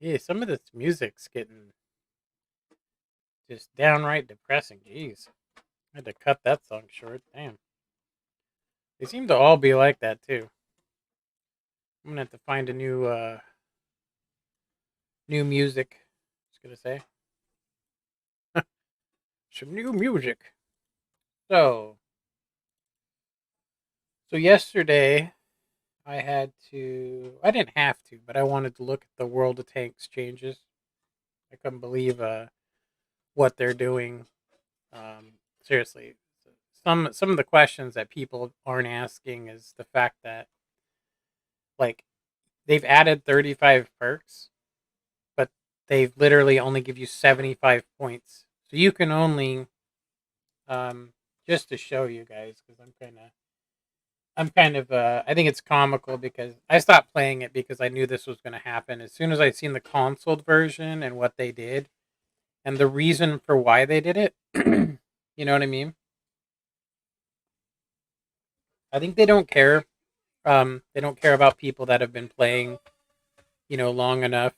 Yeah, some of this music's getting just downright depressing. Jeez. I had to cut that song short. Damn. They seem to all be like that too. I'm gonna have to find a new music. Just gonna say. Some new music. So so yesterday I didn't have to, but I wanted to look at the World of Tanks changes. I couldn't believe what they're doing. Seriously. Some of the questions that people aren't asking is the fact that like they've added 35 perks, but they've literally only give you 75 points. So you can only just to show you guys because I think it's comical because I stopped playing it because I knew this was going to happen as soon as I seen the console version and what they did and the reason for why they did it. You know what I mean? I think they don't care. They don't care about people that have been playing, long enough.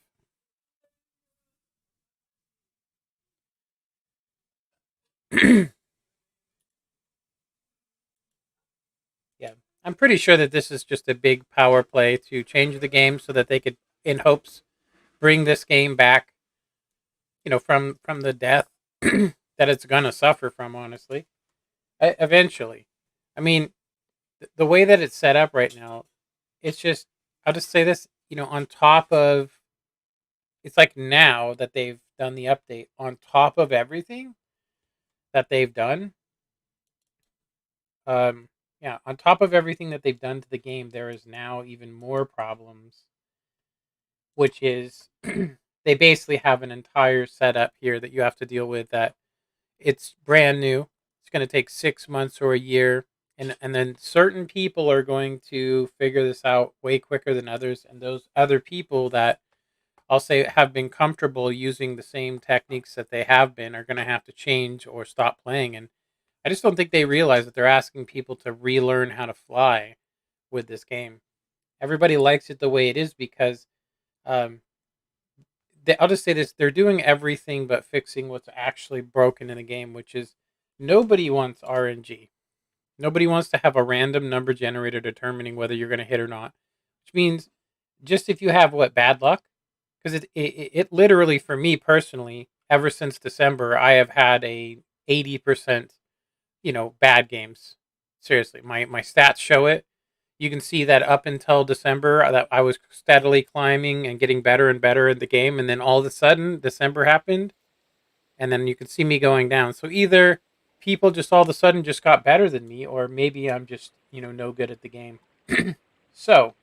Yeah, I'm pretty sure that this is just a big power play to change the game so that they could, in hopes, bring this game back, from the death that it's gonna suffer from. Honestly, eventually. I mean, the way that it's set up right now, it's just. I'll just say this, on top of it's like now that they've done the update, on top of everything that they've done, yeah, on top of everything that they've done to the game, there is now even more problems, which is they basically have an entire setup here that you have to deal with that it's brand new. It's going to take 6 months or a year. And then certain people are going to figure this out way quicker than others. And those other people that I'll say have been comfortable using the same techniques that they have been are going to have to change or stop playing. And I just don't think they realize that they're asking people to relearn how to fly with this game. Everybody likes it the way it is because um, I'll just say this: they're doing everything but fixing what's actually broken in the game, which is nobody wants RNG. Nobody wants to have a random number generator determining whether you're going to hit or not. Which means just if you have bad luck, because it literally for me personally, ever since December, I have had a 80% bad games. Seriously, my stats show it. You can see that up until December that I was steadily climbing and getting better and better at the game, and then all of a sudden December happened, and then you can see me going down. So either people just all of a sudden just got better than me, or maybe I'm just no good at the game. So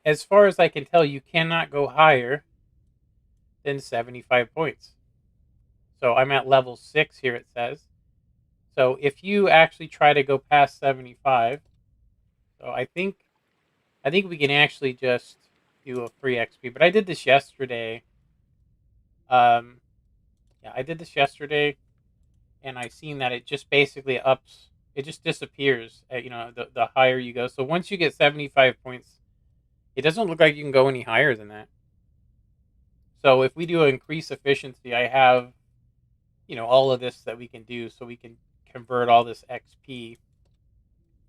as far as I can tell, you cannot go higher than 75 points. So I'm at level 6 here. It says. So if you actually try to go past 75, so I think we can actually just do a free XP. But I did this yesterday. Um, yeah, I did this yesterday, and I seen that it just basically ups. It just disappears. The higher you go. So once you get 75 points, it doesn't look like you can go any higher than that. So if we do increase efficiency, I have all of this that we can do, so we can convert all this XP.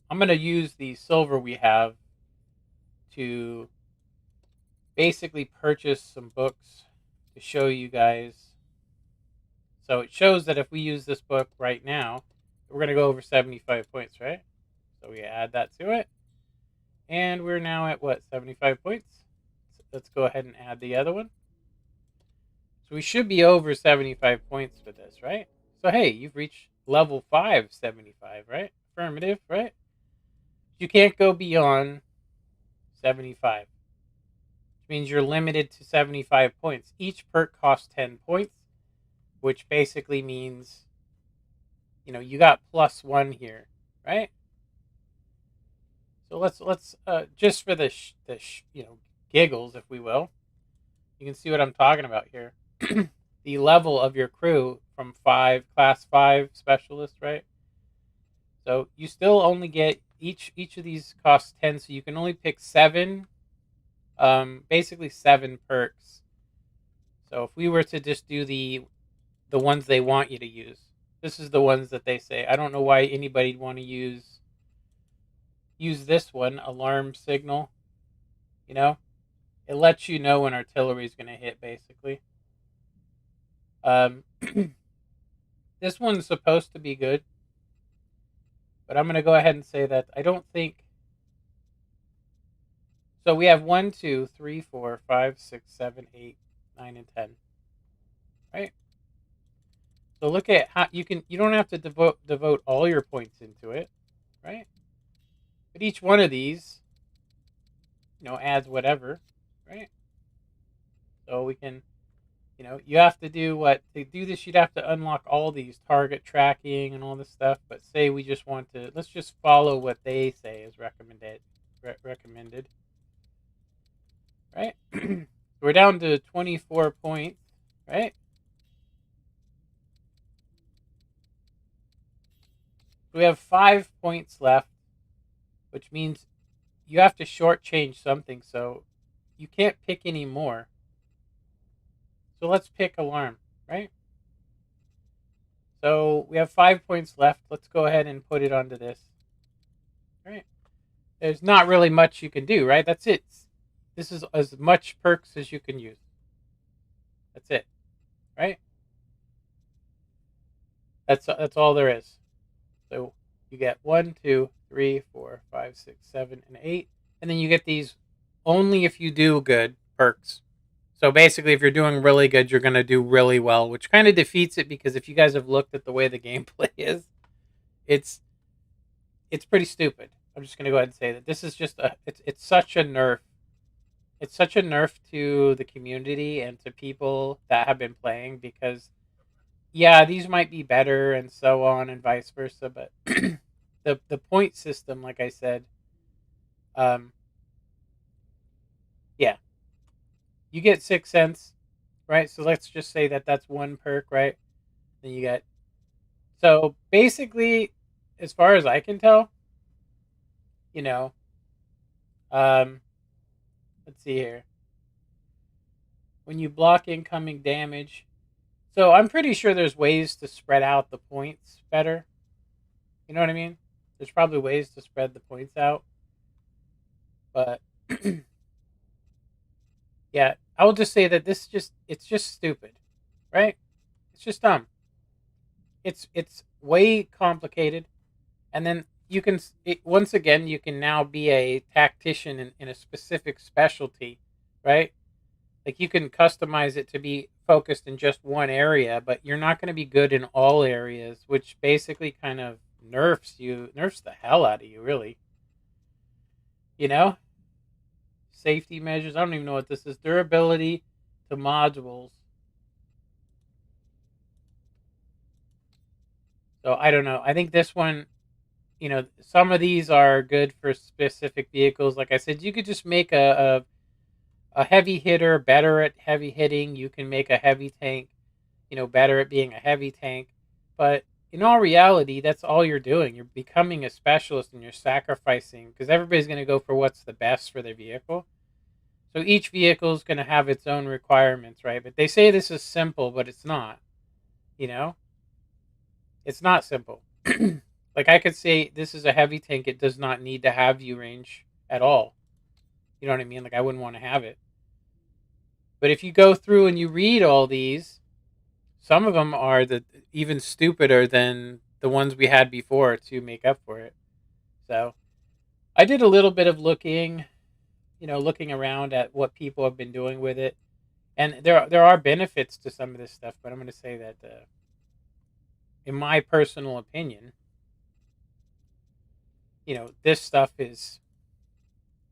I'm gonna use the silver we have to basically purchase some books to show you guys. So it shows that if we use this book right now, we're going to go over 75 points, right? So we add that to it. And we're now at what, 75 points? So let's go ahead and add the other one. So we should be over 75 points with this, right? So hey, you've reached level 5 75, right? Affirmative, right? You can't go beyond 75. Which means you're limited to 75 points. Each perk costs 10 points, which basically means you got +1 here, right? So let's just for the giggles, if we will, you can see what I'm talking about here. The level of your crew from class 5 specialist, right? So you still only get each of these costs 10, so you can only pick 7 basically 7 perks. So if we were to just do the ones they want you to use, this is the ones that they say. I don't know why anybody'd want to use this one, alarm signal. You know, it lets you know when artillery is going to hit, basically. Um, this one's supposed to be good, but I'm going to go ahead and say that I don't think. So we have 1, 2, 3, 4, 5, 6, 7, 8, 9, and 10. Right. So look at how you can. You don't have to devote all your points into it, right? But each one of these, adds whatever, right? So we can, you have to do what to do this. You'd have to unlock all these target tracking and all this stuff. But say we just want to, let's just follow what they say is recommended, right? We're down to 24 points, right? We have 5 points left, which means you have to shortchange something. So you can't pick any more. So let's pick alarm, right? So we have 5 points left. Let's go ahead and put it onto this. Right? There's not really much you can do, right? That's it. This is as much perks as you can use. That's it, right? That's all there is. So you get 1, 2, 3, 4, 5, 6, 7, and 8, and then you get these only if you do good perks. So basically, if you're doing really good, you're going to do really well, which kind of defeats it because if you guys have looked at the way the gameplay is, it's pretty stupid. I'm just going to go ahead and say that this is just it's such a nerf. It's such a nerf to the community and to people that have been playing because, yeah, these might be better and so on and vice versa, but the point system, like I said, yeah, you get 6 cents, right? So let's just say that that's 1 perk, right? Then you get, so basically, as far as I can tell, you know, um, let's see here. When you block incoming damage, so I'm pretty sure there's ways to spread out the points better. You know what I mean? There's probably ways to spread the points out, but yeah, I will just say that it's just stupid, right? It's just dumb. It's way complicated, and then once again you can now be a tactician in a specific specialty, right? Like you can customize it to be focused in just one area, but you're not going to be good in all areas, which basically kind of nerfs the hell out of you, really. You know, safety measures. I don't even know what this is. Durability to modules. So I don't know. I think this one, some of these are good for specific vehicles. Like I said, you could just make a heavy hitter better at heavy hitting. You can make a heavy tank, better at being a heavy tank. But in all reality, that's all you're doing. You're becoming a specialist and you're sacrificing because everybody's going to go for what's the best for their vehicle. So each vehicle is going to have its own requirements, right? But they say this is simple, but it's not. You know, it's not simple. Like I could say this is a heavy tank. It does not need to have view range at all. You know what I mean? Like I wouldn't want to have it. But if you go through and you read all these, some of them are even stupider than the ones we had before to make up for it. So I did a little bit of looking around at what people have been doing with it, and there are benefits to some of this stuff. But I'm going to say that, in my personal opinion, this stuff is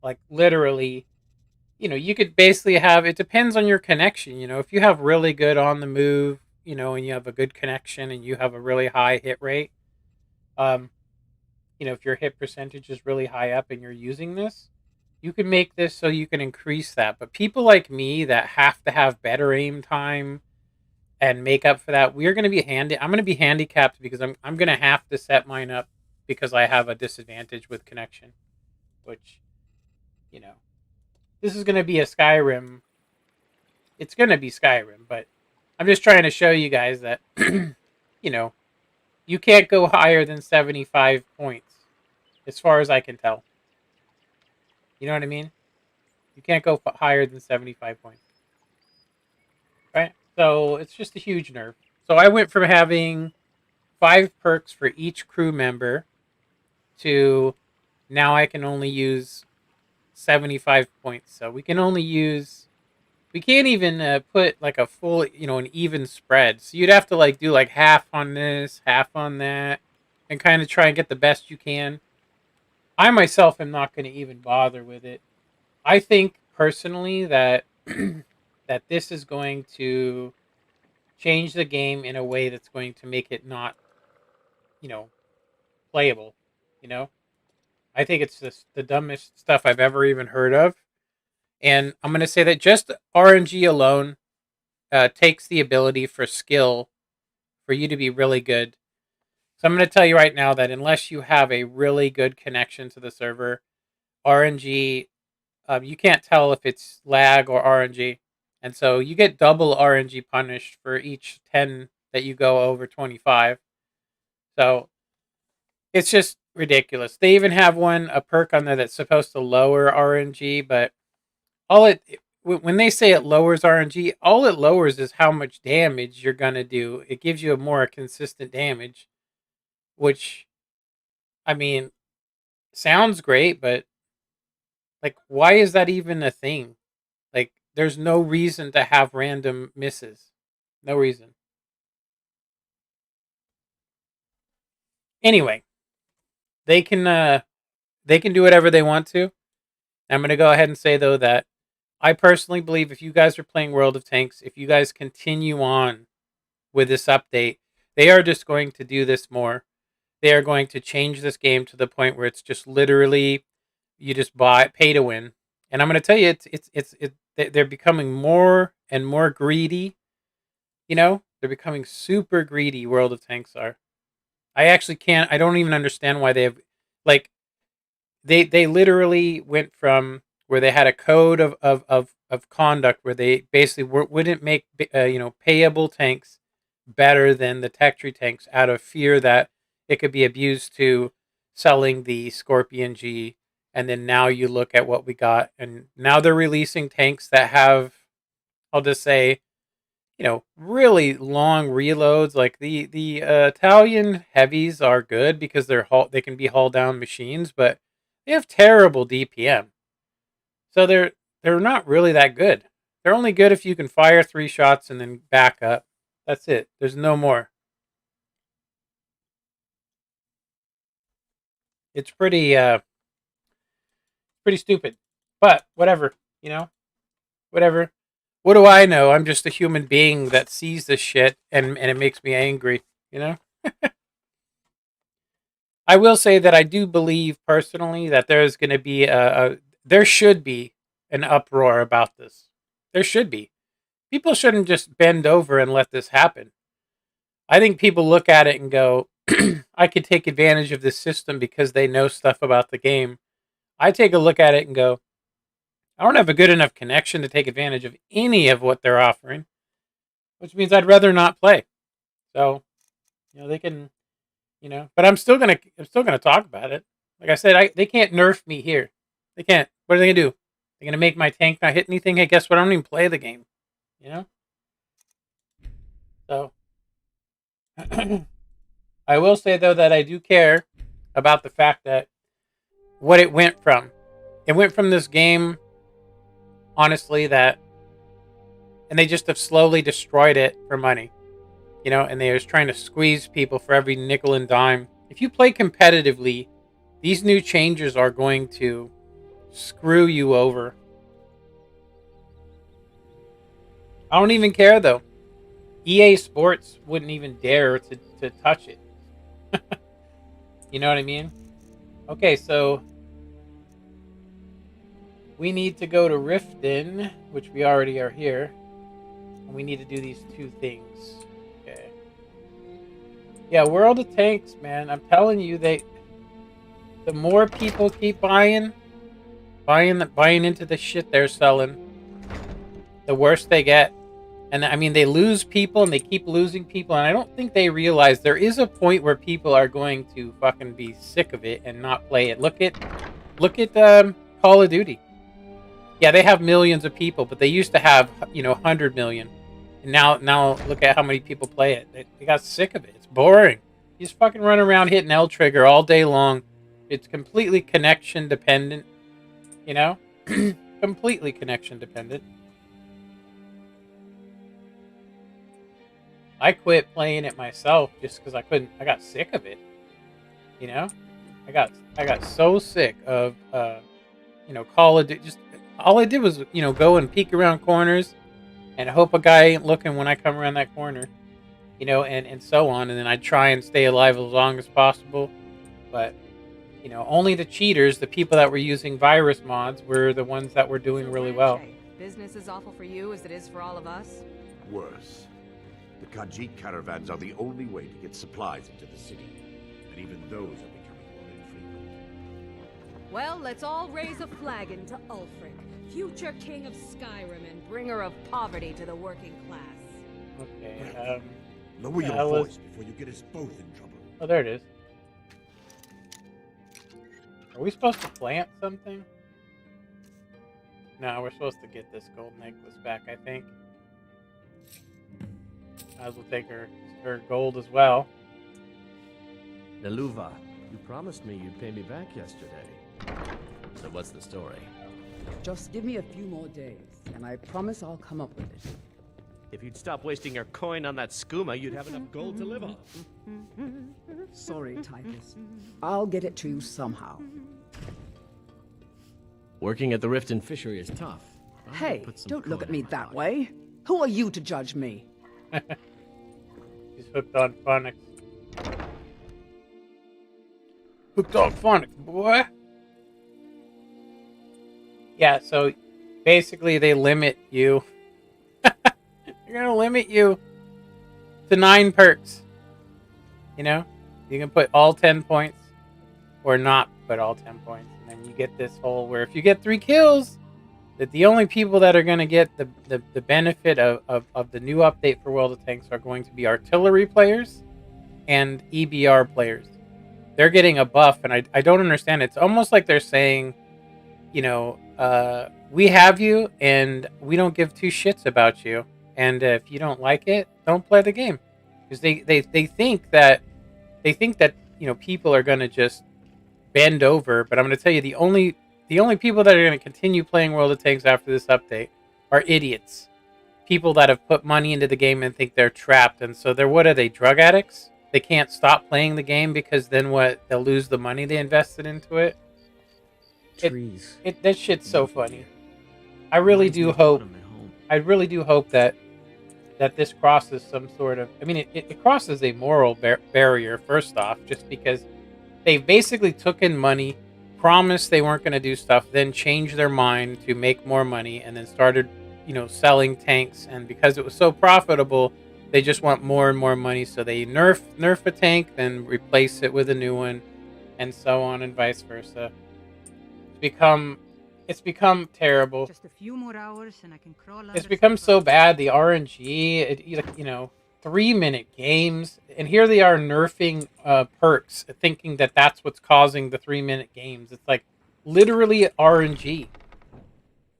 like literally, you could basically have, it depends on your connection. If you have really good on the move, and you have a good connection and you have a really high hit rate, if your hit percentage is really high up and you're using this, you can make this so you can increase that. But people like me that have to have better aim time and make up for that, I'm going to be handicapped because I'm going to have to set mine up because I have a disadvantage with connection, which, you know, this is going to be a Skyrim. It's going to be Skyrim, but I'm just trying to show you guys that, you know, you can't go higher than 75 points, as far as I can tell. You know what I mean? You can't go higher than 75 points. Right? So it's just a huge nerf. So I went from having 5 perks for each crew member to now I can only use 75 points. So we can only use, we can't even put like a full, an even spread. So you'd have to like do like half on this, half on that, and kind of try and get the best you can. I myself am not going to even bother with it. I think personally that that this is going to change the game in a way that's going to make it not, you know, playable. You know, I think it's just the dumbest stuff I've ever even heard of. And I'm going to say that just RNG alone takes the ability for skill for you to be really good. So I'm going to tell you right now that unless you have a really good connection to the server, RNG, you can't tell if it's lag or RNG. And so you get double RNG punished for each 10 that you go over 25. So it's just ridiculous. They even have a perk on there that's supposed to lower RNG, but all it when they say it lowers RNG, all it lowers is how much damage you're gonna do. It gives you a more consistent damage, which, I mean, sounds great, but like, why is that even a thing? Like, there's no reason to have random misses. No reason. Anyway, they can do whatever they want to. I'm gonna go ahead and say though that I personally believe if you guys are playing World of Tanks, if you guys continue on with this update, they are just going to do this more. They are going to change this game to the point where it's just literally you just pay to win. And I'm going to tell you, they're becoming more and more greedy. They're becoming super greedy. World of Tanks are. I actually can't. I don't even understand why they have, like, they literally went from where they had a code of conduct where they basically wouldn't make payable tanks better than the tech tree tanks out of fear that it could be abused to selling the Scorpion G. And then now you look at what we got, and now they're releasing tanks that have, I'll just say, really long reloads. Like the Italian heavies are good because they can be haul down machines, but they have terrible DPM. So they're not really that good. They're only good if you can fire 3 shots and then back up. That's it. There's no more. It's pretty stupid. But whatever, whatever. What do I know? I'm just a human being that sees this shit and it makes me angry, you know? I will say that I do believe personally that there's going to be there should be an uproar about this. There should be. People shouldn't just bend over and let this happen. I think people look at it and go, I could take advantage of this system because they know stuff about the game. I take a look at it and go, I don't have a good enough connection to take advantage of any of what they're offering, which means I'd rather not play. So, they can, but I'm still gonna talk about it. Like I said, they can't nerf me here. They can't. What are they gonna do? They're gonna make my tank not hit anything? Hey, guess what? I don't even play the game. You know. So, I will say though that I do care about the fact that what it went from. It went from this game, honestly, and they just have slowly destroyed it for money. And they're just trying to squeeze people for every nickel and dime. If you play competitively, these new changes are going to screw you over. I don't even care though. EA Sports wouldn't even dare to touch it. You know what I mean? Okay, so we need to go to Riften, which we already are here. And we need to do these 2 things. Okay. Yeah, World of Tanks, man. I'm telling you, the more people keep buying, buying into the shit they're selling. The worse they get. And I mean, they lose people and they keep losing people. And I don't think they realize there is a point where people are going to fucking be sick of it and not play it. Look at Call of Duty. Yeah, they have millions of people, but they used to have, 100 million. And now look at how many people play it. They got sick of it. It's boring. You just fucking run around hitting L trigger all day long. It's completely connection dependent. Completely connection dependent. I quit playing it myself just because I couldn't. I got sick of it. I got so sick of Call of Duty. Just all I did was go and peek around corners and hope a guy ain't looking when I come around that corner. And so on. And then I'd try and stay alive as long as possible. But only the cheaters, the people that were using virus mods, were the ones that were doing really well. Business is awful for you as it is for all of us. Worse. The Khajiit caravans are the only way to get supplies into the city, and even those are becoming more infrequent. Well, let's all raise a flagon to Ulfric, future king of Skyrim and bringer of poverty to the working class. Okay, Lower your voice before you get us both in trouble. Oh, there it is. Are we supposed to plant something? No, we're supposed to get this gold necklace back, I think. Might as well take her gold as well. Naluva, you promised me you'd pay me back yesterday. So what's the story? Just give me a few more days, and I promise I'll come up with it. If you'd stop wasting your coin on that skooma, you'd have enough gold to live on. Sorry, Titus. I'll get it to you somehow. Working at the Rift and Fishery is tough. Hey, don't look at me that way. Who are you to judge me? He's hooked on phonics. Hooked on phonics, boy. Yeah, so basically they limit you. They're gonna limit you to 9 perks. You can put all 10 points or not put all 10 points, and then you get this whole where if you get 3 kills, that the only people that are going to get the benefit of the new update for World of Tanks are going to be artillery players and EBR players. They're getting a buff, and I don't understand. It's almost like they're saying, we have you, and we don't give 2 shits about you. And if you don't like it, don't play the game, because they think that people are going to just bend over. But I'm going to tell you, the only people that are going to continue playing World of Tanks after this update are idiots. People that have put money into the game and think they're trapped. And so what are they, drug addicts? They can't stop playing the game because then they'll lose the money they invested into it. Trees. That shit's so funny. I really do hope that this crosses some sort of... I mean, it crosses a moral barrier, first off, just because they basically took in money, promised they weren't going to do stuff, then changed their mind to make more money, and then started, selling tanks. And because it was so profitable, they just want more and more money. So they nerf a tank, then replace it with a new one, and so on and vice versa. It's become terrible. Just a few more hours and I can crawl It's become so bad. The RNG, 3-minute games, and here they are nerfing perks, thinking that that's what's causing the 3-minute games. It's like literally RNG.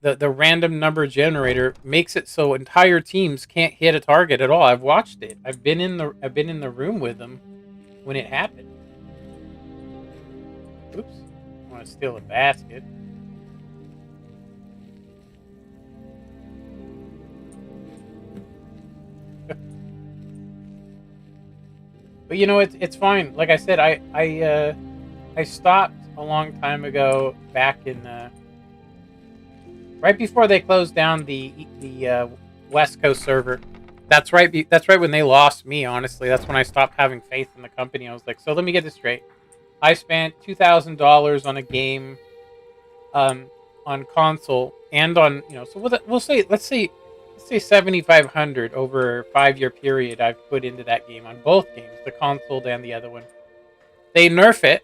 The random number generator makes it so entire teams can't hit a target at all. I've watched it. I've been in the room with them when it happened. Oops! I want to steal a basket. But it's fine. Like I said, I stopped a long time ago, back in right before they closed down the West Coast server. That's right. That's right when they lost me. Honestly, that's when I stopped having faith in the company. I was like, so let me get this straight. I spent $2,000 on a game, on console and on So let's say $7,500 over a 5-year period I've put into that game on both games, the console and the other one. They nerf it,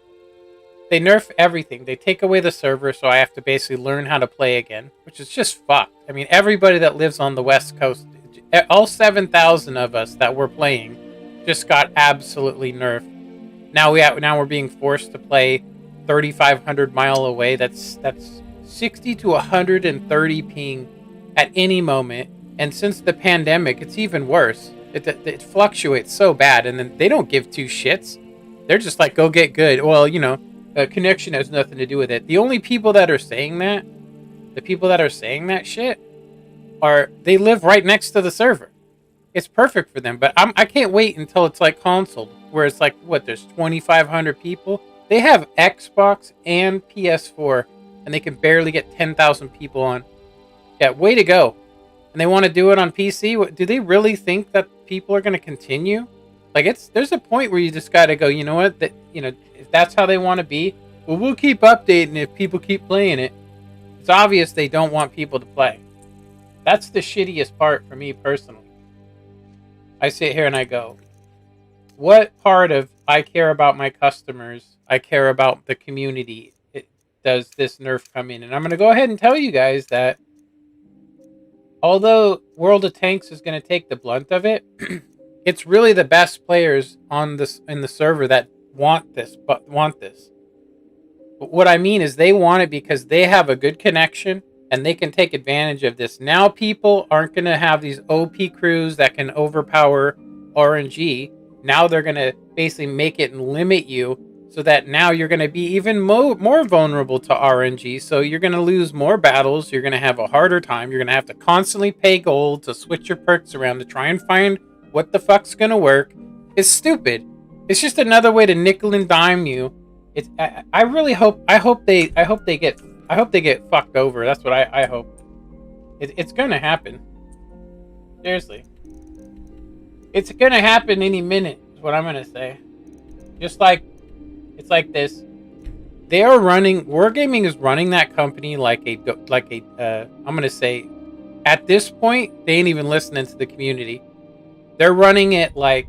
They nerf everything. They take away the server, so I have to basically learn how to play again, which is just fucked. I mean, everybody that lives on the West Coast, all 7,000 of us that were playing, just got absolutely nerfed. Now we're being forced to play 3,500 mile away. That's 60 to 130 ping at any moment. And since the pandemic, it's even worse. It fluctuates so bad, and then they don't give two shits. They're just like, go get good. Well, you know, connection has nothing to do with it. The only people that are saying that, the people that are saying that shit, they live right next to the server. It's perfect for them. But I can't wait until it's like console, where it's like, what, there's 2,500 people? They have Xbox and PS4, and they can barely get 10,000 people on. Yeah, way to go. And they want to do it on PC? Do they really think that people are going to continue? Like, there's a point where you just got to go, you know what? If that's how they want to be, well, we'll keep updating if people keep playing it. It's obvious they don't want people to play. That's the shittiest part for me personally. I sit here and I go, what part of I care about my customers, I care about the community, does this nerf come in? And I'm going to go ahead and tell you guys that although World of Tanks is going to take the blunt of it, it's really the best players in the server that want this. But what I mean is they want it because they have a good connection and they can take advantage of this. Now people aren't going to have these OP crews that can overpower RNG. Now they're going to basically make it and limit you so that now you're going to be even more vulnerable to RNG. So you're going to lose more battles. You're going to have a harder time. You're going to have to constantly pay gold to switch your perks around to try and find what the fuck's going to work. It's stupid. It's just another way to nickel and dime you. I really hope they get fucked over. That's what I hope. It's going to happen. Seriously. It's going to happen any minute, is what I'm going to say. Just like, it's like this. They are running, Wargaming is running that company I'm going to say, at this point, they ain't even listening to the community. They're running it like,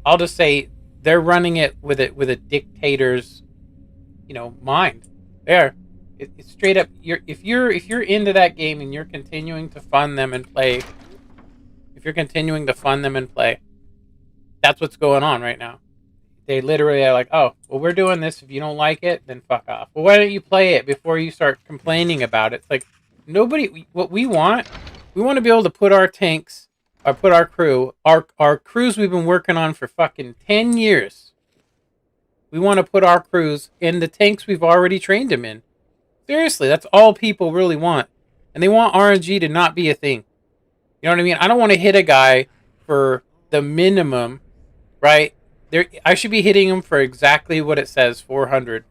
I'll just say, they're running it with a dictator's, mind. It's straight up. If you're into that game and you're continuing to fund them and play, that's what's going on right now. They literally are like, oh, well, we're doing this. If you don't like it, then fuck off. Well, why don't you play it before you start complaining about it? It's like what we want to be able to put our tanks, or put our crew, our crews we've been working on for fucking 10 years. We want to put our crews in the tanks we've already trained them in. Seriously, that's all people really want. And they want RNG to not be a thing. You know what I mean? I don't want to hit a guy for the minimum, right? I should be hitting him for exactly what it says, 400.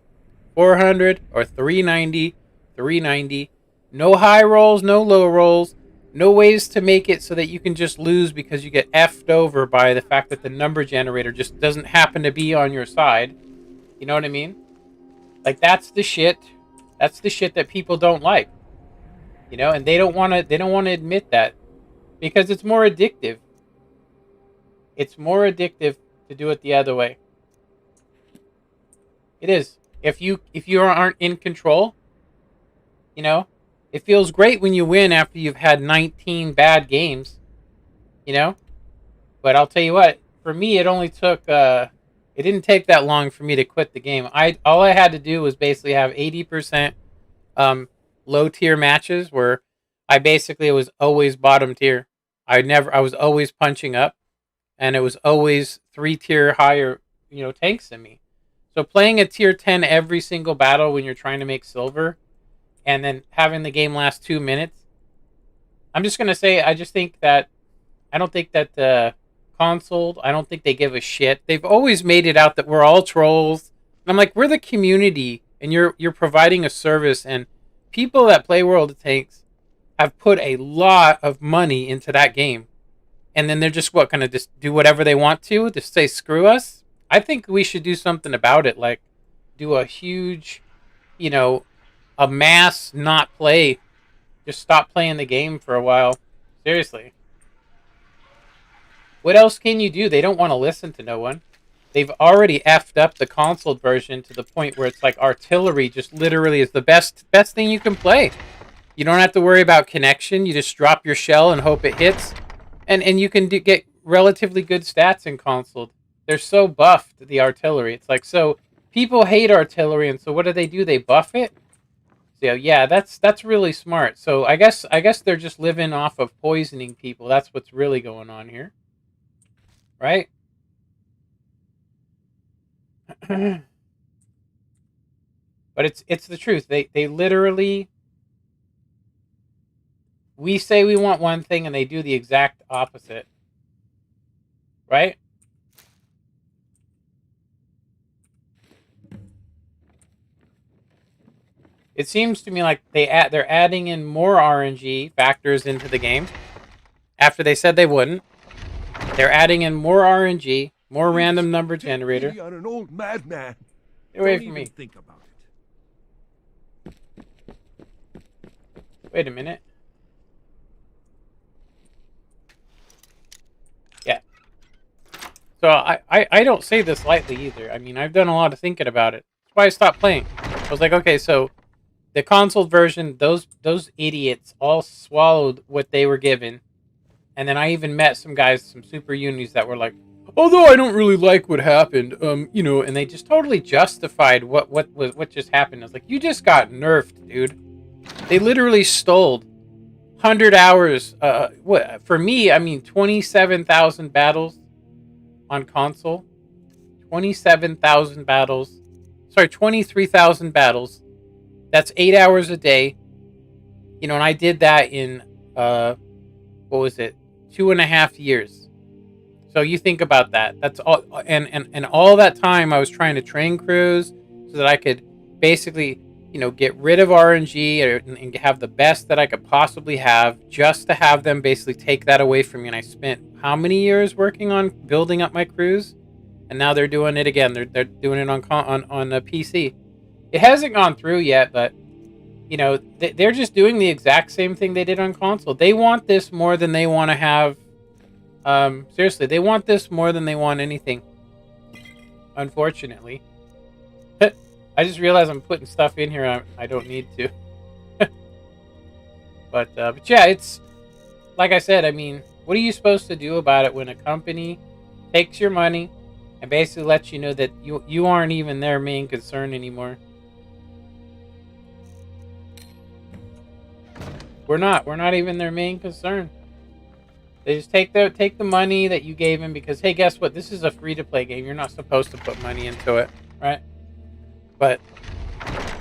400 or 390, 390. No high rolls, no low rolls. No ways to make it so that you can just lose because you get effed over by the fact that the number generator just doesn't happen to be on your side. You know what I mean? Like, that's the shit. That's the shit that people don't like. And they don't want to admit that because it's more addictive. It's more addictive to do it the other way. It is. If you aren't in control, it feels great when you win after you've had 19 bad games, But I'll tell you what, for me, it only took, it didn't take that long for me to quit the game. All I had to do was basically have 80% low tier matches where I basically was always bottom tier. I was always punching up, and it was always 3 tier higher, tanks than me. So playing a tier 10 every single battle when you're trying to make silver, and then having the game last 2 minutes, I'm just going to say, I don't think that the console, I don't think they give a shit. They've always made it out that we're all trolls. And I'm like, we're the community, and you're providing a service, and people that play World of Tanks have put a lot of money into that game. And then they're just going to just do whatever they want to say screw us? I think we should do something about it, like do a huge, a mass not play. Just stop playing the game for a while. Seriously. What else can you do? They don't want to listen to no one. they've already effed up the console version to the point where it's like artillery just literally is the best thing you can play. You don't have to worry about connection. You just drop your shell and hope it hits, and you can get relatively good stats in console. They're so buffed, the artillery. It's like, so people hate artillery, and so what do? They buff it. So yeah, that's really smart. So I guess they're just living off of poisoning people. That's what's really going on here, right? But it's the truth. They literally, we say we want one thing and they do the exact opposite, right? It seems to me like they're adding in more RNG factors into the game after they said they wouldn't. They're adding in more RNG, more random number generator. On an old madman. Get away from me. Think about it. Wait a minute. Yeah. So I don't say this lightly either. I mean, I've done a lot of thinking about it. That's why I stopped playing. I was like, okay, so the console version, those idiots all swallowed what they were given. And then I even met some guys, some super unis that were like, although I don't really like what happened, you know, and they just totally justified what just happened. I was like, you just got nerfed, dude. They literally stole 100 hours. What for me? I mean, 27,000 battles on console, 27,000 battles. Sorry, 23,000 battles. That's 8 hours a day. You know, and I did that in what was it? 2.5 years. So you think about that. That's all, and all that time I was trying to train crews so that I could basically, you know, get rid of RNG and have the best that I could possibly have, just to have them basically take that away from me. And I spent how many years working on building up my crews, and now they're doing it again. They're doing it on a PC. It hasn't gone through yet, but you know, they're just doing the exact same thing they did on console. They want this more than they want to have. Seriously, they want this more than they want anything. Unfortunately. I just realized I'm putting stuff in here I don't need to. But yeah, it's like I said, I mean, what are you supposed to do about it when a company takes your money and basically lets you know that you aren't even their main concern anymore? We're not even their main concern. They just take the money that you gave him because, hey, guess what? This is a free-to-play game. You're not supposed to put money into it, right? But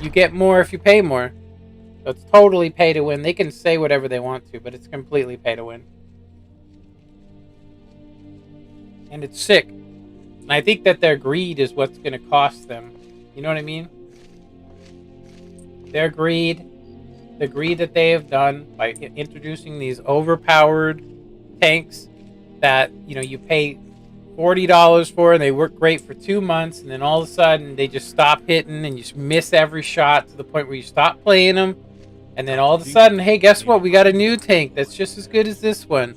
you get more if you pay more. So it's totally pay to win. They can say whatever they want to, but it's completely pay to win. And it's sick. And I think that their greed is what's going to cost them. You know what I mean? Their greed, the greed that they have done by introducing these overpowered tanks that, you know, you pay $40 for and they work great for 2 months, and then all of a sudden they just stop hitting and you just miss every shot to the point where you stop playing them, and then all of a sudden, hey, guess what? We got a new tank that's just as good as this one,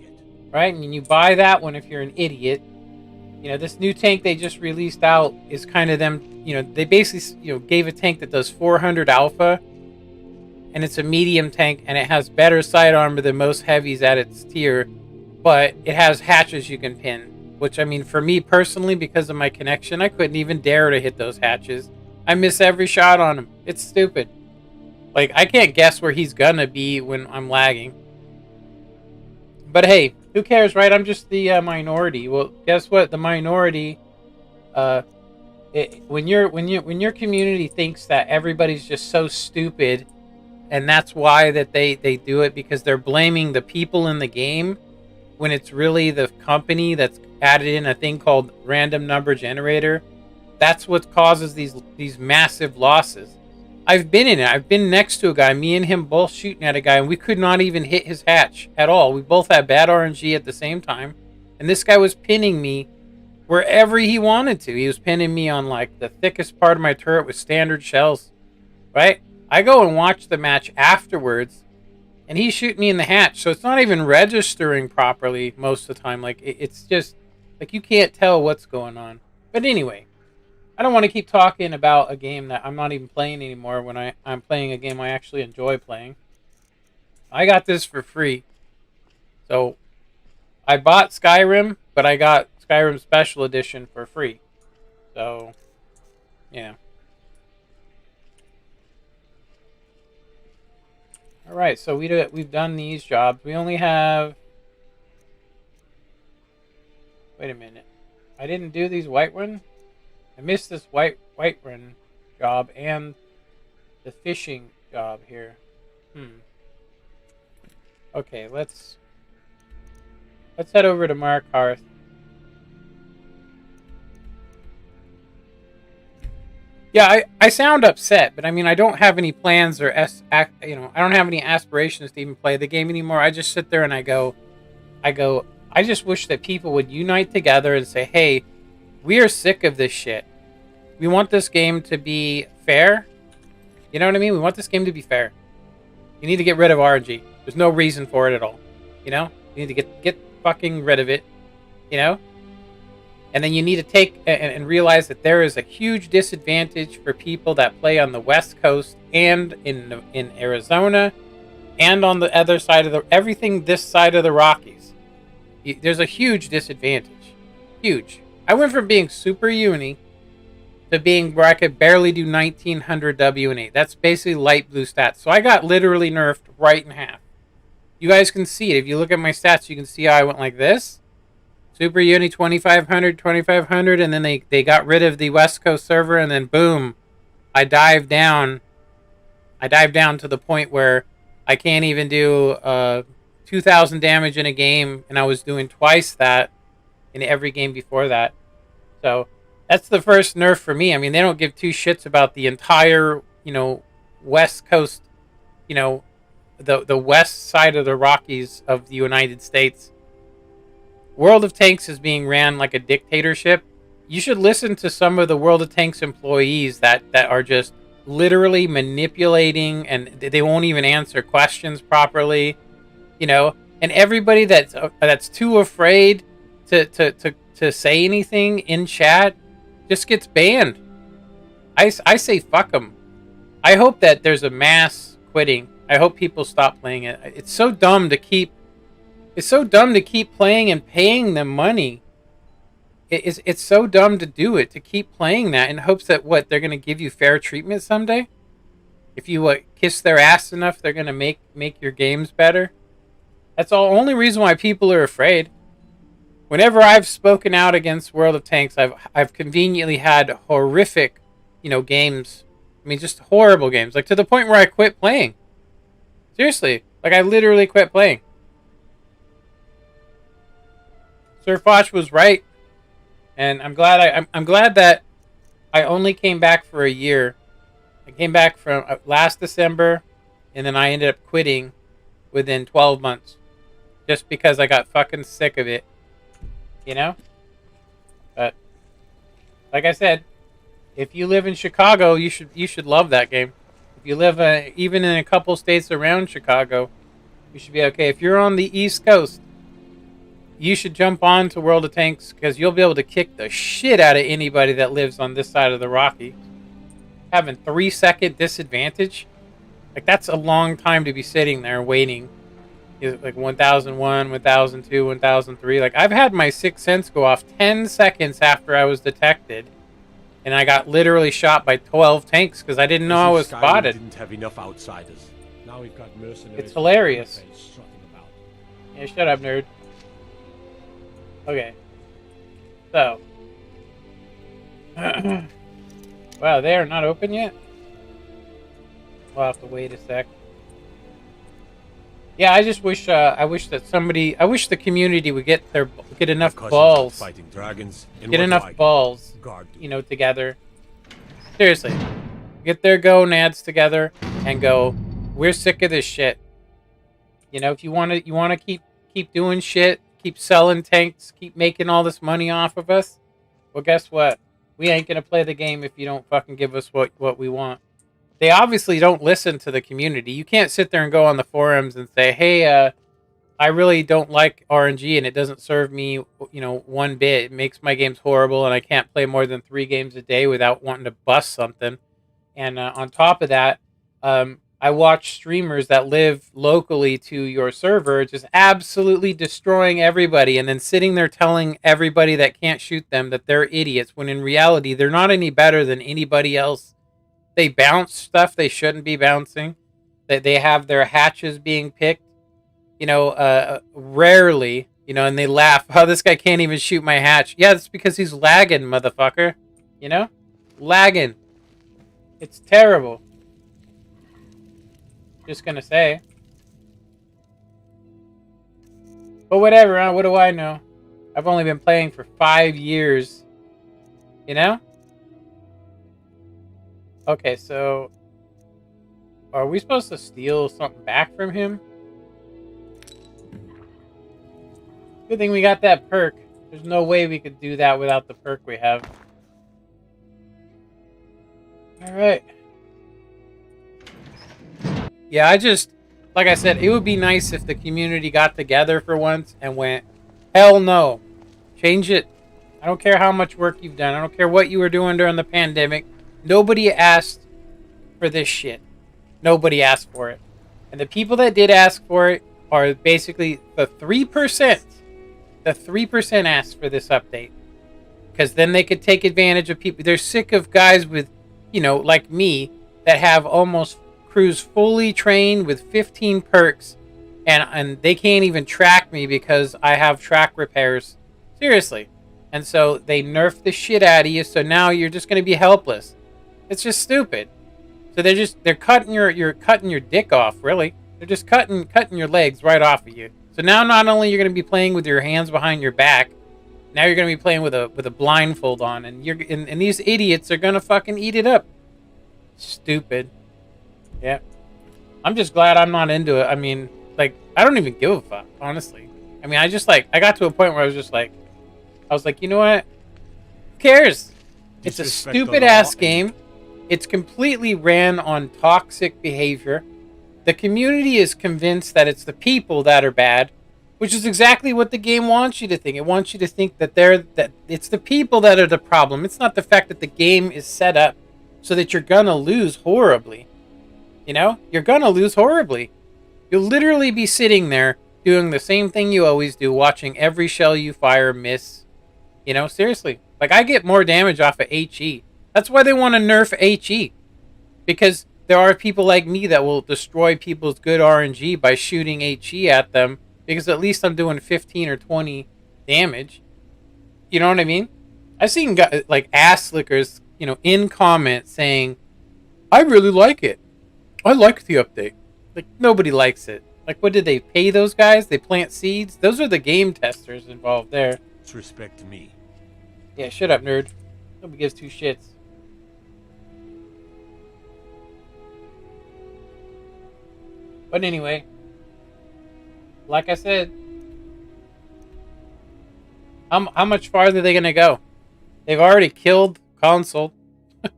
right? And you buy that one if you're an idiot. You know, this new tank they just released out is kind of them, you know, they basically, you know, gave a tank that does 400 alpha, and it's a medium tank, and it has better side armor than most heavies at its tier, but it has hatches you can pin. Which, I mean, for me personally, because of my connection, I couldn't even dare to hit those hatches. I miss every shot on him. It's stupid. Like, I can't guess where he's gonna be when I'm lagging. But hey, who cares, right? I'm just the minority. Well, guess what? The minority, when your community thinks that everybody's just so stupid, and that's why that they do it, because they're blaming the people in the game, when it's really the company that's added in a thing called random number generator. That's what causes these massive losses. I've been in it. I've been next to a guy, me and him both shooting at a guy, and we could not even hit his hatch at all. We both had bad RNG at the same time, and this guy was pinning me wherever he wanted to. He was pinning me on like the thickest part of my turret with standard shells, right? I go and watch the match afterwards, and he's shooting me in the hatch, so it's not even registering properly most of the time. Like, it's just, like, you can't tell what's going on. But anyway, I don't want to keep talking about a game that I'm not even playing anymore when I'm playing a game I actually enjoy playing. I got this for free. So, I bought Skyrim, but I got Skyrim Special Edition for free. So, yeah. Alright, so we've done these jobs. We only have... Wait a minute. I didn't do these white ones? I missed this white run job and the fishing job here. Okay, let's head over to Mark Hearth. Yeah, I sound upset, but I mean I don't have any plans or I don't have any aspirations to even play the game anymore. I just sit there and I go, I just wish that people would unite together and say, hey, we are sick of this shit. We want this game to be fair. You know what I mean? We want this game to be fair. You need to get rid of RNG. There's no reason for it at all. You know? You need to get fucking rid of it. You know? And then you need to take and realize that there is a huge disadvantage for people that play on the West Coast and in Arizona and on the other side of everything this side of the Rockies. There's a huge disadvantage. Huge. I went from being super uni to being where I could barely do 1900 W&E. That's basically light blue stats. So I got literally nerfed right in half. You guys can see it. If you look at my stats, you can see how I went like this. Super uni 2500, and then they got rid of the West Coast server, and then boom, I dived down to the point where I can't even do 2000 damage in a game, and I was doing twice that in every game before that. So that's the first nerf for me. I mean, they don't give two shits about the entire, West Coast, the west side of the Rockies of the United States. World of Tanks is being ran like a dictatorship. You should listen to some of the World of Tanks employees that are just literally manipulating, and they won't even answer questions properly, and everybody that's too afraid to say anything in chat just gets banned. I say fuck them. I hope that there's a mass quitting. I hope people stop playing it. It's so dumb to keep playing and paying them money. It's so dumb to do it, to keep playing that in hopes that they're going to give you fair treatment someday. If you kiss their ass enough, they're going to make your games better. That's the only reason why people are afraid. Whenever I've spoken out against World of Tanks, I've conveniently had horrific, games. I mean, just horrible games, like to the point where I quit playing. Seriously, like I literally quit playing. Sir Foch was right, and I'm glad that I only came back for a year. I came back from last December, and then I ended up quitting within 12 months, just because I got fucking sick of it, But like I said, if you live in Chicago, you should love that game. If you live even in a couple states around Chicago, you should be okay. If you're on the East Coast, you should jump on to World of Tanks, because you'll be able to kick the shit out of anybody that lives on this side of the Rocky. Having 3-second disadvantage, like that's a long time to be sitting there waiting. Like 1001, 1002, 1003. Like I've had my 6th sense go off 10 seconds after I was detected, and I got literally shot by 12 tanks because I didn't know I was spotted. Didn't have enough outsiders. Now we've got mercenaries. It's hilarious. Yeah, shut up, nerd. Okay. So. Wow, they are not open yet? We'll have to wait a sec. Yeah, I just wish I wish the community would get enough balls. Fighting dragons. Get enough balls, together. Seriously. Get their gonads together and go, we're sick of this shit. If you want to keep doing shit, keep selling tanks, keep making all this money off of us, well, guess what? We ain't gonna play the game if you don't fucking give us what we want. They obviously don't listen to the community. You can't sit there and go on the forums and say, hey, I really don't like RNG, and it doesn't serve me, one bit. It makes my games horrible, and I can't play more than 3 games a day without wanting to bust something. And on top of that, I watch streamers that live locally to your server just absolutely destroying everybody, and then sitting there telling everybody that can't shoot them that they're idiots, when in reality, they're not any better than anybody else. They bounce stuff they shouldn't be bouncing. They have their hatches being picked, rarely, and they laugh. Oh, this guy can't even shoot my hatch. Yeah, that's because he's lagging, motherfucker. Lagging. It's terrible. Just gonna say. But whatever, huh? What do I know? I've only been playing for 5 years. Okay, so are we supposed to steal something back from him? Good thing we got that perk. There's no way we could do that without the perk we have. Alright. Yeah, like I said, it would be nice if the community got together for once and went, hell no. Change it. I don't care how much work you've done. I don't care what you were doing during the pandemic. Nobody asked for this shit. Nobody asked for it. And the people that did ask for it are basically the 3%. The 3% asked for this update. Because then they could take advantage of people. They're sick of guys with, like me, that have almost crews fully trained with 15 perks. And they can't even track me because I have track repairs. Seriously. And so they nerf the shit out of you. So now you're just going to be helpless. It's just stupid. So they're cutting you're cutting your dick off, really. They're just cutting your legs right off of you. So now not only you're going to be playing with your hands behind your back, now you're going to be playing with a blindfold on, and and these idiots are going to fucking eat it up. Stupid. Yeah. I'm just glad I'm not into it. I mean, like, I don't even give a fuck, honestly. I mean, I got to a point where I was like, you know what? Who cares? It's a stupid ass game. It's completely ran on toxic behavior. The community is convinced that it's the people that are bad, which is exactly what the game wants you to think. It wants you to think that it's the people that are the problem. It's not the fact that the game is set up so that you're gonna lose horribly. You're gonna lose horribly. You'll literally be sitting there doing the same thing you always do, watching every shell you fire miss. Seriously. Like, I get more damage off of HE. That's why they want to nerf HE. Because there are people like me that will destroy people's good RNG by shooting HE at them, because at least I'm doing 15 or 20 damage. You know what I mean? I've seen guys, like ass slickers, in comments saying, I really like it. I like the update. Like, nobody likes it. Like, what did they pay those guys? They plant seeds? Those are the game testers involved there. Respect me. Yeah, shut up, nerd. Nobody gives 2 shits. But anyway, like I said, how much farther are they gonna go? They've already killed console. I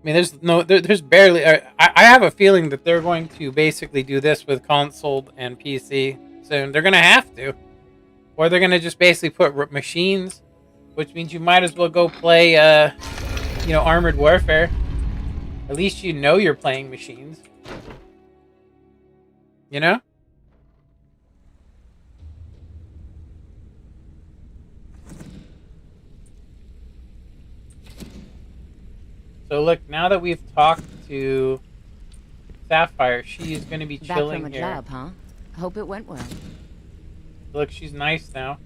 mean, there's barely. I have a feeling that they're going to basically do this with console and PC soon. They're gonna have to, or they're gonna just basically put machines, which means you might as well go play, Armored Warfare. At least you're playing machines. So look, now that we've talked to Sapphire, she's going to be chilling Back from a here. job, huh? Hope it went well. Look, she's nice now.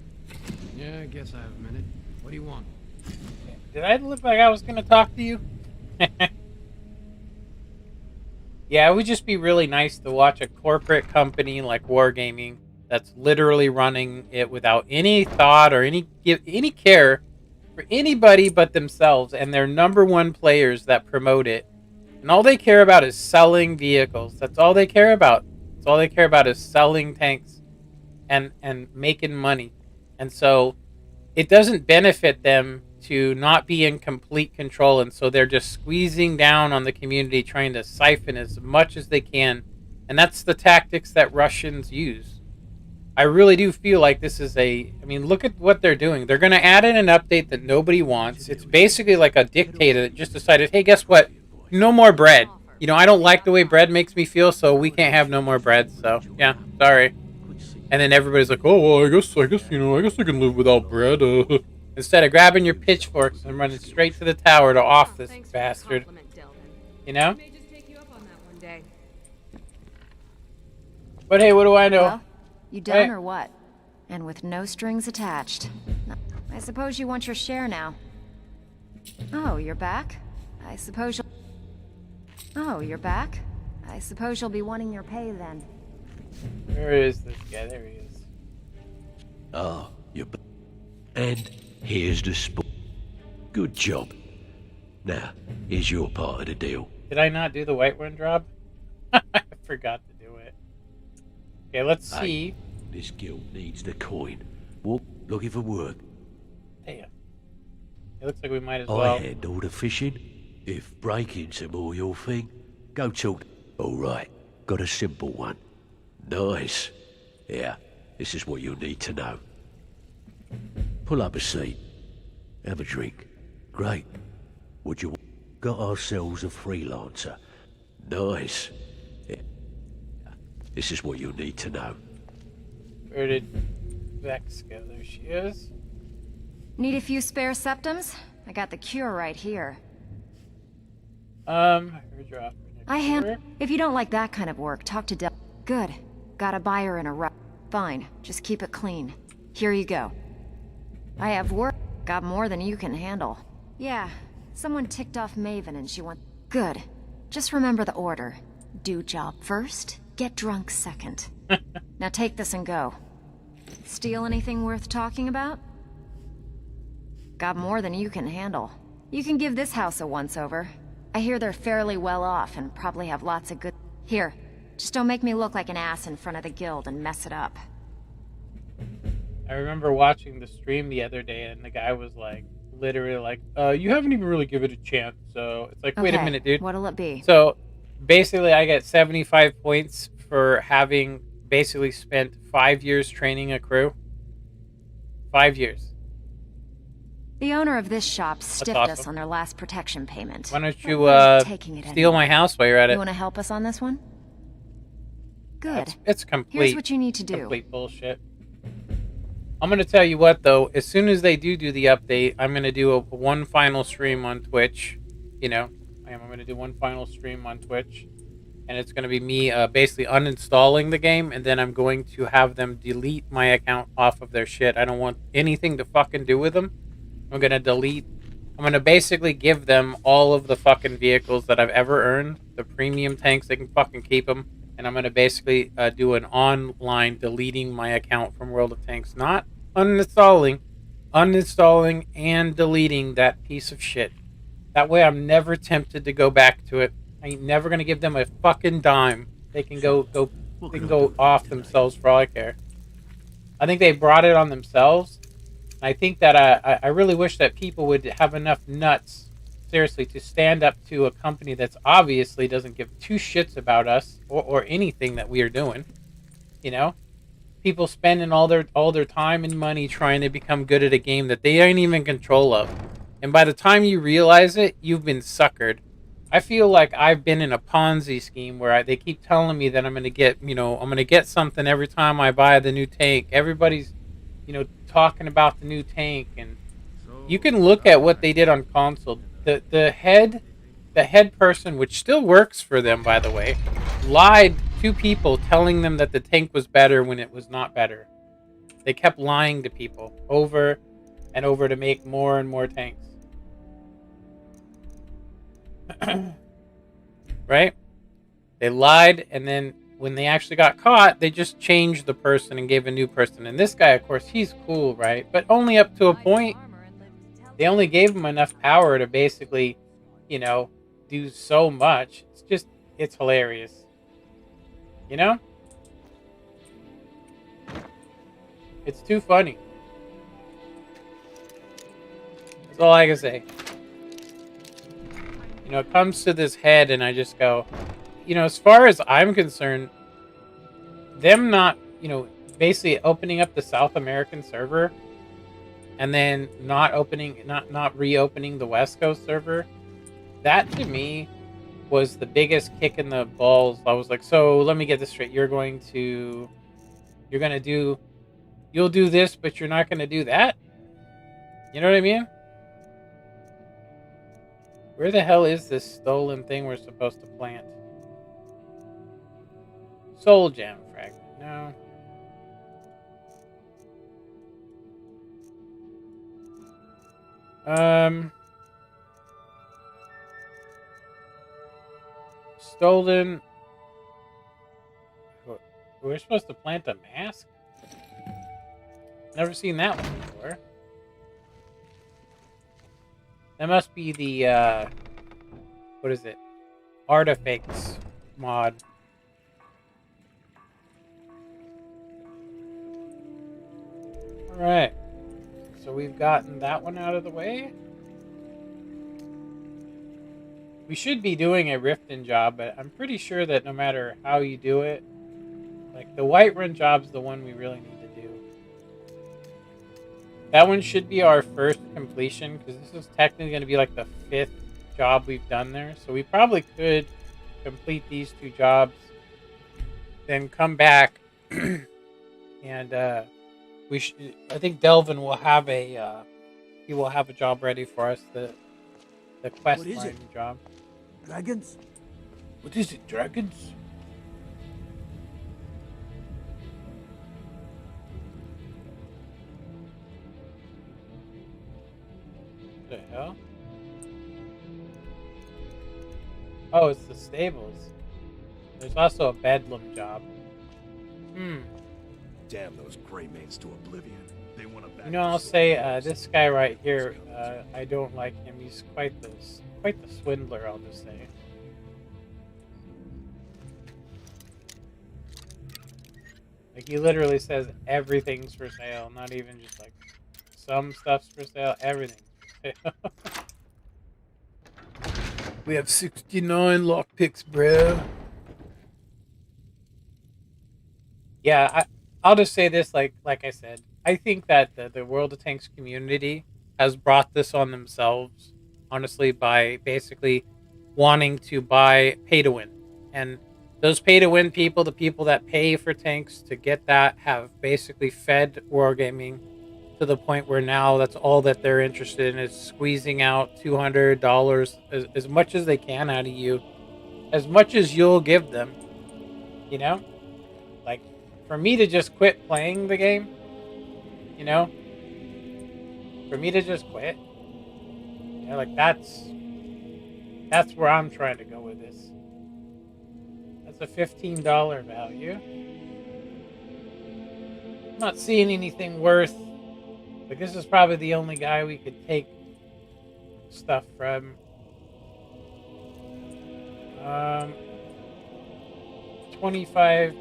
Yeah, I guess I have a minute. What do you want? Did I look like I was going to talk to you? Yeah, it would just be really nice to watch a corporate company like Wargaming that's literally running it without any thought or any care for anybody but themselves and their #1 players that promote it. And all they care about is selling vehicles. That's all they care about. That's all they care about is selling tanks and making money. And so it doesn't benefit them to not be in complete control, and so they're just squeezing down on the community, trying to siphon as much as they can. And that's the tactics that Russians use. I really do feel like this is I mean, look at what they're doing. They're going to add in an update that nobody wants. It's basically like a dictator that just decided, hey, guess what? No more bread. You know, I don't like the way bread makes me feel, so we can't have no more bread. So, yeah, sorry. And then everybody's like, oh, well, I guess, you know, I guess I can live without bread. Instead of grabbing your pitchforks and running straight to the tower to off this bastard. You know? But hey, what do I know? Well, you done or what? And with no strings attached. I suppose you want your share now. Oh, you're back? I suppose you'll... Oh, you're back? I suppose you'll be wanting your pay then. Where is this guy? There he is. Ah, you're back. And here's the sport. Good job. Now, here's your part of the deal. Did I not do the white one job? I forgot to do it. Okay, let's see. Hey, this guild needs the coin. Walk looking for work. Damn. It looks like we might as I well. handle the fishing. If breaking's more your thing, go talk. All right, got a simple one. Nice. Yeah, this is what you'll need to know. Pull up a seat. Have a drink. Great. Would you... Got ourselves a freelancer. Nice. Yeah. This is what you'll need to know. Where did Vex go? There she is. Need a few spare septums? I got the cure right here. Airdrop. If you don't like that kind of work, talk to Del. Good. Got a buyer in a rush. Fine. Just keep it clean. Here you go. I have work. Got more than you can handle. Yeah. Someone ticked off Maven and she wants... Good. Just remember the order. Do job first, get drunk second. Now take this and go. Steal anything worth talking about? Got more than you can handle. You can give this house a once-over. I hear they're fairly well off and probably have lots of good... Here, just don't make me look like an ass in front of the guild and mess it up. I remember watching the stream the other day and the guy was like, literally like, you haven't even really given it a chance. So it's like, wait a minute, dude. What'll it be? So basically I get 75 points for having basically spent 5 years training a crew. 5 years. The owner of this shop stiffed awesome. us on their last protection payment. Why don't you steal anyway. my house while you're at it? You want to help us on this one? Good. It's complete. Here's what you need to do. Complete bullshit. I'm going to tell you what, though. As soon as they do the update, I'm going to do one final stream on Twitch. You know, I'm going to do one final stream on Twitch. And it's going to be me basically uninstalling the game. And then I'm going to have them delete my account off of their shit. I don't want anything to fucking do with them. I'm going to delete. I'm going to basically give them all of the fucking vehicles that I've ever earned. The premium tanks, they can fucking keep them. And I'm going to basically do an online deleting my account from World of Tanks. Not uninstalling and deleting that piece of shit. That way I'm never tempted to go back to it. I ain't never going to give them a fucking dime. They can go off themselves for all I care. I think they brought it on themselves. I think that I really wish that people would have enough nuts, seriously, to stand up to a company that's obviously doesn't give two shits about us or anything that we are doing. You know, people spending all their time and money trying to become good at a game that they ain't even in control of, and by the time you realize it, you've been suckered. I feel like I've been in a Ponzi scheme where they keep telling me that I'm gonna get something every time I buy the new tank. Everybody's, talking about the new tank, and you can look at what they did on console. The head person, which still works for them, by the way, lied to people telling them that the tank was better when it was not better. They kept lying to people over and over to make more and more tanks. Right? They lied, and then when they actually got caught, they just changed the person and gave a new person. And this guy, of course, he's cool, right? But only up to a point. They only gave him enough power to basically, do so much. It's hilarious. It's too funny. That's all I can say. It comes to this head, and I just go, as far as I'm concerned, them not, basically opening up the South American server and then not reopening the West Coast server, that to me was the biggest kick in the balls. I was like, so let me get this straight. You'll do this, but you're not gonna do that? You know what I mean? Where the hell is this stolen thing we're supposed to plant? Soul gem fragment. No. Stolen. We're supposed to plant a mask? Never seen that one before. That must be the, what is it? Artifacts mod. Alright. So we've gotten that one out of the way. We should be doing a Riften job, but I'm pretty sure that no matter how you do it, like the Whiterun job's the one we really need to do. That one should be our first completion, because this is technically going to be like the 5th job we've done there. So we probably could complete these 2 jobs, then come back, and I think Delvin will have a job ready for us, the quest line job. Dragons? What is it, dragons? What the hell? Oh, it's the stables. There's also a bedlam job. Damn those gray mains to oblivion. They want to back. You know, I'll say this guy right here. I don't like him. He's quite the swindler. I'll just say. Like he literally says everything's for sale, not even just like some stuff's for sale. Everything's for sale. We have 69 lockpicks, bro. Yeah, I'll just say this, like I said, I think that the World of Tanks community has brought this on themselves, honestly, by basically wanting to buy pay to win. And those pay to win people, the people that pay for tanks to get that, have basically fed Wargaming to the point where now that's all that they're interested in, is squeezing out $200 as much as they can out of you, as much as you'll give them, you know? Like, for me to just quit playing the game, you know, for me to just quit, you know, like that's where I'm trying to go with this. That's a $15 value. I'm not seeing anything worth. Like, this is probably the only guy we could take stuff from. 25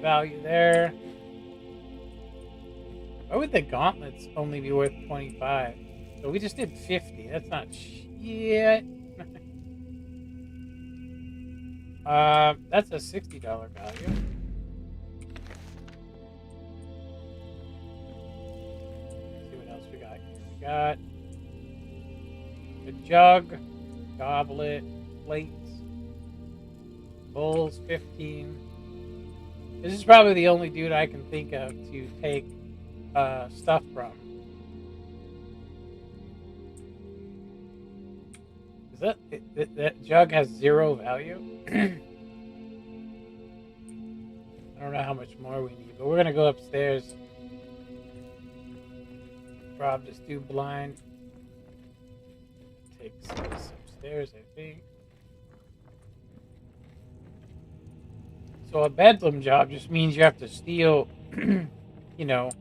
value there. Why would the gauntlets only be worth 25? So we just did 50. That's not shit. That's a $60 value. Let's see what else we got here. We got a jug, goblet, plates, bowls, 15. This is probably the only dude I can think of to take stuff from. Is that jug has 0 value? I don't know how much more we need, but we're gonna go upstairs. Rob just do blind. Take this upstairs, I think. So a bedlam job just means you have to steal, you know,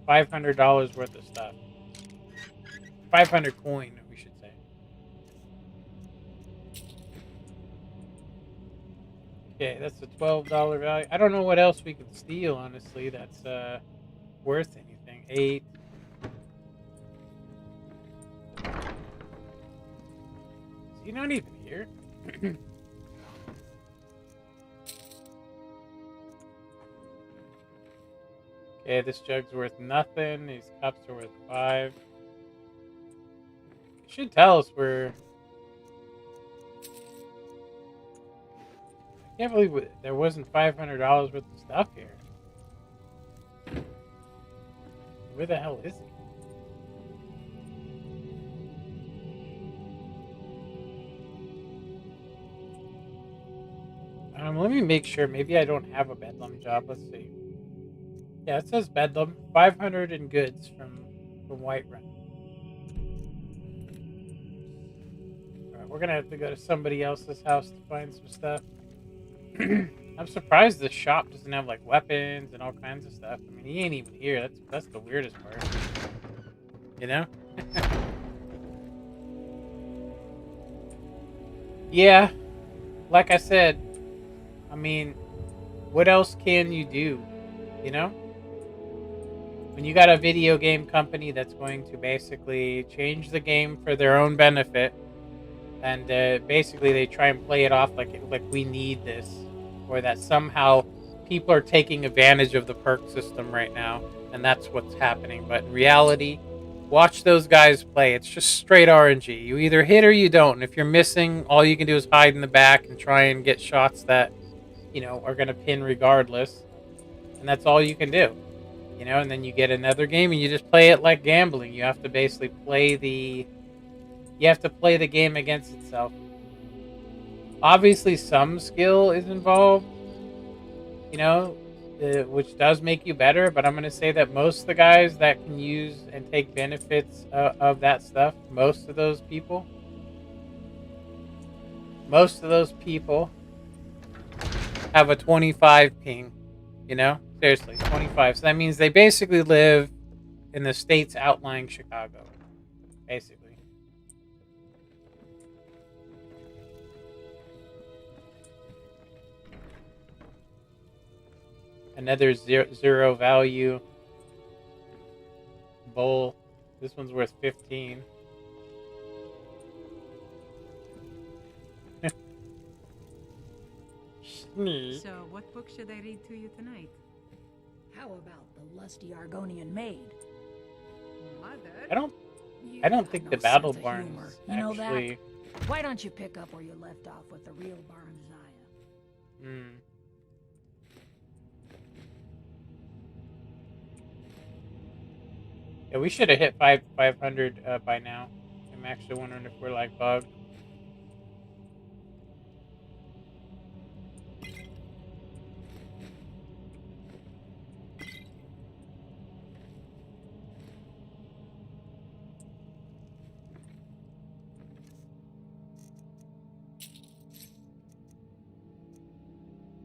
$500 worth of stuff. 500 coin, we should say. Okay, that's a $12 value. I don't know what else we could steal, honestly, that's worth anything. 8. Is he not even here? Okay, this jug's worth nothing. These cups are worth 5. It should tell us where... I can't believe there wasn't $500 worth of stuff here. Where the hell is he? Let me make sure. Maybe I don't have a Bedlam job. Let's see. Yeah, it says Bedlam. 500 in goods from Whiterun. Alright, we're gonna have to go to somebody else's house to find some stuff. I'm surprised the shop doesn't have like weapons and all kinds of stuff. I mean, he ain't even here. That's the weirdest part. You know? Yeah. Like I said, I mean, what else can you do? You know? When you got a video game company that's going to basically change the game for their own benefit, and basically they try and play it off like we need this, or that somehow people are taking advantage of the perk system right now, and that's what's happening. But in reality, watch those guys play. It's just straight RNG. You either hit or you don't, and if you're missing, all you can do is hide in the back and try and get shots that, you know, are going to pin regardless, and that's all you can do. You know, and then you get another game and you just play it like gambling. You have to basically play the game against itself. Obviously, some skill is involved, you know, which does make you better. But I'm going to say that most of the guys that can use and take benefits of that stuff, most of those people have a 25 ping, you know? Seriously, 25. So that means they basically live in the states outlying Chicago, basically. Another zero value bowl. This one's worth 15. So, what book should I read to you tonight? How about the lusty Argonian maid? Mother? I don't think the battle barns You know actually. that? Why don't you pick up where you left off with the real Baronziah? Yeah, we should have hit 500 by now. I'm actually wondering if we're like bugged.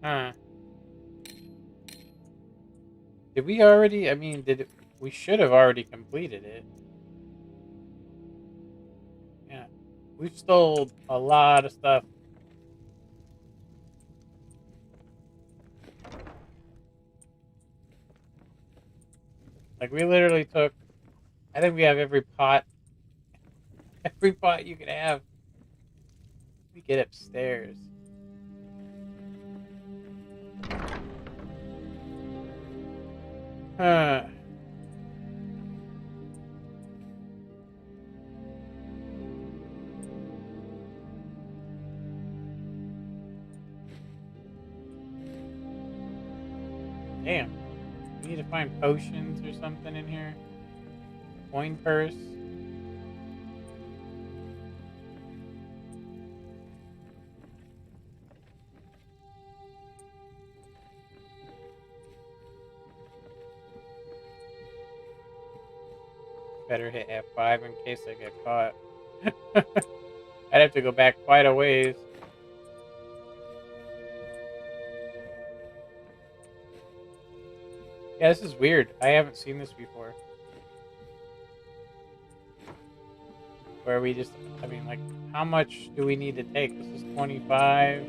Huh. Did we already? I mean, we should have already completed it. Yeah. We've stole a lot of stuff. Like, we literally took... I think we have every pot. Every pot you could have. We get upstairs. Huh. Damn. We need to find potions or something in here. Coin purse. Better hit F5 in case I get caught. I'd have to go back quite a ways. Yeah, this is weird. I haven't seen this before. Where we just, I mean, like, how much do we need to take? This is 25.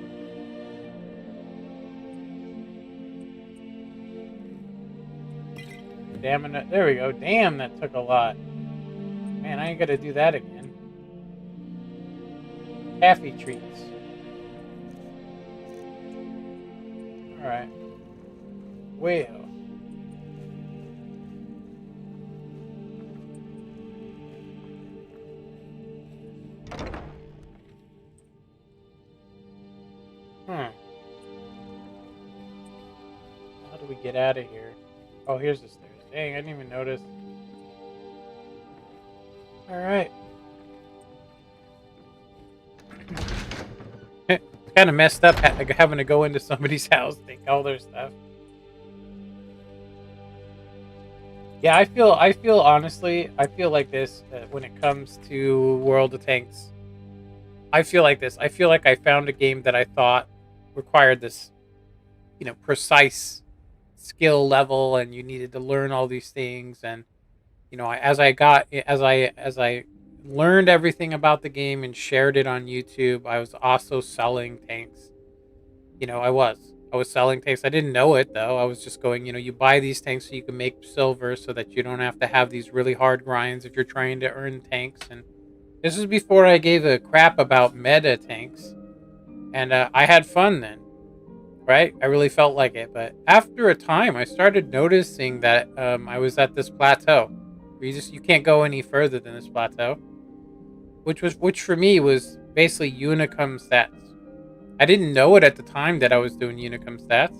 Damn it. There we go. Damn, that took a lot. Man, I ain't gonna do that again. Taffy treats. Alright. Well. get out of here? Oh, here's the stairs. Dang, I didn't even notice. Alright. It's kind of messed up having to go into somebody's house, take all their stuff. Yeah, I feel honestly, I feel like this when it comes to World of Tanks. I feel like this. I feel like I found a game that I thought required this, precise skill level, and you needed to learn all these things. And as I learned everything about the game and shared it on YouTube, I was also selling tanks. I was selling tanks. I didn't know it though. I was just going, you buy these tanks so you can make silver so that you don't have to have these really hard grinds if you're trying to earn tanks. And this is before I gave a crap about meta tanks. And I had fun then, right? I really felt like it. But after a time, I started noticing that I was at this plateau. Where you can't go any further than this plateau. Which for me was basically Unicum stats. I didn't know it at the time that I was doing Unicum stats,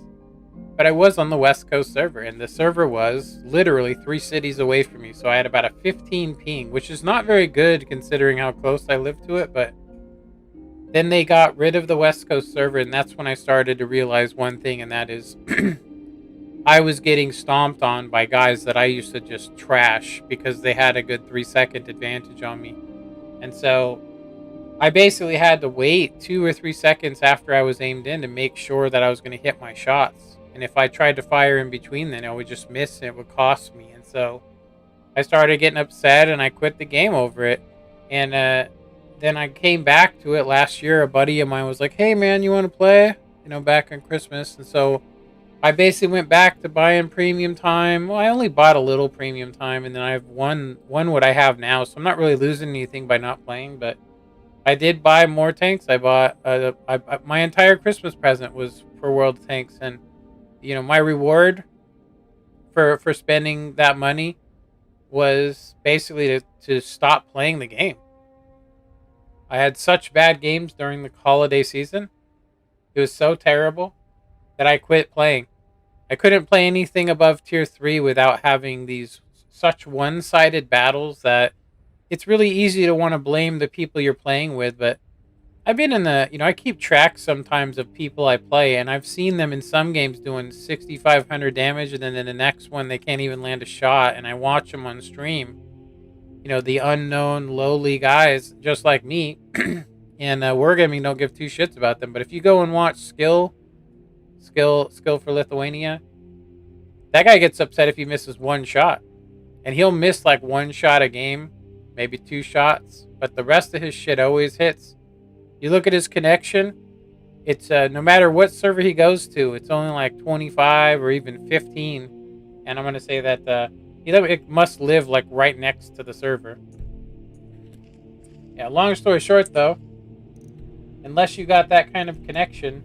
but I was on the West Coast server, and the server was literally 3 cities away from me, so I had about a 15 ping, which is not very good considering how close I live to it. But then they got rid of the West Coast server, and that's when I started to realize one thing, and that is I was getting stomped on by guys that I used to just trash because they had a good 3-second advantage on me. And so I basically had to wait 2 or 3 seconds after I was aimed in to make sure that I was going to hit my shots. And if I tried to fire in between, then I would just miss and it would cost me. And so I started getting upset and I quit the game over it. And then I came back to it last year. A buddy of mine was like, "Hey man, you want to play?" Back on Christmas. And so I basically went back to buying premium time. Well, I only bought a little premium time, and then I've won what I have now. So I'm not really losing anything by not playing, but I did buy more tanks. I bought my entire Christmas present was for World of Tanks, and my reward for spending that money was basically to stop playing the game. I had such bad games during the holiday season. It was so terrible that I quit playing. I couldn't play anything above tier 3 without having these such one-sided battles that it's really easy to want to blame the people you're playing with. But I've been in I keep track sometimes of people I play, and I've seen them in some games doing 6,500 damage, and then in the next one they can't even land a shot, and I watch them on stream. The unknown, lowly guys, just like me, and Wargaming don't give 2 shits about them. But if you go and watch Skill for Lithuania, that guy gets upset if he misses 1 shot. And he'll miss like 1 shot a game, maybe 2 shots, but the rest of his shit always hits. You look at his connection, it's no matter what server he goes to, it's only like 25 or even 15. And I'm going to say that it must live like right next to the server. Yeah, long story short though, unless you got that kind of connection,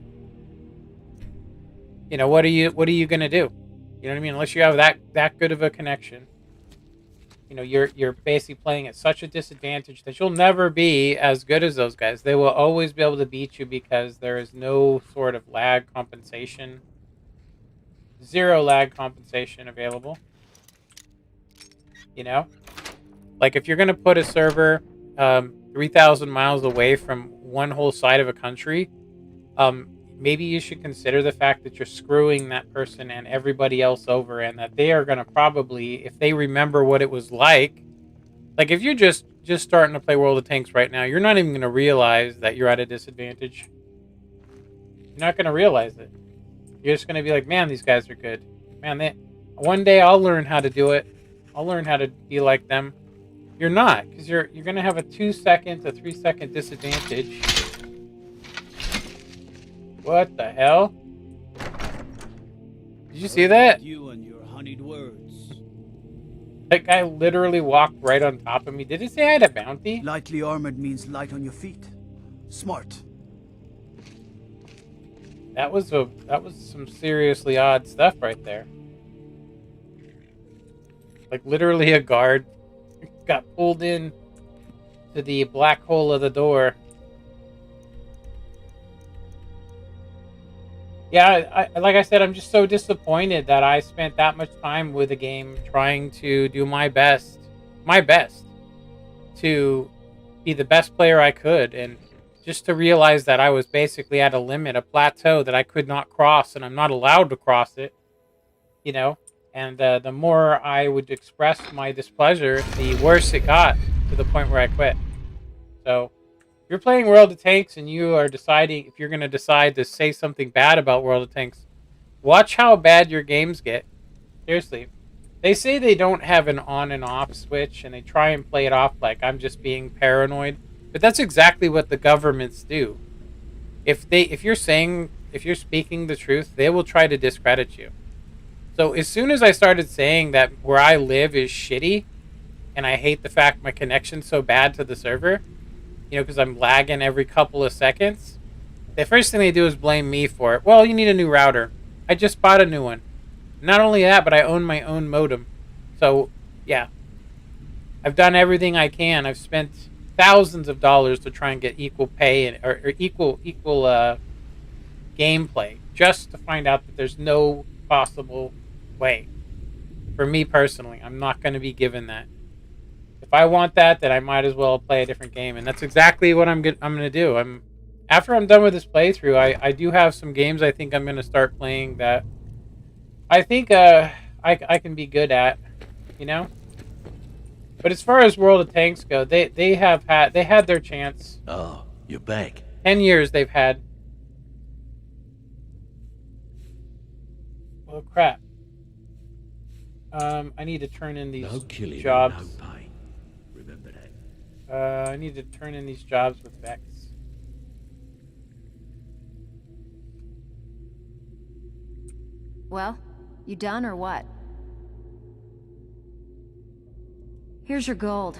what are you gonna do? You know what I mean? Unless you have that good of a connection, you're basically playing at such a disadvantage that you'll never be as good as those guys. They will always be able to beat you because there is no sort of lag compensation. 0 lag compensation available. Like if you're gonna put a server 3,000 miles away from one whole side of a country, maybe you should consider the fact that you're screwing that person and everybody else over, and that they are going to probably, if they remember what it was like if you're just starting to play World of Tanks right now, you're not even going to realize that you're at a disadvantage. You're not going to realize it. You're just going to be like, man, these guys are good. Man, one day I'll learn how to do it. I'll learn how to be like them. You're not, because you're going to have a 2-second to 3-second disadvantage. What the hell? Did you see that? You and your honeyed words. That guy literally walked right on top of me. Did it say I had a bounty? Lightly armored means light on your feet. Smart. That was some seriously odd stuff right there. Like literally a guard got pulled in to the black hole of the door. Yeah, like I said, I'm just so disappointed that I spent that much time with a game trying to do my best to be the best player I could, and just to realize that I was basically at a limit, a plateau that I could not cross, and I'm not allowed to cross it, you know? And the more I would express my displeasure, the worse it got, to the point where I quit. So, if you're playing World of Tanks and you are deciding if you're going to decide to say something bad about World of Tanks, watch how bad your games get. Seriously. They say they don't have an on and off switch, and they try and play it off like I'm just being paranoid. But that's exactly what the governments do. If you're speaking the truth, they will try to discredit you. So as soon as I started saying that where I live is shitty, and I hate the fact my connection's so bad to the server, because I'm lagging every couple of seconds, the first thing they do is blame me for it. Well, you need a new router. I just bought a new one. Not only that, but I own my own modem. So, yeah. I've done everything I can. I've spent thousands of dollars to try and get equal pay or equal gameplay, just to find out that there's no possible way. For me personally, I'm not going to be given that. If I want that, then I might as well play a different game, and that's exactly what I'm going to do. After I'm done with this playthrough, I do have some games I think I'm going to start playing that I think I can be good at, But as far as World of Tanks go, they had their chance. Oh, you're back. 10 years they've had. Oh crap. I need to turn in these jobs. No pay. Remember that. I need to turn in these jobs with Vex. Well, you done or what? Here's your gold.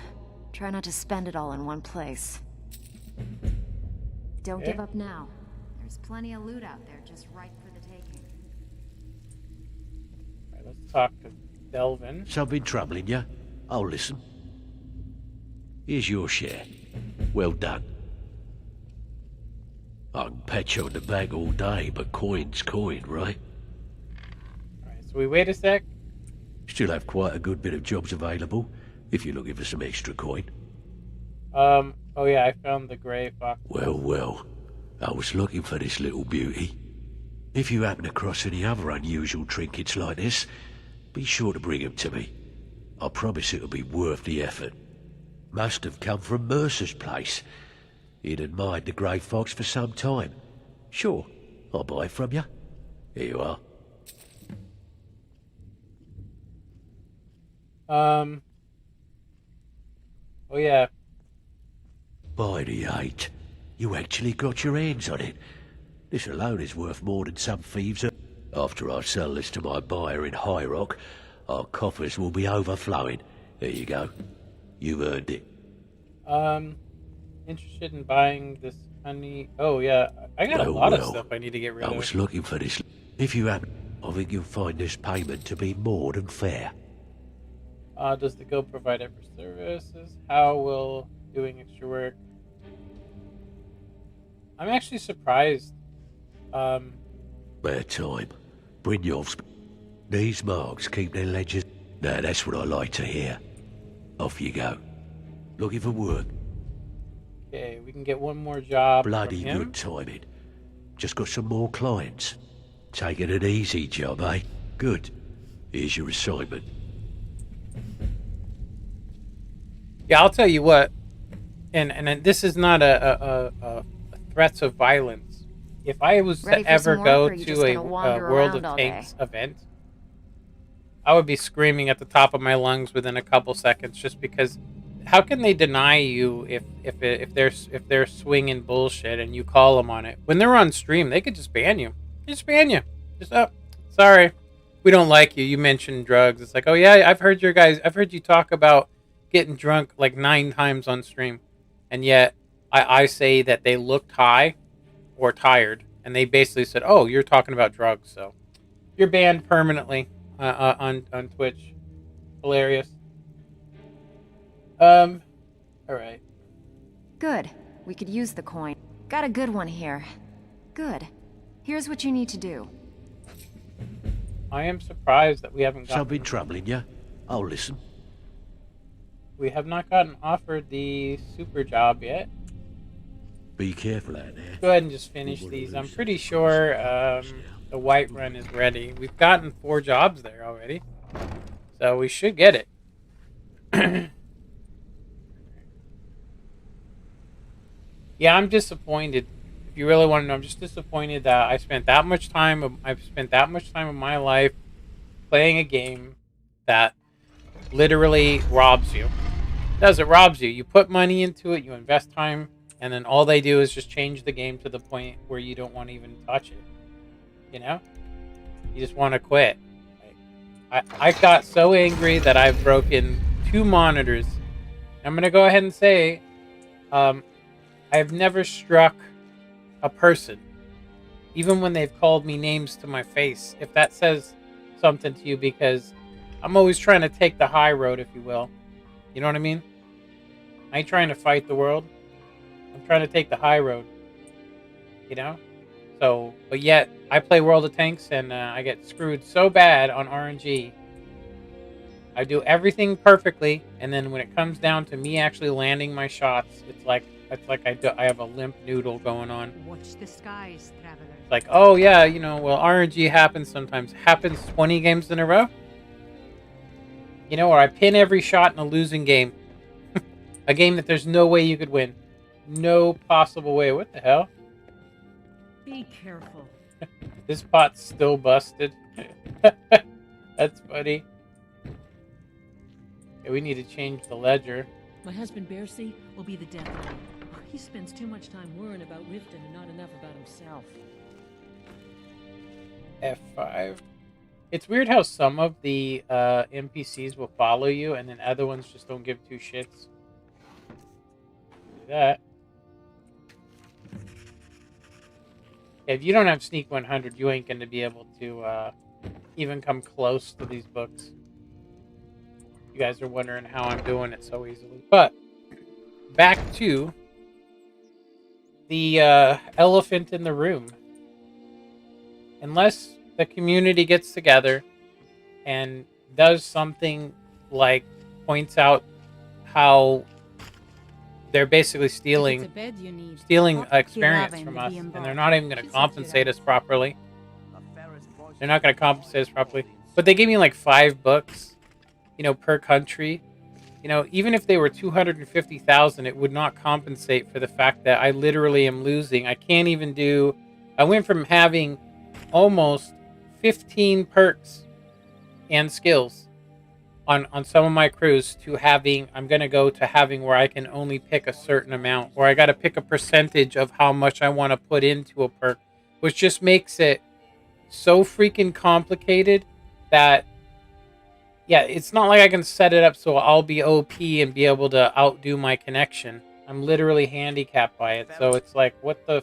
Try not to spend it all in one place. Don't give up now. There's plenty of loot out there just ripe for the taking. Alright, let's talk to Delvin. Something troubling you? I'll listen. Here's your share. Well done. I can pat you on the back all day, but coin's coin, right? Alright, so we wait a sec. Still have quite a good bit of jobs available, if you're looking for some extra coin. Oh yeah, I found the grey fox. Well, I was looking for this little beauty. If you happen across any other unusual trinkets like this, be sure to bring them to me. I promise it'll be worth the effort. Must have come from Mercer's place. He'd admired the grey fox for some time. Sure, I'll buy it from you. Here you are. Oh yeah. By the 8, you actually got your hands on it. This alone is worth more than some thieves. After I sell this to my buyer in High Rock, our coffers will be overflowing. There you go. You've earned it. Interested in buying this honey? Oh yeah, I got a lot of stuff I need to get rid of. I was looking for this. If you happen, I think you'll find this payment to be more than fair. Does the guild provide extra services? How will doing extra work? I'm actually surprised. Bad time. Brynjolf's. These marks keep their ledgers. Now that's what I like to hear. Off you go. Looking for work. Okay, we can get one more job. Bloody from him. good timing. Just got some more clients. Taking an easy job, eh? Good. Here's your assignment. Yeah, I'll tell you what. And this is not a threats of violence. If I was to ever go to a World of Tanks event, I would be screaming at the top of my lungs within a couple seconds, just because. How can they deny you if they're swinging bullshit and you call them on it? When they're on stream, they could just ban you. Just ban you. Just sorry, we don't like you. You mentioned drugs. It's like, oh yeah, I've heard you talk about getting drunk like 9 times on stream, and yet I say that they looked high or tired, and they basically said, oh, you're talking about drugs, so you're banned permanently on Twitch. Hilarious. All right. Good. We could use the coin. Got a good one here. Good. Here's what you need to do. I am surprised that we haven't gotten... Something troubling you? I'll listen. We have not gotten offered the super job yet. Be careful out there. Go ahead and just finish these. I'm pretty sure the white run is ready. We've gotten 4 jobs there already. So we should get it. Yeah, I'm disappointed. If you really want to know, I'm just disappointed that I've spent that much time of my life playing a game that literally robs you. It does, it robs you. You put money into it, you invest time, and then all they do is just change the game to the point where you don't want to even touch it. You know? You just want to quit. I got so angry that I've broken 2 monitors. I'm going to go ahead and say, I've never struck a person, even when they've called me names to my face. If that says something to you, because I'm always trying to take the high road, if you will. You know what I mean? I ain't trying to fight the world. I'm trying to take the high road. You know? So, but yet, I play World of Tanks, and I get screwed so bad on RNG. I do everything perfectly, and then when it comes down to me actually landing my shots, it's like I have a limp noodle going on. Watch the skies, traveler. It's like, oh yeah, you know, well, RNG happens sometimes. Happens 20 games in a row. You know, or I pin every shot in a losing game. A game that there's no way you could win. No possible way. What the hell? Be careful. This pot's still busted. That's funny. Okay, we need to change the ledger. My husband Bearsey will be the death of me. He spends too much time worrying about Riften and not enough about himself. F5. It's weird how some of the NPCs will follow you and then other ones just don't give 2 shits. Do that. If you don't have Sneak 100, you ain't going to be able to even come close to these books. You guys are wondering how I'm doing it so easily. But back to the elephant in the room. Unless the community gets together and does something like points out how they're basically stealing experience from us, and they're not even going to compensate us properly. They're not going to compensate us properly. But they gave me like 5 books, you know, per country. You know, even if they were 250,000, it would not compensate for the fact that I literally am losing. I can't even do... I went from having almost 15 perks and skills on some of my crews to having... I'm going to go to having where I can only pick a certain amount. Or I got to pick a percentage of how much I want to put into a perk. Which just makes it so freaking complicated that... Yeah, it's not like I can set it up so I'll be OP and be able to outdo my connection. I'm literally handicapped by it. So it's like, what the...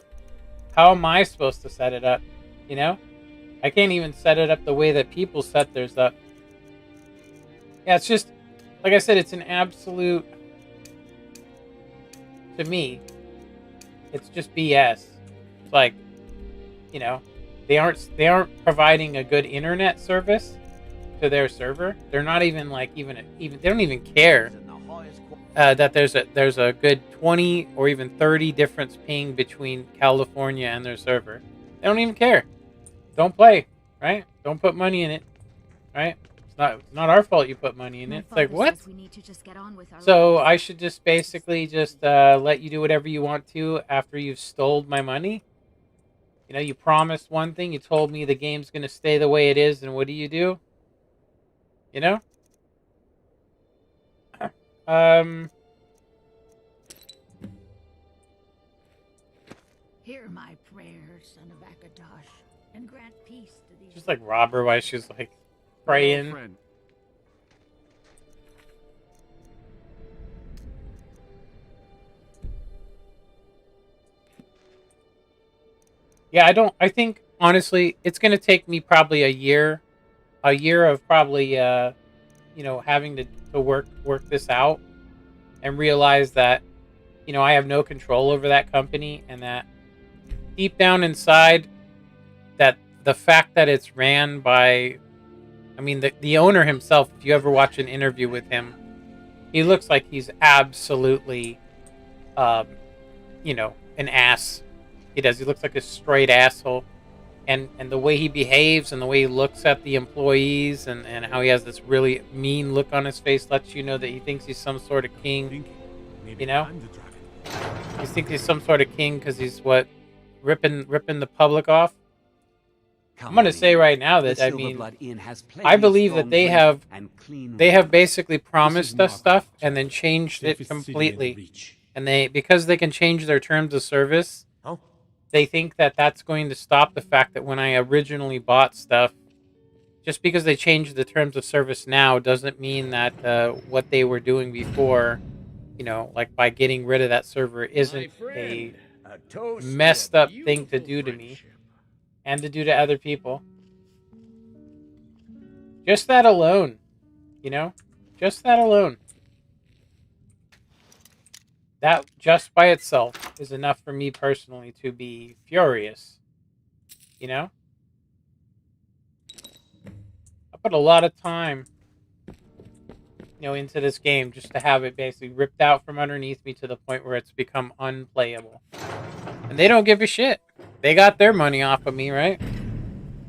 How am I supposed to set it up? You know? I can't even set it up the way that people set theirs up. Yeah, it's just... Like I said, it's an absolute... To me, it's just BS. It's like, you know, they aren't providing a good internet service to their server. They're not even like even they don't even care that there's a good 20 or even 30 difference ping between California and their server. They don't even care. Don't play, right? Don't put money in it, right? It's not our fault you put money in it. It's like, what? So I should just basically just let you do whatever you want to after you've stole my money? You know, you promised one thing, you told me the game's gonna stay the way it is, and what do? You know? Hear my prayers, son of Akatosh, and grant peace to these... Just like rob her while she's like praying. Yeah, I think, honestly, it's going to take me probably a year of probably, you know, having to work this out and realize that, you know, I have no control over that company and that deep down inside, that the fact that it's ran by, I mean, the owner himself, if you ever watch an interview with him, he looks like he's absolutely, um, you know, an ass. He does. He looks like a straight asshole. And the way he behaves and the way he looks at the employees and how he has this really mean look on his face lets you know that he thinks he's some sort of king. You know? He thinks he's some sort of king because he's, what, ripping the public off? I'm going to say right now that, I mean, I believe that they have basically promised us stuff and then changed it completely. And because they can change their terms of service, they think that that's going to stop the fact that when I originally bought stuff, just because they changed the terms of service now doesn't mean that what they were doing before, you know, like by getting rid of that server isn't a messed up thing to do to me and to do to other people. Just that alone, you know, just that alone. That just by itself is enough for me personally to be furious. You know? I put a lot of time, you know, into this game just to have it basically ripped out from underneath me to the point where it's become unplayable. And they don't give a shit. They got their money off of me, right?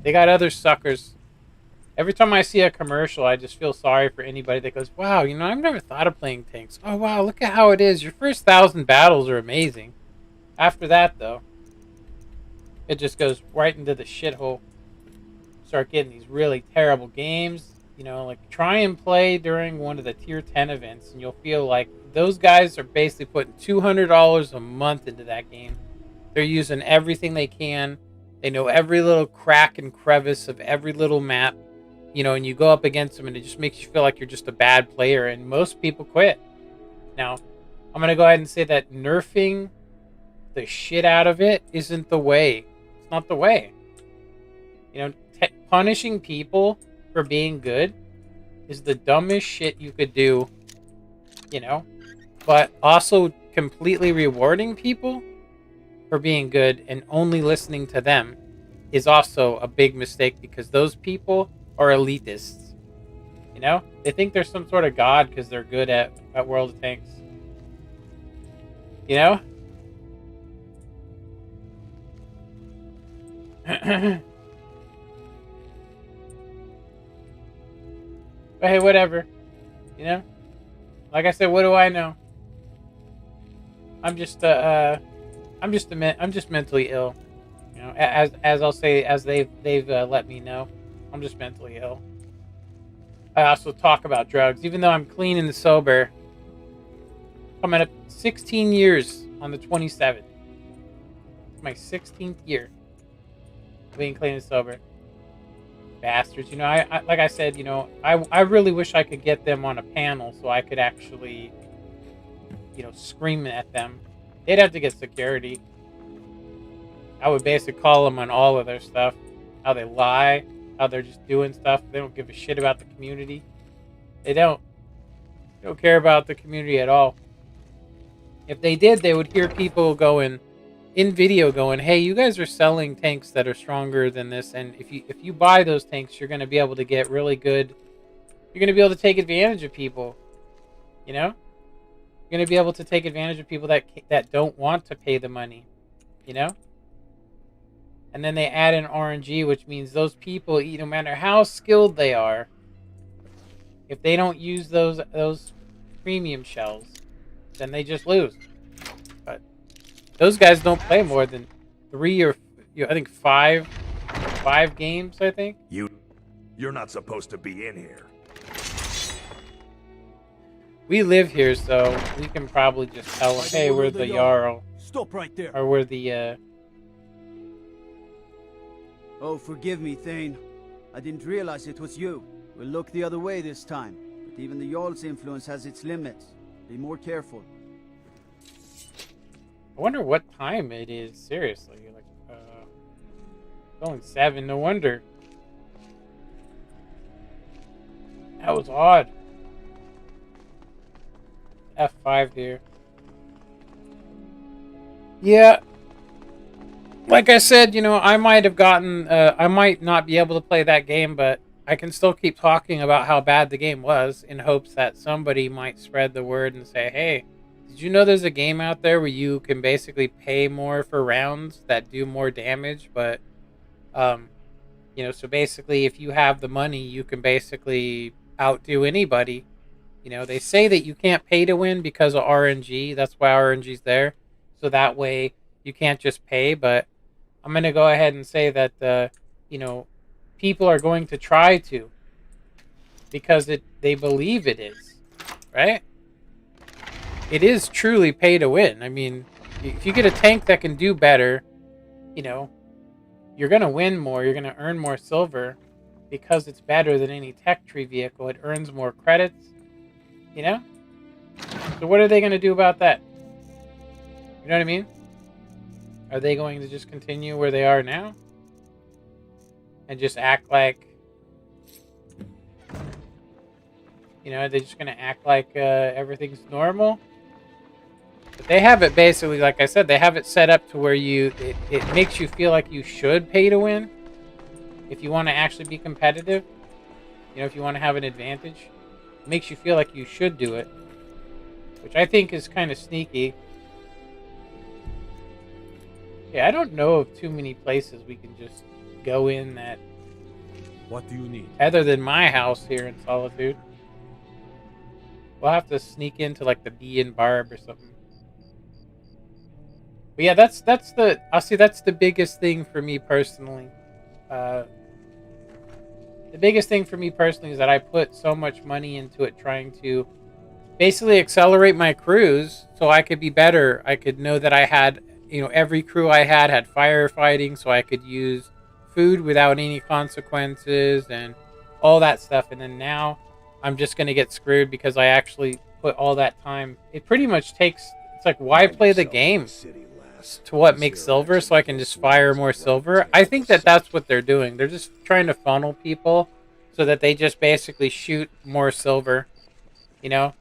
They got other suckers. Every time I see a commercial, I just feel sorry for anybody that goes, wow, you know, I've never thought of playing tanks. Oh, wow, look at how it is. Your first 1,000 battles are amazing. After that, though, it just goes right into the shithole. Start getting these really terrible games. You know, like, try and play during one of the tier 10 events, and you'll feel like those guys are basically putting $200 a month into that game. They're using everything they can. They know every little crack and crevice of every little map. You know, and you go up against them and it just makes you feel like you're just a bad player, and most people quit. Now, I'm going to go ahead and say that nerfing the shit out of it isn't the way. It's not the way. You know, punishing people for being good is the dumbest shit you could do, you know, but also completely rewarding people for being good and only listening to them is also a big mistake, because those people are elitists. You know? They think they're some sort of god because they're good at World of Tanks. You know? But hey, whatever. You know? Like I said, what do I know? I'm just mentally ill. You know, as I'll say, as they've let me know. I'm just mentally ill. I also talk about drugs, even though I'm clean and sober. Coming up 16 years on the 27th. It's my 16th year being clean and sober. Bastards. You know, I like I said, you know, I really wish I could get them on a panel so I could actually, you know, scream at them. They'd have to get security. I would basically call them on all of their stuff. How they lie. How they're just doing stuff. They don't give a shit about the community. They don't care about the community at all. If they did, they would hear people going in video going, hey, you guys are selling tanks that are stronger than this, and if you buy those tanks, you're going to be able to get really good. You're going to be able to take advantage of people. You know? You're going to be able to take advantage of people that don't want to pay the money. You know? And then they add in RNG, which means those people, no matter how skilled they are, if they don't use those premium shells, then they just lose. But those guys don't play more than 3 or I think 5 games. I think you're not supposed to be in here. We live here, so we can probably just tell them, hey, we're the Jarl. Stop right there. Or we're the Oh, forgive me, Thane. I didn't realize it was you. We'll look the other way this time. But even the Jarl's influence has its limits. Be more careful. I wonder what time it is, seriously. Like, it's only 7, no wonder. That was odd. F5 here. Yeah. like I said, you know, I might have gotten, I might not be able to play that game, but I can still keep talking about how bad the game was in hopes that somebody might spread the word and say, hey, did you know there's a game out there where you can basically pay more for rounds that do more damage, but, you know, so basically if you have the money, you can basically outdo anybody. You know, they say that you can't pay to win because of RNG. That's why RNG's there. So that way you can't just pay, but I'm going to go ahead and say that, you know, people are going to try to because they believe it is, right? It is truly pay to win. I mean, if you get a tank that can do better, you know, you're going to win more. You're going to earn more silver because it's better than any tech tree vehicle. It earns more credits, you know? So what are they going to do about that? You know what I mean? Are they going to just continue where they are now? And just act like... You know, they're just going to act like everything's normal? But they have it basically, like I said, they have it set up to where it makes you feel like you should pay to win. If you want to actually be competitive. You know, if you want to have an advantage. It makes you feel like you should do it. Which I think is kind of sneaky. Yeah, I don't know of too many places we can just go in that... What do you need? Other than my house here in Solitude. We'll have to sneak into like the Bee and Barb or something. But yeah, that's the biggest thing for me personally. The biggest thing for me personally is that I put so much money into it trying to basically accelerate my crews so I could be better. I could know that I had, you know, every crew I had firefighting, so I could use food without any consequences and all that stuff. And then now I'm just going to get screwed because I actually put all that time. It pretty much takes, it's like, why play the game to what makes silver so I can just fire more silver? I think that that's what they're doing. They're just trying to funnel people so that they just basically shoot more silver, you know?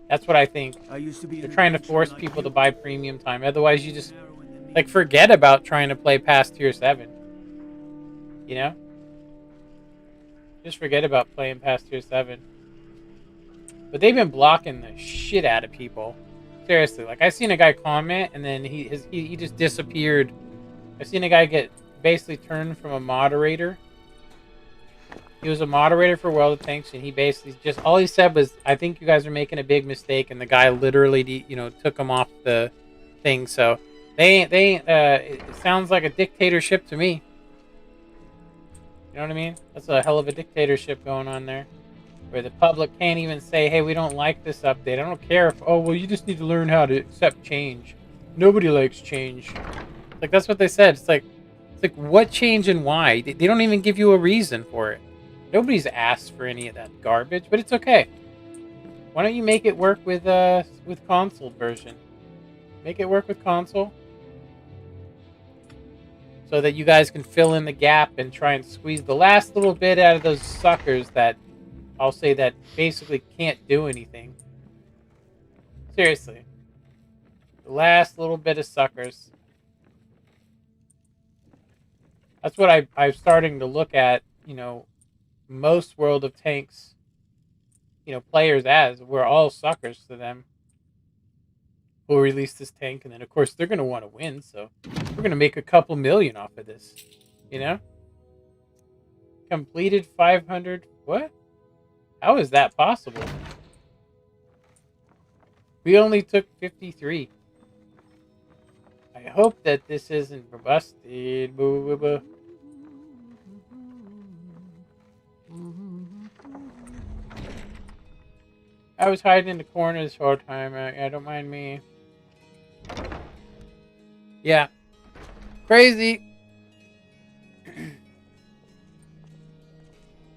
That's what I think. They're trying to force people to buy premium time. Otherwise, you just, like, forget about trying to play past tier 7. You know? Just forget about playing past tier 7. But they've been blocking the shit out of people. Seriously. Like, I seen a guy comment, and then he just disappeared. I seen a guy get basically turned from a moderator. He was a moderator for World of Tanks, and he basically just, all he said was, I think you guys are making a big mistake, and the guy literally, you know, took him off the thing. So it sounds like a dictatorship to me. You know what I mean? That's a hell of a dictatorship going on there, where the public can't even say, hey, we don't like this update. I don't care if, oh, well, you just need to learn how to accept change. Nobody likes change. Like, that's what they said. It's like what change and why? They don't even give you a reason for it. Nobody's asked for any of that garbage, but it's okay. Why don't you make it work with console version? Make it work with console, so that you guys can fill in the gap and try and squeeze the last little bit out of those suckers that, I'll say, that basically can't do anything. Seriously. The last little bit of suckers. That's what I'm starting to look at, you know, most World of Tanks, you know, players as. We're all suckers to them. We'll release this tank, and then, of course, they're going to want to win, so we're going to make a couple million off of this, you know? Completed 500... What? How is that possible? We only took 53. I hope that this isn't busted. Boo, boo, boo. I was hiding in the corner this whole time. Don't mind me. Yeah. Crazy.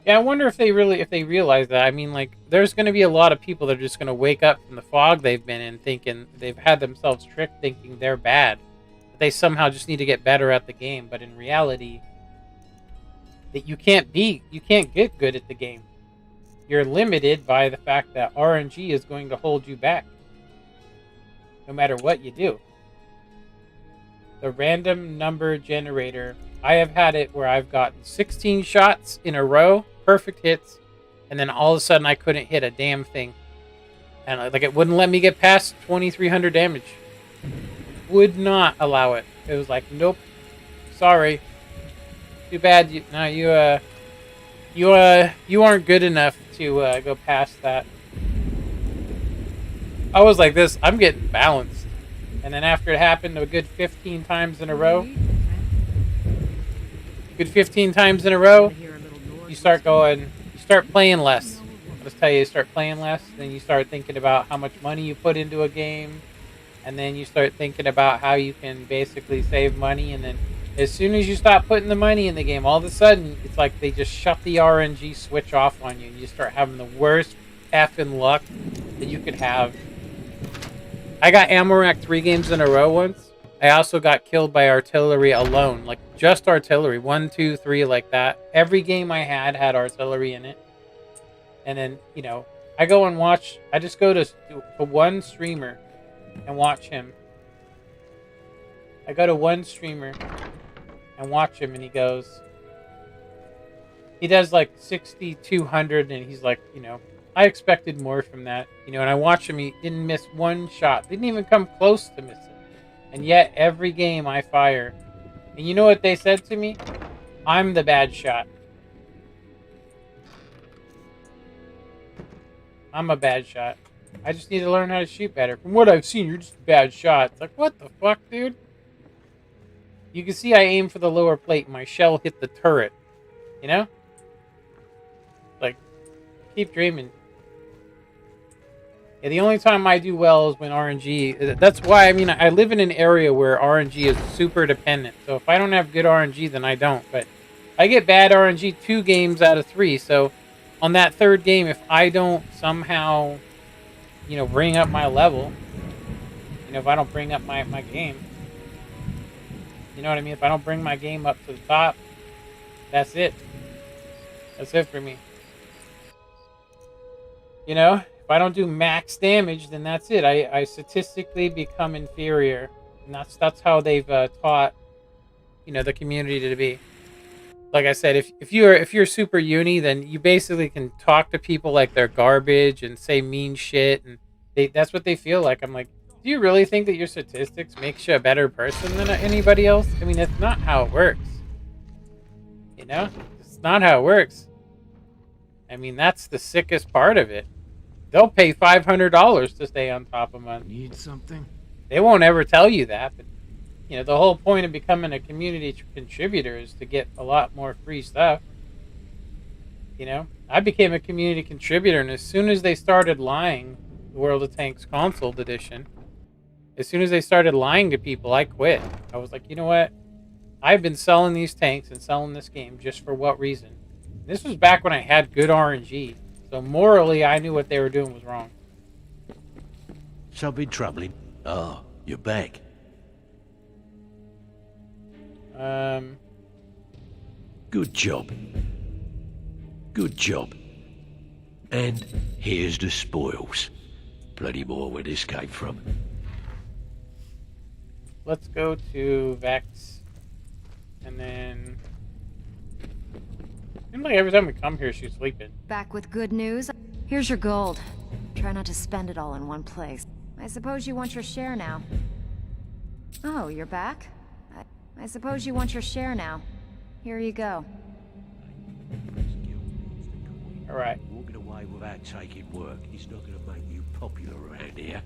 Yeah, I wonder if they realize that. I mean, like, there's going to be a lot of people that are just going to wake up from the fog they've been in thinking they've had themselves tricked, thinking they're bad. That they somehow just need to get better at the game. But in reality, that you can't get good at the game. You're limited by the fact that RNG is going to hold you back. No matter what you do. the random number generator, I have had it where I've gotten 16 shots in a row, perfect hits, and then all of a sudden I couldn't hit a damn thing. And like it wouldn't let me get past 2,300 damage. Would not allow it. It was like, nope, sorry. Too bad. You aren't good enough to go past that. I was like this. I'm getting balanced, and then after it happened a good 15 times in a row, you start going. You start playing less. I'll just tell you, start playing less. Then you start thinking about how much money you put into a game, and then you start thinking about how you can basically save money, and then as soon as you stop putting the money in the game, all of a sudden, it's like they just shut the RNG switch off on you. And you start having the worst effing luck that you could have. I got ammo rack 3 games in a row once. I also got killed by artillery alone. Like, just artillery. 1, 2, 3, like that. Every game I had artillery in it. And then, you know, I go and watch. I just go to one streamer and watch him. I go to one streamer and watch him, and he does like 6,200, and he's like, you know, I expected more from that, you know, and I watched him, he didn't miss one shot, didn't even come close to missing, and yet every game I fire, and you know what they said to me? I'm the bad shot. I'm a bad shot. I just need to learn how to shoot better. From what I've seen, you're just a bad shot. It's like, what the fuck, dude? You can see I aim for the lower plate and my shell hit the turret. You know? Like, keep dreaming. Yeah, the only time I do well is when RNG... That's why, I mean, I live in an area where RNG is super dependent. So if I don't have good RNG, then I don't. But I get bad RNG 2 games out of 3. So on that 3rd game, if I don't somehow, you know, bring up my level... You know, if I don't bring up my game... You know what I mean? If I don't bring my game up to the top, that's it. That's it for me. You know? If I don't do max damage, then that's it. I statistically become inferior. And that's how they've taught, you know, the community to be. Like I said, if you're super uni, then you basically can talk to people like they're garbage and say mean shit, and that's what they feel like. I'm like, do you really think that your statistics makes you a better person than anybody else? I mean, that's not how it works. You know? It's not how it works. I mean, that's the sickest part of it. They'll pay $500 to stay on top of money. Need something? They won't ever tell you that, but, you know, the whole point of becoming a community contributor is to get a lot more free stuff. You know? I became a community contributor, and as soon as they started lying, the World of Tanks Console Edition... As soon as they started lying to people, I quit. I was like, you know what? I've been selling these tanks and selling this game just for what reason? This was back when I had good RNG. So morally, I knew what they were doing was wrong. Something troubling. Ah, you're back. Good job. Good job. And here's the spoils. Plenty more where this came from. Let's go to Vex, and then... Seems like every time we come here, she's sleeping. Back with good news? Here's your gold. Try not to spend it all in one place. I suppose you want your share now. Oh, you're back? I suppose you want your share now. Here you go. Alright. Walking away without taking work is not going to make you popular around here.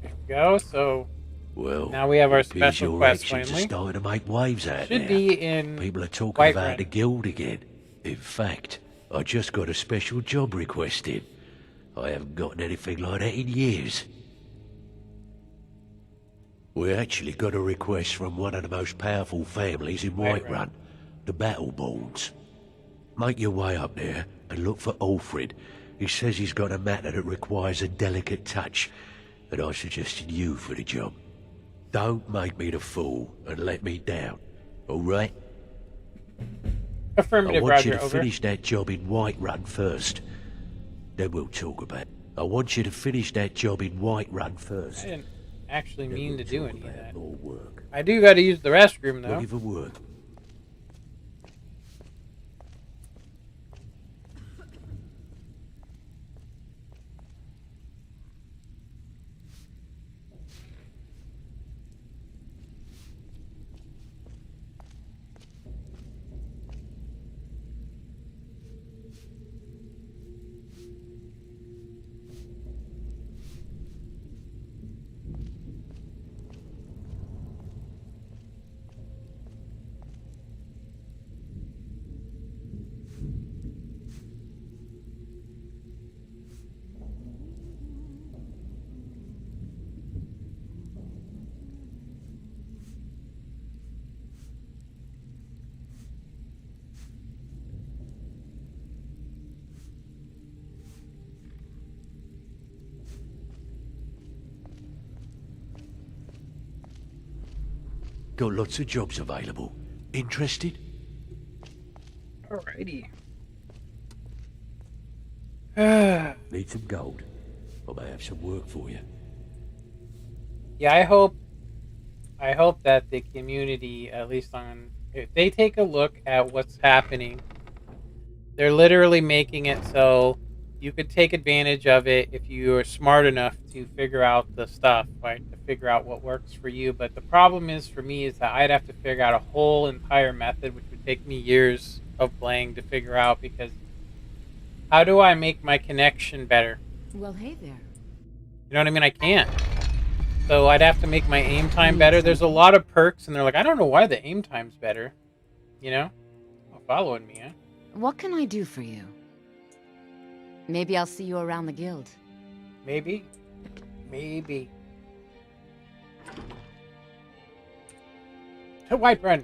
There we go, so... Well, now we have our special quest finally. Starting to make waves out Should there. Be in People are talking about the guild again. In fact, I just got a special job requested. I haven't gotten anything like that in years. We actually got a request from one of the most powerful families in Whiterun, the Battleborns. Make your way up there and look for Alfred. He says he's got a matter that requires a delicate touch, and I suggested you for the job. Don't make me the fool and let me down, all right? Affirmative, I want you Roger, to over. finish that job in Whiterun first. Then we'll talk about it. I want you to finish that job in Whiterun first. actually mean to do any of that. More work. I do got to use the restroom though. Not even work. Got lots of jobs available. Interested? Alrighty. Need some gold? I may have some work for you. Yeah, I hope that the community, at least if they take a look at what's happening, they're literally making it so you could take advantage of it if you are smart enough to figure out the stuff, right? To figure out what works for you. But the problem is for me is that I'd have to figure out a whole entire method, which would take me years of playing to figure out, because how do I make my connection better? Well, hey there. You know what I mean? I can't. So I'd have to make my aim time better. There's a lot of perks, and they're like, I don't know why the aim time's better. You know? Oh, following me, huh? What can I do for you? Maybe I'll see you around the guild. Maybe. Maybe. To Whiterun.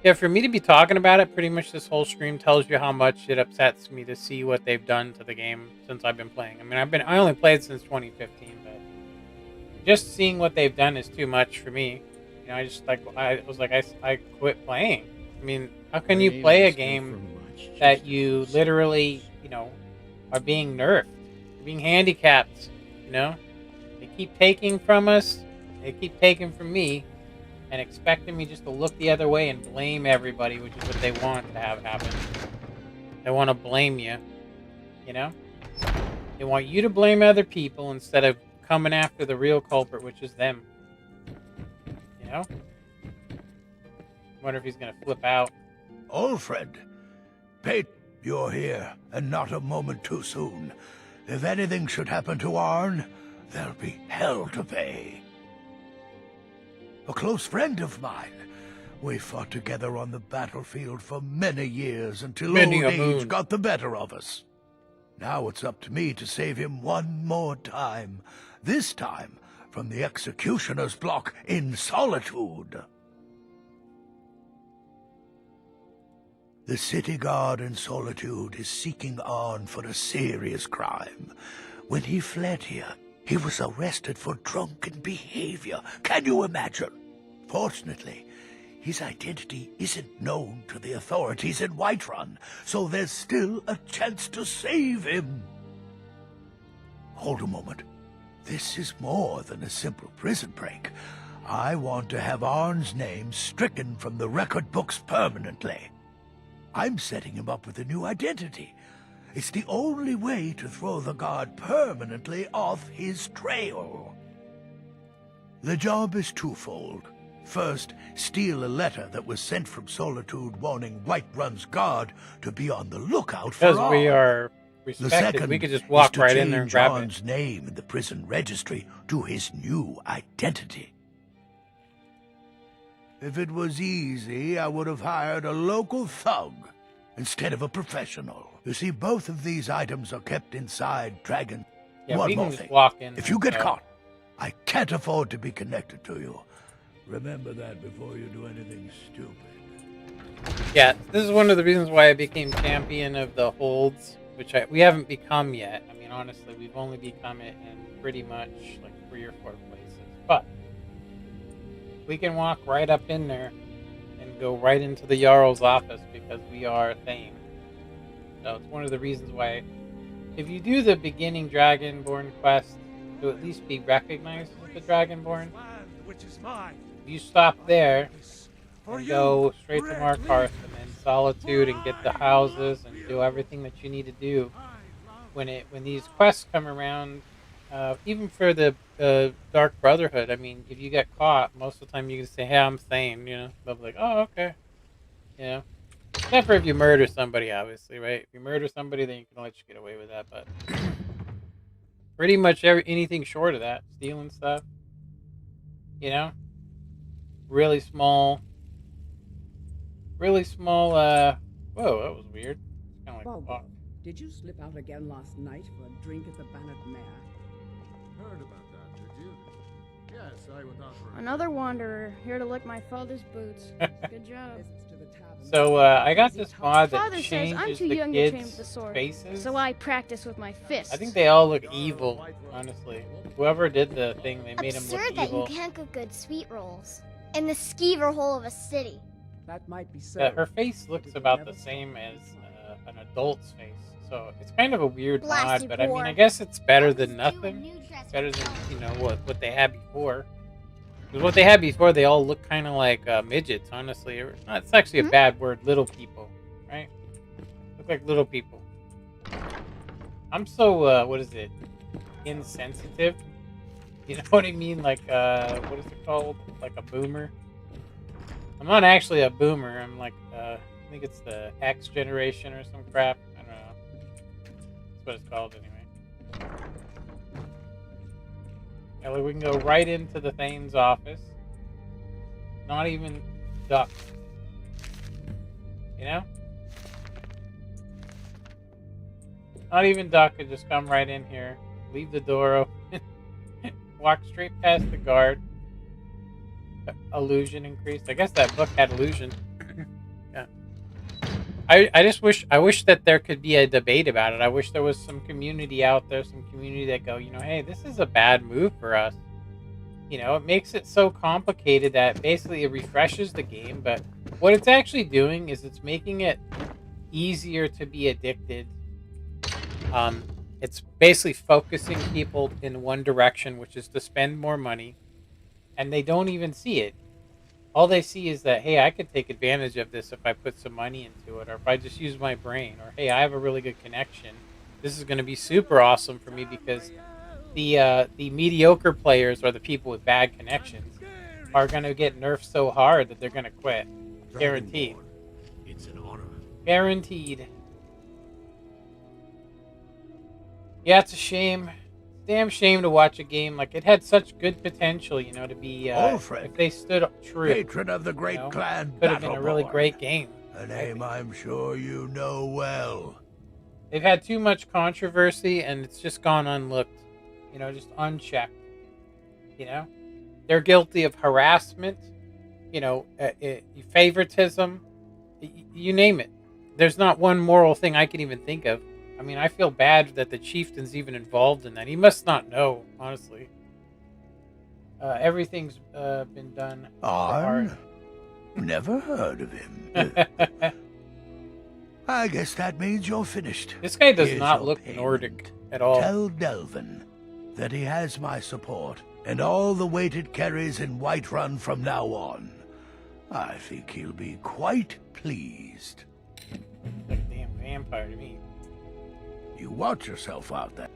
Yeah, for me to be talking about it, pretty much this whole stream tells you how much it upsets me to see what they've done to the game since I've been playing. I mean, I only played since 2015, but just seeing what they've done is too much for me. You know, I quit playing. I mean, how can you play a game that you literally, you know, are being nerfed, being handicapped? You know, they keep taking from us, they keep taking from me, and expecting me just to look the other way and blame everybody, which is what they want to have happen. They want to blame you, you know? They want you to blame other people instead of coming after the real culprit, which is them. You know? Wonder if he's gonna flip out. Alfred, Pate, you're here, and not a moment too soon. If anything should happen to Arn, there'll be hell to pay. A close friend of mine. We fought together on the battlefield for many years until old age got the better of us. Now it's up to me to save him one more time. This time from the executioner's block in Solitude. The city guard in Solitude is seeking Arn for a serious crime. When he fled here, he was arrested for drunken behavior. Can you imagine? Fortunately, his identity isn't known to the authorities in Whiterun, so there's still a chance to save him. Hold a moment. This is more than a simple prison break. I want to have Arn's name stricken from the record books permanently. I'm setting him up with a new identity. It's the only way to throw the guard permanently off his trail. The job is twofold. First, steal a letter that was sent from Solitude warning Whiterun's guard to be on the lookout for Because Arn. we are respected, the second we could just walk right in there and grab Arn's it. name in the prison registry to his new identity. If it was easy, I would have hired a local thug instead of a professional. You see, both of these items are kept inside Dragon. Yeah, One we more can just thing. walk in. If you get so- caught, I can't afford to be connected to you. Remember that before you do anything stupid. Yeah, this is one of the reasons why I became champion of the holds, which we haven't become yet. I mean, honestly, we've only become it in pretty much like 3 or 4 places. But we can walk right up in there and go right into the Jarl's office because we are Thane. So it's one of the reasons why, if you do the beginning Dragonborn quest to at least be recognized as the Dragonborn, if you stop there and go straight to Markarth and then Solitude and get the houses and do everything that you need to do, when these quests come around, even for the Dark Brotherhood, I mean, if you get caught, most of the time you can say, "Hey, I'm Thane," you know. They'll be like, "Oh, okay," you know. Except for if you murder somebody, obviously, right? If you murder somebody, then you can let you get away with that. But pretty much anything short of that, stealing stuff, you know, really small. Whoa, that was weird. It's kind of like Balbo, did you slip out again last night for a drink at the Bannet Mare? Heard about that, did you? Yes, I went out for Another wanderer here to lick my father's boots. Good job. So I got this mod that Father says I'm changes too the young to change kids' the sword, faces. so I practice with my fists. I think they all look evil, honestly. Whoever did the thing, they made them Absurd look that evil. you can't cook good sweet rolls in the skeever hole of a city. That might be so. Yeah, her face looks about the same as an adult's face, so it's kind of a weird mod. But I mean, I guess it's better than nothing. It's better than what they had before. Because what they had before, they all look kind of like midgets. Honestly, it's actually a bad word. Little people, right? Look like little people. I'm so what is it? Insensitive. You know what I mean? Like what is it called? Like a boomer. I'm not actually a boomer. I'm like, I think it's the X generation or some crap. I don't know. That's what it's called anyway. Yeah, look, we can go right into the Thane's office. Not even duck. You know? Not even duck could just come right in here. Leave the door open. Walk straight past the guard. Illusion increased. I guess that book had illusion. Yeah. I wish that there could be a debate about it. I wish there was some community out there, some community that go, you know, hey, this is a bad move for us. You know, it makes it so complicated that basically it refreshes the game, but what it's actually doing is it's making it easier to be addicted. It's basically focusing people in one direction, which is to spend more money, and they don't even see it. All they see is that, hey, I could take advantage of this if I put some money into it, or if I just use my brain, or hey, I have a really good connection. This is going to be super awesome for me because the mediocre players or the people with bad connections are going to get nerfed so hard that they're going to quit. Guaranteed. It's an honor. Guaranteed. Yeah, it's a shame. Damn shame to watch a game like it had such good potential, you know, to be if they stood true. Patron of the great clan, could have been a really great game. A name I'm sure you know well. They've had too much controversy, and it's just gone unlooked. You know, just unchecked. You know, they're guilty of harassment. You know, favoritism. You name it. There's not one moral thing I can even think of. I mean, I feel bad that the chieftain's even involved in that. He must not know, honestly. Everything's been done. Never heard of him. I guess that means you're finished. This guy does Here's not your look payment. Nordic at all. Tell Delvin that he has my support and all the weight it carries in Whiterun from now on. I think he'll be quite pleased. Like a damn vampire to me. You watch yourself out there.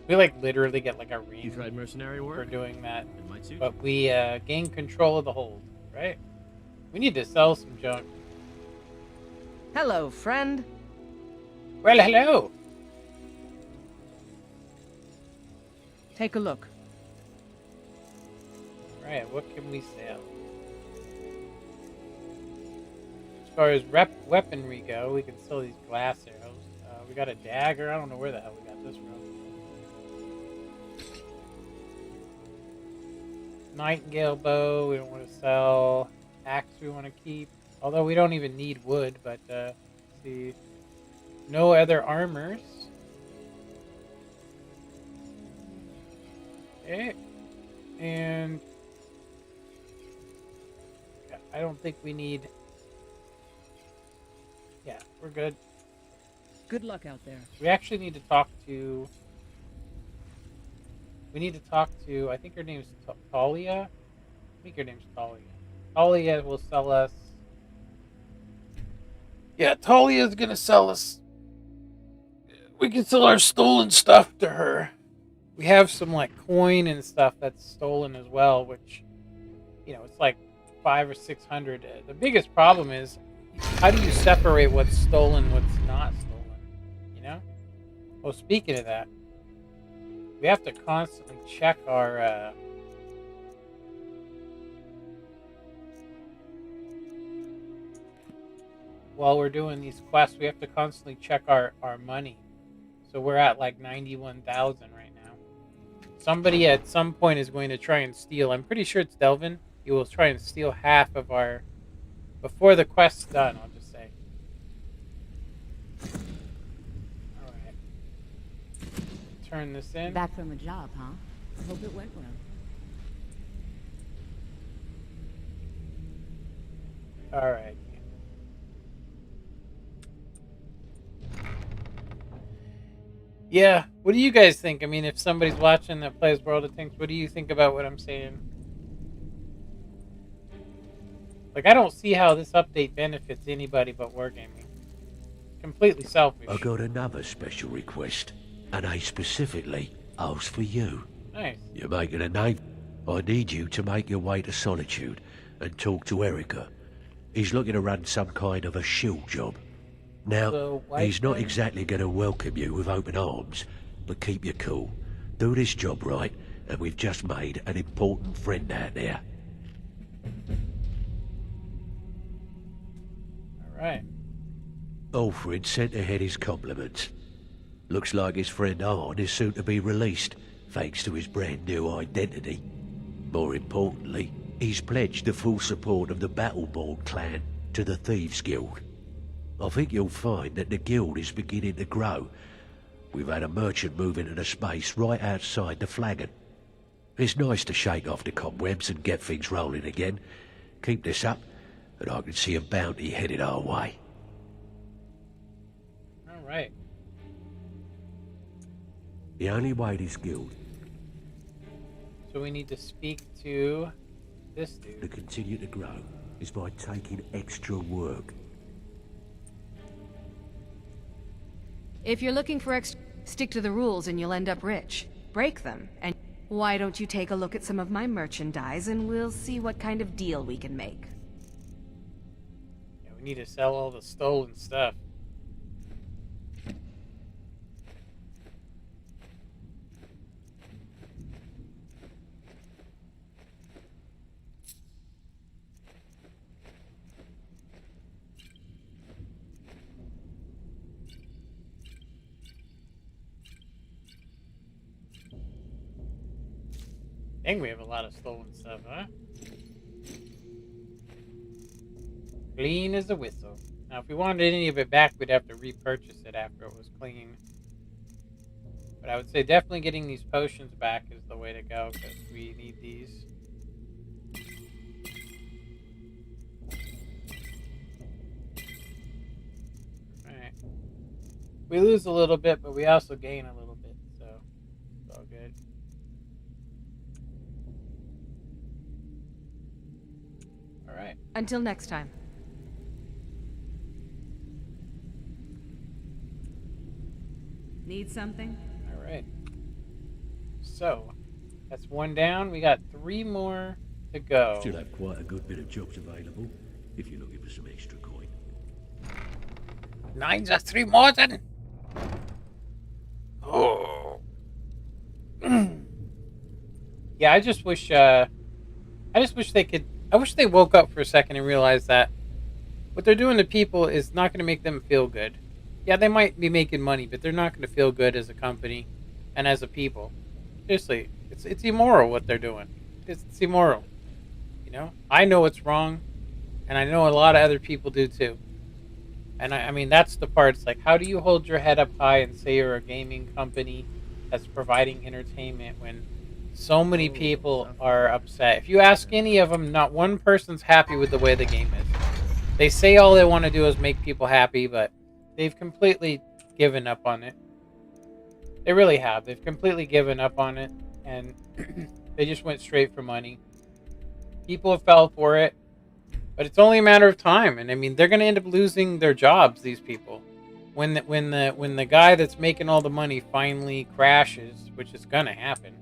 We like literally get like a ring. You tried mercenary work for doing that, in my suit? but we gain control of the hold. Right? We need to sell some junk. Hello, friend. Well, hello. Take a look. Right, what can we sell? As far as weaponry go, we can sell these glass arrows. We got a dagger. I don't know where the hell we got this from. Nightingale bow. We don't want to sell. Axe we want to keep. Although we don't even need wood, but let's see. No other armors. Okay. And yeah, I don't think we need. Yeah, we're good. Good luck out there. We actually need to talk to... We need to talk to... I think her name's Talia? I think her name's Talia. Talia will sell us... Yeah, Talia's gonna sell us... We can sell our stolen stuff to her. We have some, like, coin and stuff that's stolen as well, which... You know, it's like 500 or 600. The biggest problem is, how do you separate what's stolen, what's not stolen? You know? Well, speaking of that, we have to constantly check our, while we're doing these quests, we have to constantly check our money. So we're at like 91,000 right now. Somebody at some point is going to try and steal. I'm pretty sure it's Delvin. He will try and steal half of our... Before the quest's done, I'll just say. Alright. Turn this in. Back from a job, huh? I hope it went well. Alright. Yeah, what do you guys think? I mean, if somebody's watching that plays World of Tanks, what do you think about what I'm saying? Like, I don't see how this update benefits anybody but Wargaming. Completely selfish. I got another special request, and I specifically asked for you. Nice. You're making a name. I need you to make your way to Solitude and talk to Erica. He's looking to run some kind of a shield job. Now, he's not exactly going to welcome you with open arms, but keep your cool. Do this job right, and we've just made an important friend out there. Right. Alfred sent ahead his compliments. Looks like his friend Arn is soon to be released, thanks to his brand new identity. More importantly, he's pledged the full support of the Battleborn clan to the Thieves Guild. I think you'll find that the guild is beginning to grow. We've had a merchant move into the space right outside the flagon. It's nice to shake off the cobwebs and get things rolling again. Keep this up, and I can see a bounty headed our way. Alright. The only way this guild... So we need to speak to this dude. to continue to grow is by taking extra work. If you're looking for stick to the rules and you'll end up rich. Break them, and why don't you take a look at some of my merchandise and we'll see what kind of deal we can make. Yeah, we need to sell all the stolen stuff. I think we have a lot of stolen stuff, huh? Clean as a whistle. Now, if we wanted any of it back, we'd have to repurchase it after it was clean. But I would say definitely getting these potions back is the way to go, because we need these. Alright. We lose a little bit, but we also gain a little bit, so it's all good. Alright. Until next time. Need something? Alright. So, that's one down. We got 3 more to go. Still have quite a good bit of jobs available, if you're looking for some extra coin. 9's are 3 more than... Oh. Yeah, I just wish they could... I wish they woke up for a second and realized that what they're doing to people is not going to make them feel good. Yeah, they might be making money, but they're not going to feel good as a company and as a people. Seriously, it's immoral what they're doing. It's immoral. You know? I know it's wrong, and I know a lot of other people do too. And I mean, that's the part. It's like, how do you hold your head up high and say you're a gaming company that's providing entertainment when so many people are upset? If you ask any of them, not one person's happy with the way the game is. They say all they want to do is make people happy, but they've completely given up on it. They really have. They've completely given up on it, and they just went straight for money. People have fell for it, but it's only a matter of time. And I mean, they're going to end up losing their jobs. These people, when the guy that's making all the money finally crashes, which is going to happen.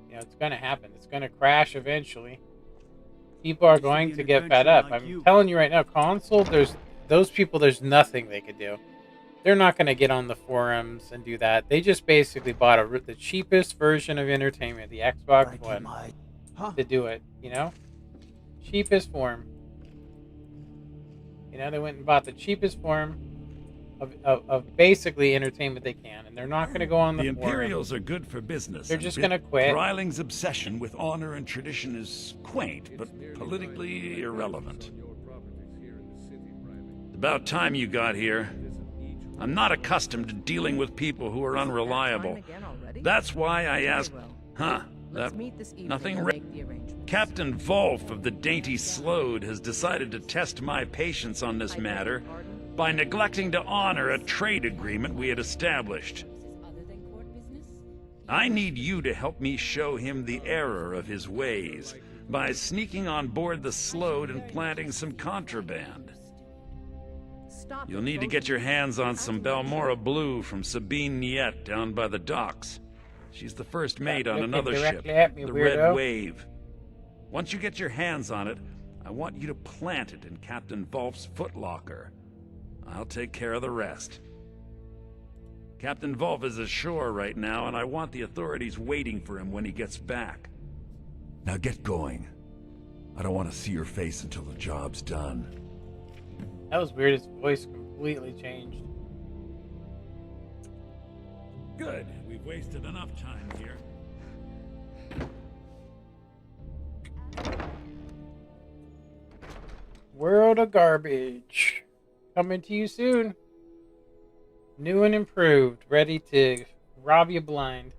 You know, it's going to happen. It's going to crash eventually. People are going to get fed up. I'm telling you right now, console. There's those people. There's nothing they could do. They're not going to get on the forums and do that. They just basically bought the cheapest version of entertainment, the Xbox One, to do it, you know? Cheapest form. You know, they went and bought the cheapest form of basically entertainment they can, and they're not going to go on the forum. Imperials are good for business. They're just going to quit. Dryling's obsession with honor and tradition is quaint, but politically irrelevant. It's about time you got here. I'm not accustomed to dealing with people who are unreliable. That's why I asked... Huh, nothing... Captain Volf of the Dainty Slode has decided to test my patience on this matter by neglecting to honor a trade agreement we had established. I need you to help me show him the error of his ways by sneaking on board the Slode and planting some contraband. You'll need to get your hands on some Balmora Blue from Sabine Niet down by the docks. She's the first mate on another ship, the Red Wave. Once you get your hands on it, I want you to plant it in Captain Volf's footlocker. I'll take care of the rest. Captain Volf is ashore right now, and I want the authorities waiting for him when he gets back. Now get going. I don't want to see your face until the job's done. That was weird. His voice completely changed. Good. We've wasted enough time here. World of Garbage. Coming to you soon. New and improved. Ready to rob you blind.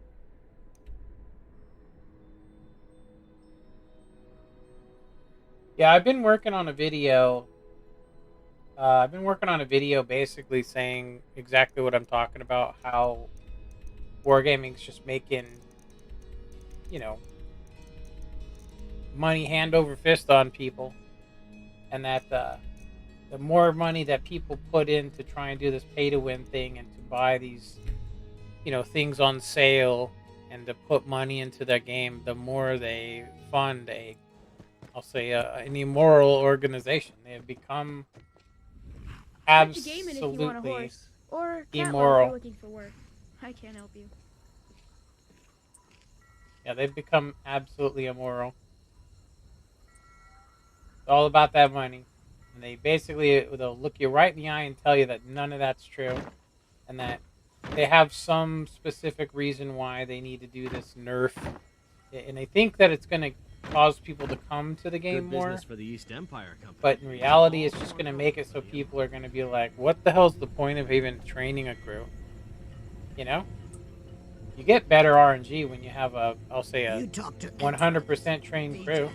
Yeah, I've been working on a video. Basically saying exactly what I'm talking about. How wargaming's just making, you know, money hand over fist on people. And that the more money that people put in to try and do this pay-to-win thing and to buy these, you know, things on sale and to put money into their game, the more they fund an immoral organization. They have become absolutely or immoral. Looking for work. I can't help you. Yeah, they've become absolutely immoral. It's all about that money. And they basically, they'll look you right in the eye and tell you that none of that's true. And that they have some specific reason why they need to do this nerf. And they think that it's going to cause people to come to the game more. Business for the East Empire Company. But in reality, it's just going to make it so people are going to be like, what the hell's the point of even training a crew? You know? You get better RNG when you have a 100% trained crew.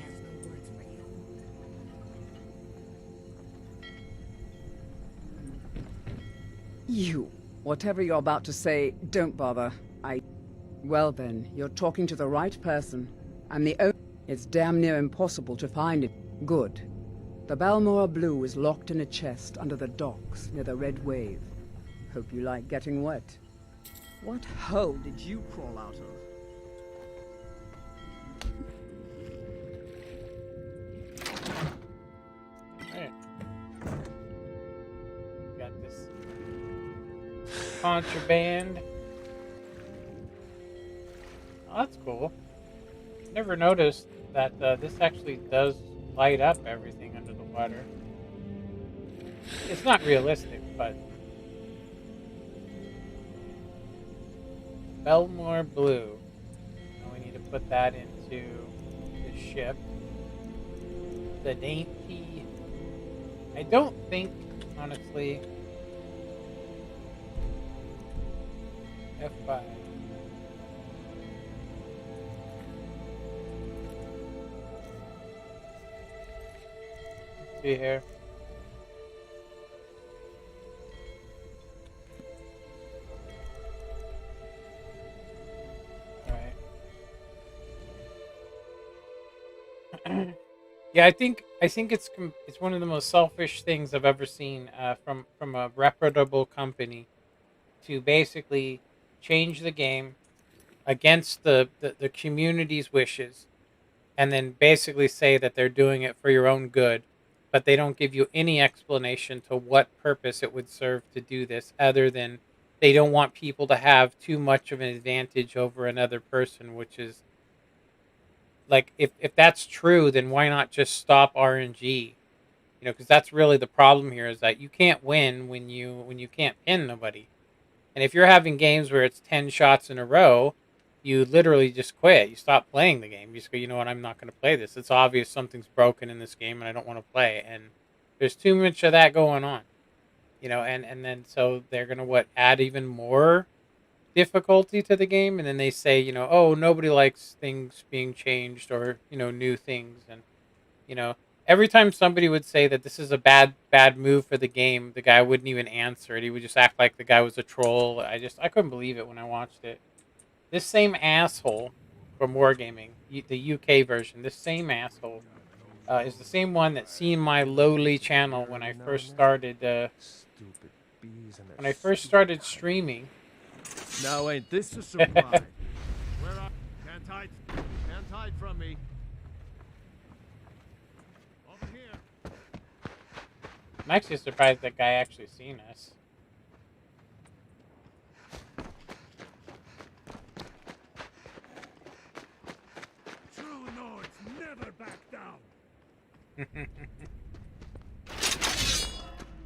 You, whatever you're about to say, don't bother. Well then, you're talking to the right person. I'm the only... It's damn near impossible to find it. Good. The Balmora Blue is locked in a chest under the docks near the Red Wave. Hope you like getting wet. What hole did you crawl out of? Alright. Got this contraband. Oh, that's cool. Never noticed that this actually does light up everything under the water. It's not realistic, but... Belmore Blue. Now we need to put that into the ship. The Dainty... I don't think, honestly... F5. Let's see here. Yeah, I think it's one of the most selfish things I've ever seen from a reputable company to basically change the game against the community's wishes, and then basically say that they're doing it for your own good, but they don't give you any explanation to what purpose it would serve to do this, other than they don't want people to have too much of an advantage over another person, which is like, if that's true, then why not just stop RNG? You know, because that's really the problem here, is that you can't win when you can't pin nobody. And if you're having games where it's 10 shots in a row, you literally just quit. You stop playing the game. You just go, you know what, I'm not going to play this. It's obvious something's broken in this game and I don't want to play. And there's too much of that going on. You know, and then so they're going to add even more difficulty to the game, and then they say, you know, oh, nobody likes things being changed, or, you know, new things. And, you know, every time somebody would say that this is a bad move for the game, the guy wouldn't even answer it. He would just act like the guy was a troll. I couldn't believe it when I watched it. This same asshole from Wargaming, the UK version, this same asshole is the same one that seen my lowly channel when I first started streaming. Now ain't this a surprise? Can't hide from me. Over here. I'm actually surprised that guy actually seen us. True Nords never back down.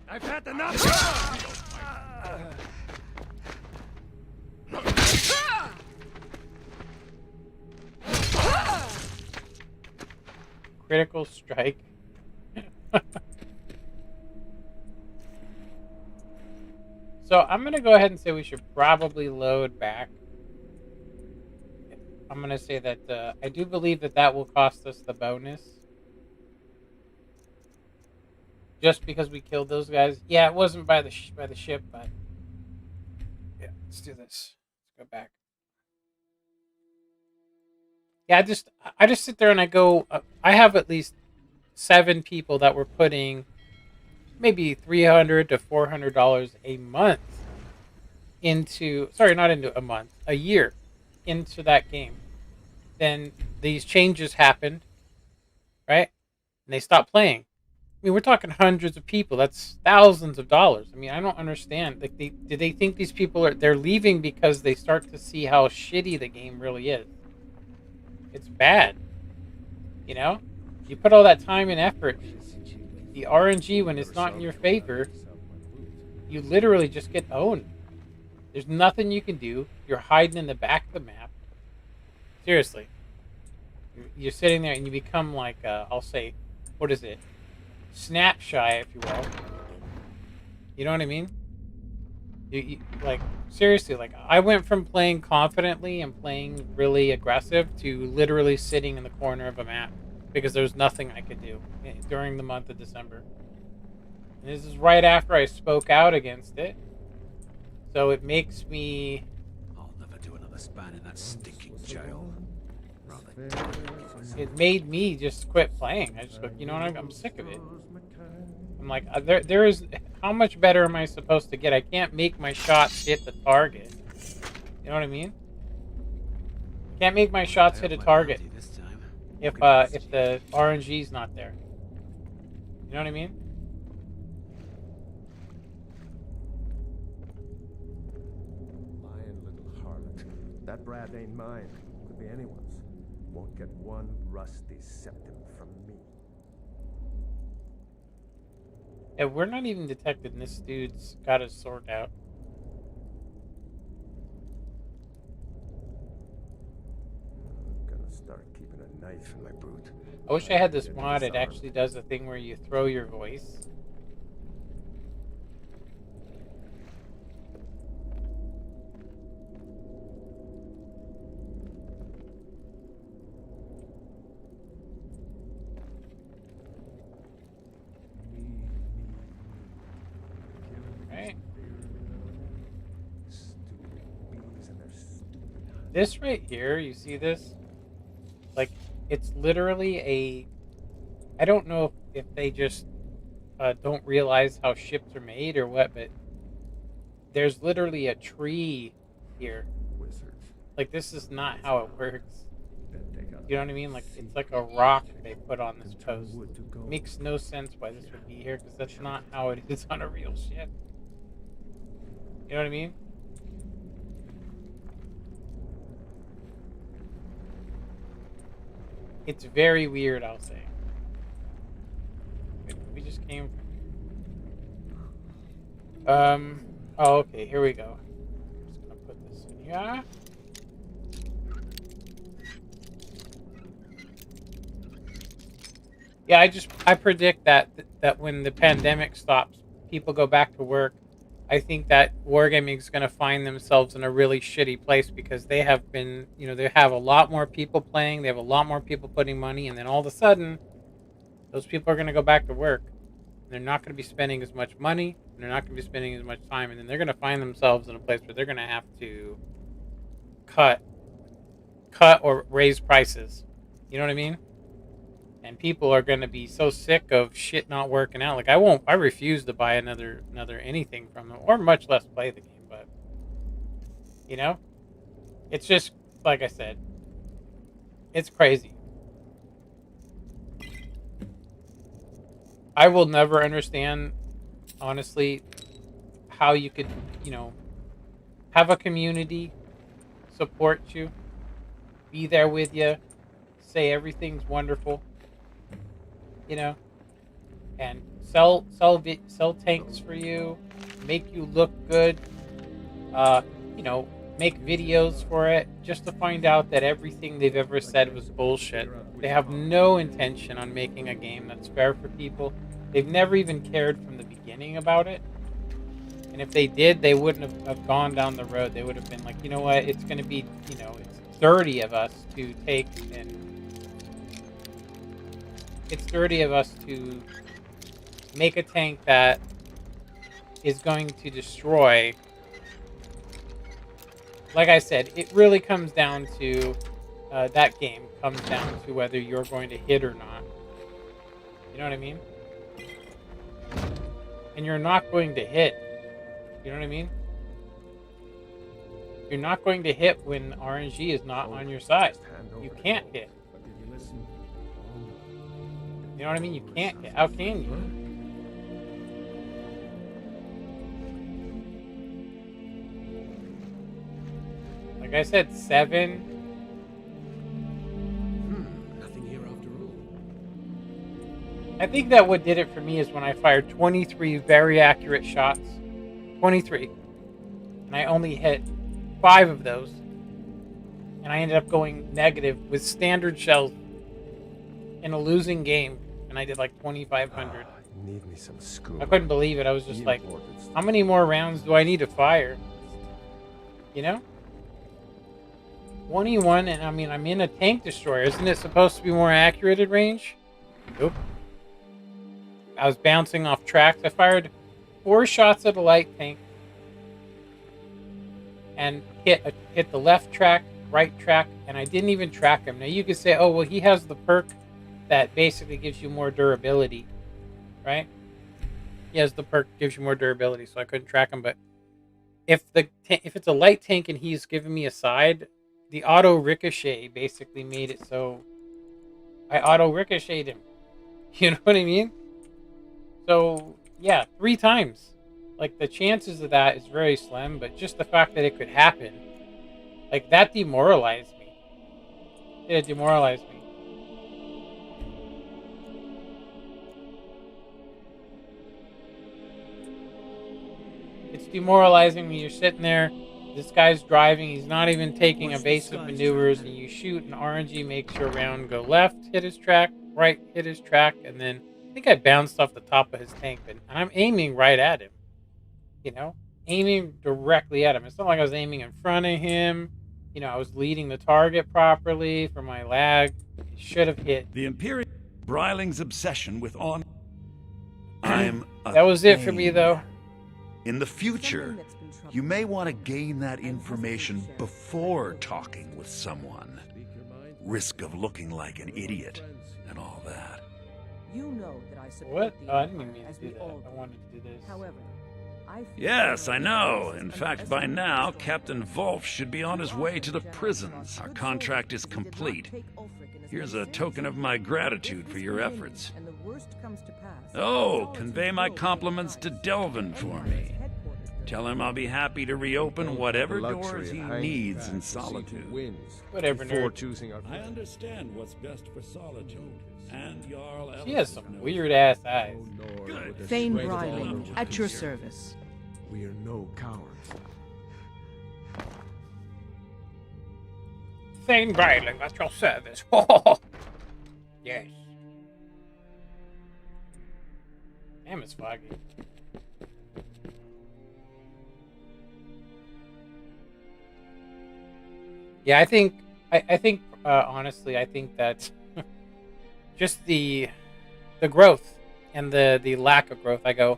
I've had enough. Critical strike. So I'm going to go ahead and say we should probably load back. I'm going to say that I do believe that will cost us the bonus. Just because we killed those guys. Yeah, it wasn't by the ship, but yeah, let's do this. Let's go back. Yeah, I just sit there and I go, I have at least 7 people that were putting maybe $300 to $400 a month into, sorry, not into a month, a year into that game. Then these changes happened, right? And they stopped playing. I mean, we're talking hundreds of people. That's thousands of dollars. I mean, I don't understand. Like, do they think these people they're leaving because they start to see how shitty the game really is? It's bad. You know? You put all that time and effort. The RNG, when it's not in your favor, you literally just get owned. There's nothing you can do. You're hiding in the back of the map. Seriously. You're sitting there and you become like, I'll say, what is it? Snap shy, if you will. You know what I mean? You like, seriously, like, I went from playing confidently and playing really aggressive to literally sitting in the corner of a map because there was nothing I could do during the month of December. And this is right after I spoke out against it. So it makes me... I'll never do another span in that stinking jail. It made me just quit playing. I just go, you know what, I'm sick of it. I'm like, there is... How much better am I supposed to get? I can't make my shots hit the target. You know what I mean? Can't make my shots hit a target if the RNG's not there. You know what I mean? Lying little harlot. That brat ain't mine. Could be anyone's. Won't get one rusty septim from me. Yeah, we're not even detected, and this dude's got his sword out. I'm gonna start keeping a knife in my boot. I wish I had this mod. It actually does a thing where you throw your voice. This right here, you see this? Like, it's literally a... I don't know if they just don't realize how ships are made or what, but there's literally a tree here. Like, this is not how it works. You know what I mean? Like, it's like a rock they put on this coast. Makes no sense why this would be here, because that's not how it is on a real ship. You know what I mean? It's very weird, I'll say. We just came from... Oh, okay, here we go. I'm just gonna put this in here. Yeah, I predict that when the pandemic stops, people go back to work. I think that wargaming is going to find themselves in a really shitty place because they have been, they have a lot more people playing, they have a lot more people putting money, and then all of a sudden, those people are going to go back to work. They're not going to be spending as much money, and they're not going to be spending as much time, and then they're going to find themselves in a place where they're going to have to cut or raise prices. You know what I mean? And people are going to be so sick of shit not working out. Like, I refuse to buy another anything from them, or much less play the game, but, it's just, like I said, it's crazy. I will never understand, honestly, how you could, have a community support you, be there with you, say everything's wonderful, and sell tanks for you, make you look good, make videos for it, just to find out that everything they've ever said was bullshit. They have no intention on making a game that's fair for people. They've never even cared from the beginning about it. And if they did, they wouldn't have gone down the road. They would have been like, you know what, it's going to be, it's 30 of us to take and... It's 30 of us to make a tank that is going to destroy... Like I said, it really comes down to... that game comes down to whether you're going to hit or not. You know what I mean? And you're not going to hit. You know what I mean? You're not going to hit when RNG is not on your side. You can't hit. You know what I mean? You can't hit. How can you? Like I said, 7. Nothing here after all. I think that what did it for me is when I fired 23 very accurate shots. 23. And I only hit 5 of those. And I ended up going negative with standard shells in a losing game. And I did like 2,500. Need me some school. I couldn't believe it. I was just like, how many more rounds do I need to fire? 21, and I mean, I'm in a tank destroyer. Isn't it supposed to be more accurate at range? Nope. I was bouncing off tracks. I fired 4 shots at a light tank and hit the left track, right track, and I didn't even track him. Now you could say, oh, well, he has the perk that basically gives you more durability, right? He has the perk that gives you more durability, so I couldn't track him. But if it's a light tank and he's giving me a side, the auto ricochet basically made it so I auto ricocheted him. You know what I mean? So yeah, 3 times. Like, the chances of that is very slim, but just the fact that it could happen, like, that demoralized me. It demoralized me. It's demoralizing when you're sitting there, this guy's driving, he's not even taking evasive maneuvers, and you shoot, and RNG makes your round go left, hit his track, right, hit his track, and then I think I bounced off the top of his tank, and I'm aiming right at him. Aiming directly at him. It's not like I was aiming in front of him. I was leading the target properly for my lag. It should have hit. The Imperial Briling's obsession with that was it for me, though. In the future, you may want to gain that information before talking with someone. risk of looking like an idiot and all that. You know that I support What? the Oh, I didn't Empire, even mean as to do we that. all I wanted to do this. However, I feel Yes, I that know. this is In fact, by underestimating now, the Captain Wolf should be on his way to the prisons. Our contract is complete. Here's a token of my gratitude for your efforts. and the worst comes to pass. Oh, convey my compliments to Delvin for me. Tell him I'll be happy to reopen whatever doors he needs in Solitude. Whatever, nerd. Choosing our I understand what's best for Solitude, and Jarl She has some weird-ass eyes. Good. Thane Briley, at your service. We are no cowards. Thane Briley, at your service. Yes. Damn, it's foggy. Yeah, I think, honestly, I think that just the growth and the lack of growth. I go,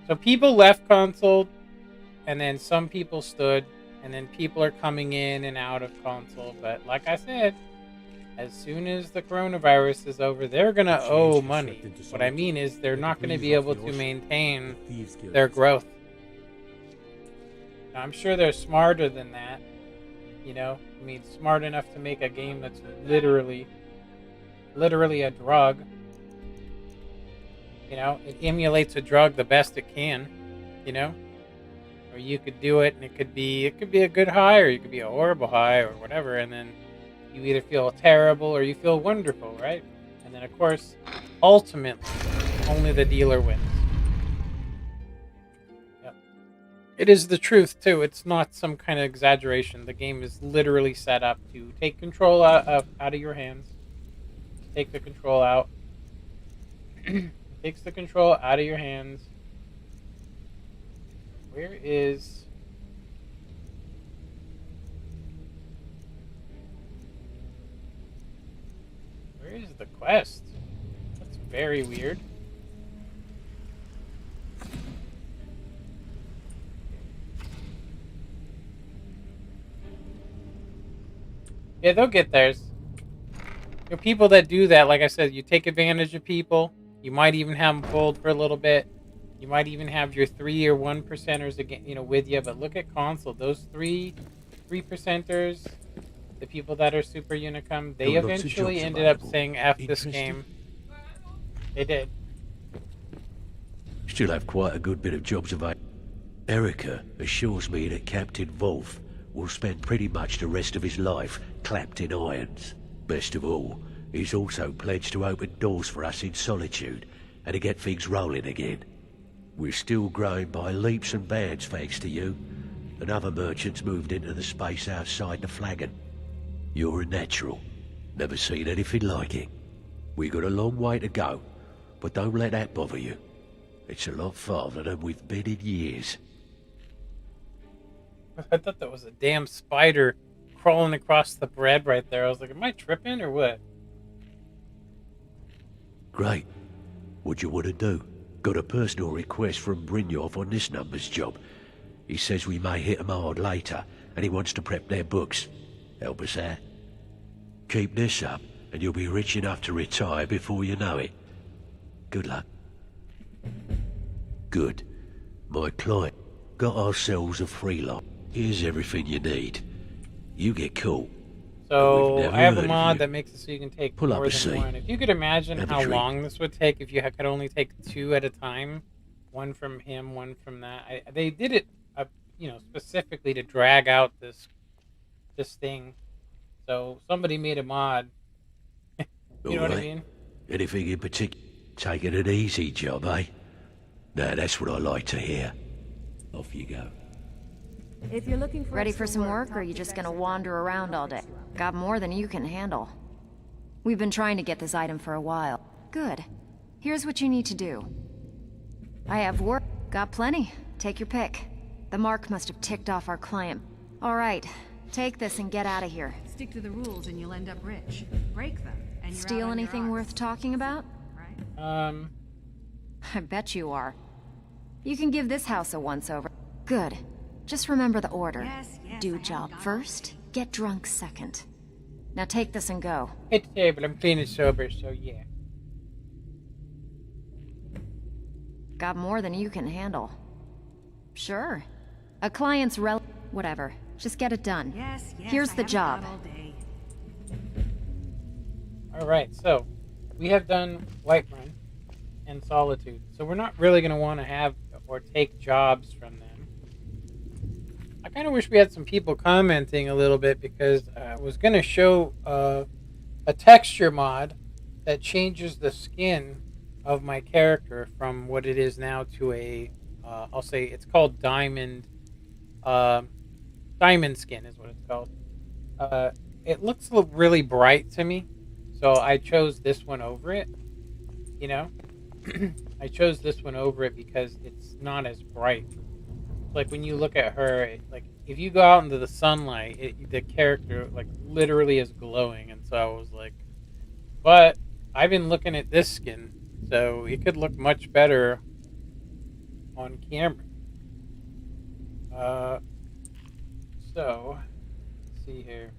so people left console, and then some people stood, and then people are coming in and out of console. But like I said, as soon as the coronavirus is over, they're gonna owe money. What I mean is they're not gonna be able to maintain their growth. Now, I'm sure they're smarter than that. You know, I mean, smart enough to make a game that's literally a drug. You know, it emulates a drug the best it can. You know, or you could do it, and it could be a good high, or you could be a horrible high, or whatever, and then you either feel terrible or you feel wonderful, right? And then, of course, ultimately, only the dealer wins. It is the truth, too. It's not some kind of exaggeration. The game is literally set up to take control out of your hands. Take the control out. Takes the control out of your hands. Where is... Where is the quest? That's very weird. Yeah, they'll get theirs. There are people that do that. Like I said, you take advantage of people. You might even have them pulled for a little bit. You might even have your 3 or 1%ers again, you know, with you. But look at console. Those 3%ers, the people that are super Unicum, they eventually ended up saying F this game. They did. Still have quite a good bit of jobs available. Erica assures me that Captain Wolf will spend pretty much the rest of his life clapped in irons. Best of all, he's also pledged to open doors for us in Solitude and to get things rolling again. We're still growing by leaps and bounds thanks to you, and other merchants moved into the space outside the flagon. You're a natural. Never seen anything like it. We got a long way to go, but don't let that bother you. It's a lot farther than we've been in years. I thought that was a damn spider crawling across the bread right there. I was like, am I tripping or what? Great. What you want to do? Got a personal request from Brynjolf on this number's job. He says we may hit him hard later, and he wants to prep their books. Help us out. Keep this up, and you'll be rich enough to retire before you know it. Good luck. Good. My client. Got ourselves a free lot. Here's everything you need. You get cool. So I have a mod that makes it so you can take Pull up more a than seat. one. If you could imagine Have a how drink. long this would take if you could only take 2 at a time, one from him, one from that. They did it, you know, specifically to drag out this thing. So somebody made a mod. You know what I mean? Anything in particular? Taking an easy job, eh? Nah, that's what I like to hear. Off you go. If you're looking for Ready for some work, or are you just gonna wander around all day? Got more than you can handle. We've been trying to get this item for a while. Good. Here's what you need to do. I have work. Got plenty. Take your pick. The mark must have ticked off our client. All right. Take this and get out of here. Stick to the rules and you'll end up rich. Break them and you're Steal out on your anything arse. worth talking about? Right. I bet you are. You can give this house a once-over. Good. Just remember the order. Yes, Do job first, get drunk second. Now take this and go. Hit the table. I'm clean and sober, so yeah. Got more than you can handle. Sure. A client's whatever. Just get it done. Yes, Here's the job. Alright, so we have done Whiterun and Solitude. So we're not really going to want to have or take jobs from them. I kind of wish we had some people commenting a little bit, because I was going to show a texture mod that changes the skin of my character from what it is now to a, I'll say it's called diamond skin is what it's called. It looks really bright to me, so I chose this one over it, you know? I chose this one over it because it's not as bright. Like when you look at her, like if you go out into the sunlight, the character like literally is glowing, and so I was like, but I've been looking at this skin, so it could look much better on camera. So let's see here.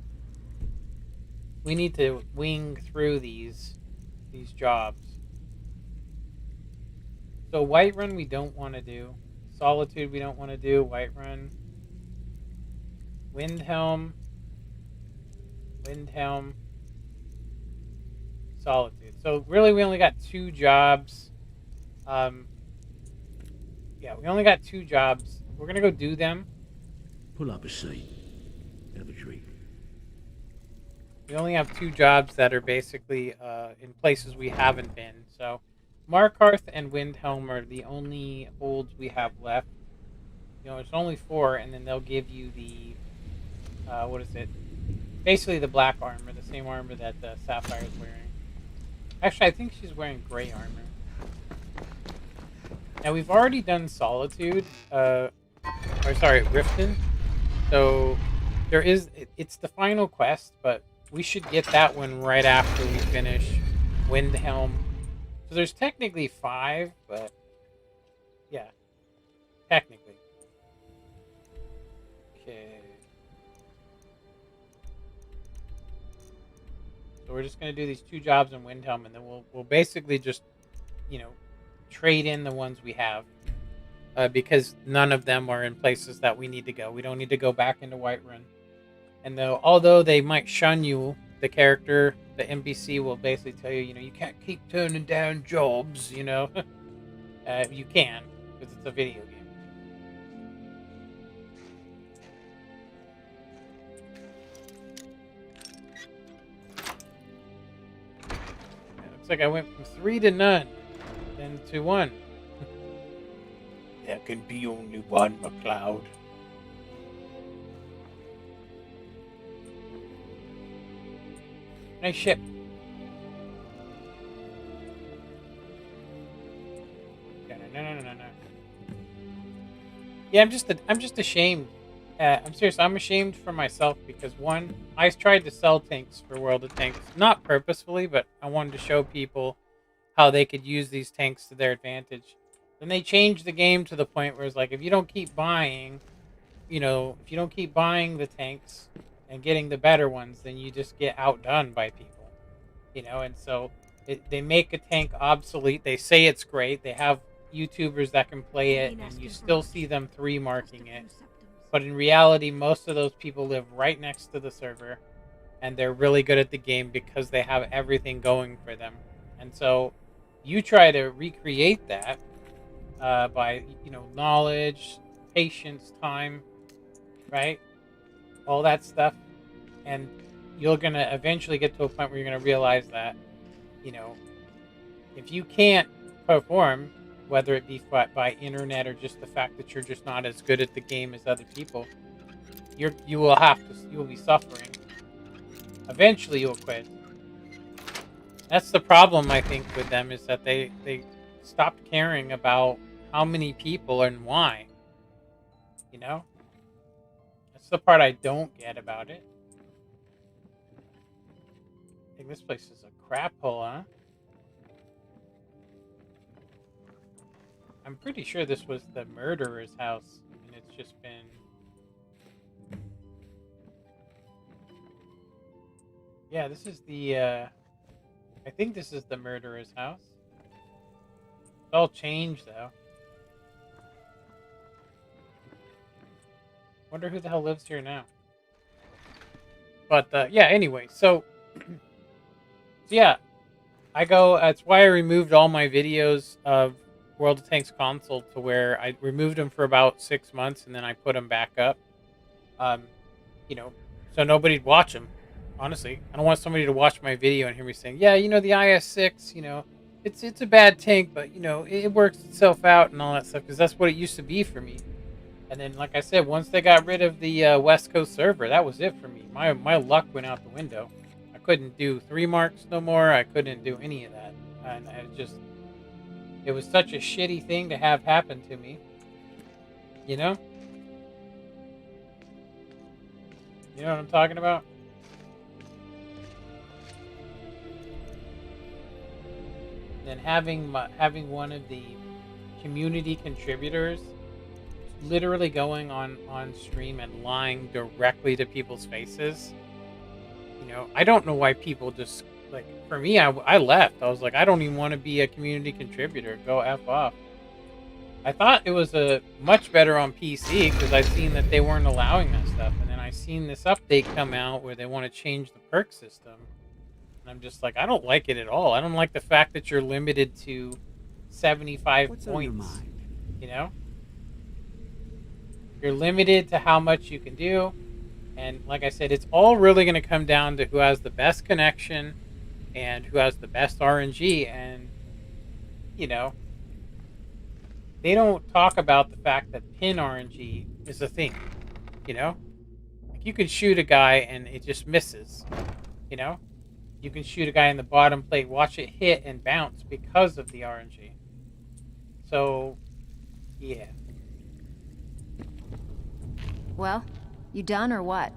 We need to wing through these jobs. So Whiterun we don't want to do. Solitude we don't want to do. Whiterun. Windhelm. Solitude. So really we only got 2 jobs. Yeah, we only got 2 jobs. We're gonna go do them. Pull up a seat. Have a drink. We only have 2 jobs that are basically in places we haven't been. So Markarth and Windhelm are the only holds we have left. You know, it's only 4, and then they'll give you the what is it? Basically the black armor, the same armor that Sapphire is wearing. Actually, I think she's wearing gray armor. Now we've already done Solitude, or sorry, Riften. So there is, it's the final quest, but we should get that one right after we finish Windhelm. So there's technically 5, but yeah, technically. Okay. So we're just gonna do these 2 jobs in Windhelm, and then we'll basically just, you know, trade in the ones we have, because none of them are in places that we need to go. We don't need to go back into Whiterun. And although they might shun you, the character, the NPC will basically tell you, you know, you can't keep turning down jobs, you know. You can, because it's a video game. Looks like I went from 3 to none, then to 1. There can be only one McLeod. Nice ship. No. Yeah, I'm just ashamed. I'm serious. I'm ashamed for myself because, one, I tried to sell tanks for World of Tanks, not purposefully, but I wanted to show people how they could use these tanks to their advantage. Then they changed the game to the point where it's like, if you don't keep buying, you know, if you don't keep buying the tanks and getting the better ones, then you just get outdone by people, you know. And so they make a tank obsolete. They say it's great. They have YouTubers that can play it, and you still see them 3 marking it. But in reality, most of those people live right next to the server, and they're really good at the game because they have everything going for them. And so you try to recreate that by, you know, knowledge, patience, time, right? All that stuff. And you're going to eventually get to a point where you're going to realize that, you know, if you can't perform, whether it be by internet or just the fact that you're just not as good at the game as other people, you will be suffering. Eventually you'll quit. That's the problem, I think, with them, is that they stopped caring about how many people and why. You know? That's the part I don't get about it. I think this place is a crap hole, huh? I'm pretty sure this was the murderer's house, and it's just been... Yeah, this is the, I think this is the murderer's house. It's all changed, though. Wonder who the hell lives here now. But, yeah, anyway, so yeah, that's why I removed all my videos of World of Tanks console to where I removed them for about 6 months and then I put them back up. You know, so nobody'd watch them. Honestly, I don't want somebody to watch my video and hear me saying, yeah, you know, the IS-6, you know, it's a bad tank, but, you know, it works itself out and all that stuff, because that's what it used to be for me. And then, like I said, once they got rid of the West Coast server, that was it for me. My luck went out the window. I couldn't do 3 marks no more. I couldn't do any of that. And it was such a shitty thing to have happen to me. You know? You know what I'm talking about? Then having one of the community contributors literally going on stream and lying directly to people's faces. You know, I don't know why people just, like, for me, I left. I was like, I don't even want to be a community contributor. Go F off. I thought it was much better on PC because I'd seen that they weren't allowing that stuff. And then I seen this update come out where they want to change the perk system. And I'm just like, I don't like it at all. I don't like the fact that you're limited to 75 points. On your mind? You know? You're limited to how much you can do. And like I said, it's all really going to come down to who has the best connection and who has the best RNG. And, you know, they don't talk about the fact that pin RNG is a thing, you know? Like, you can shoot a guy and it just misses, you know? You can shoot a guy in the bottom plate, watch it hit and bounce because of the RNG. So, yeah. Well, you done or what?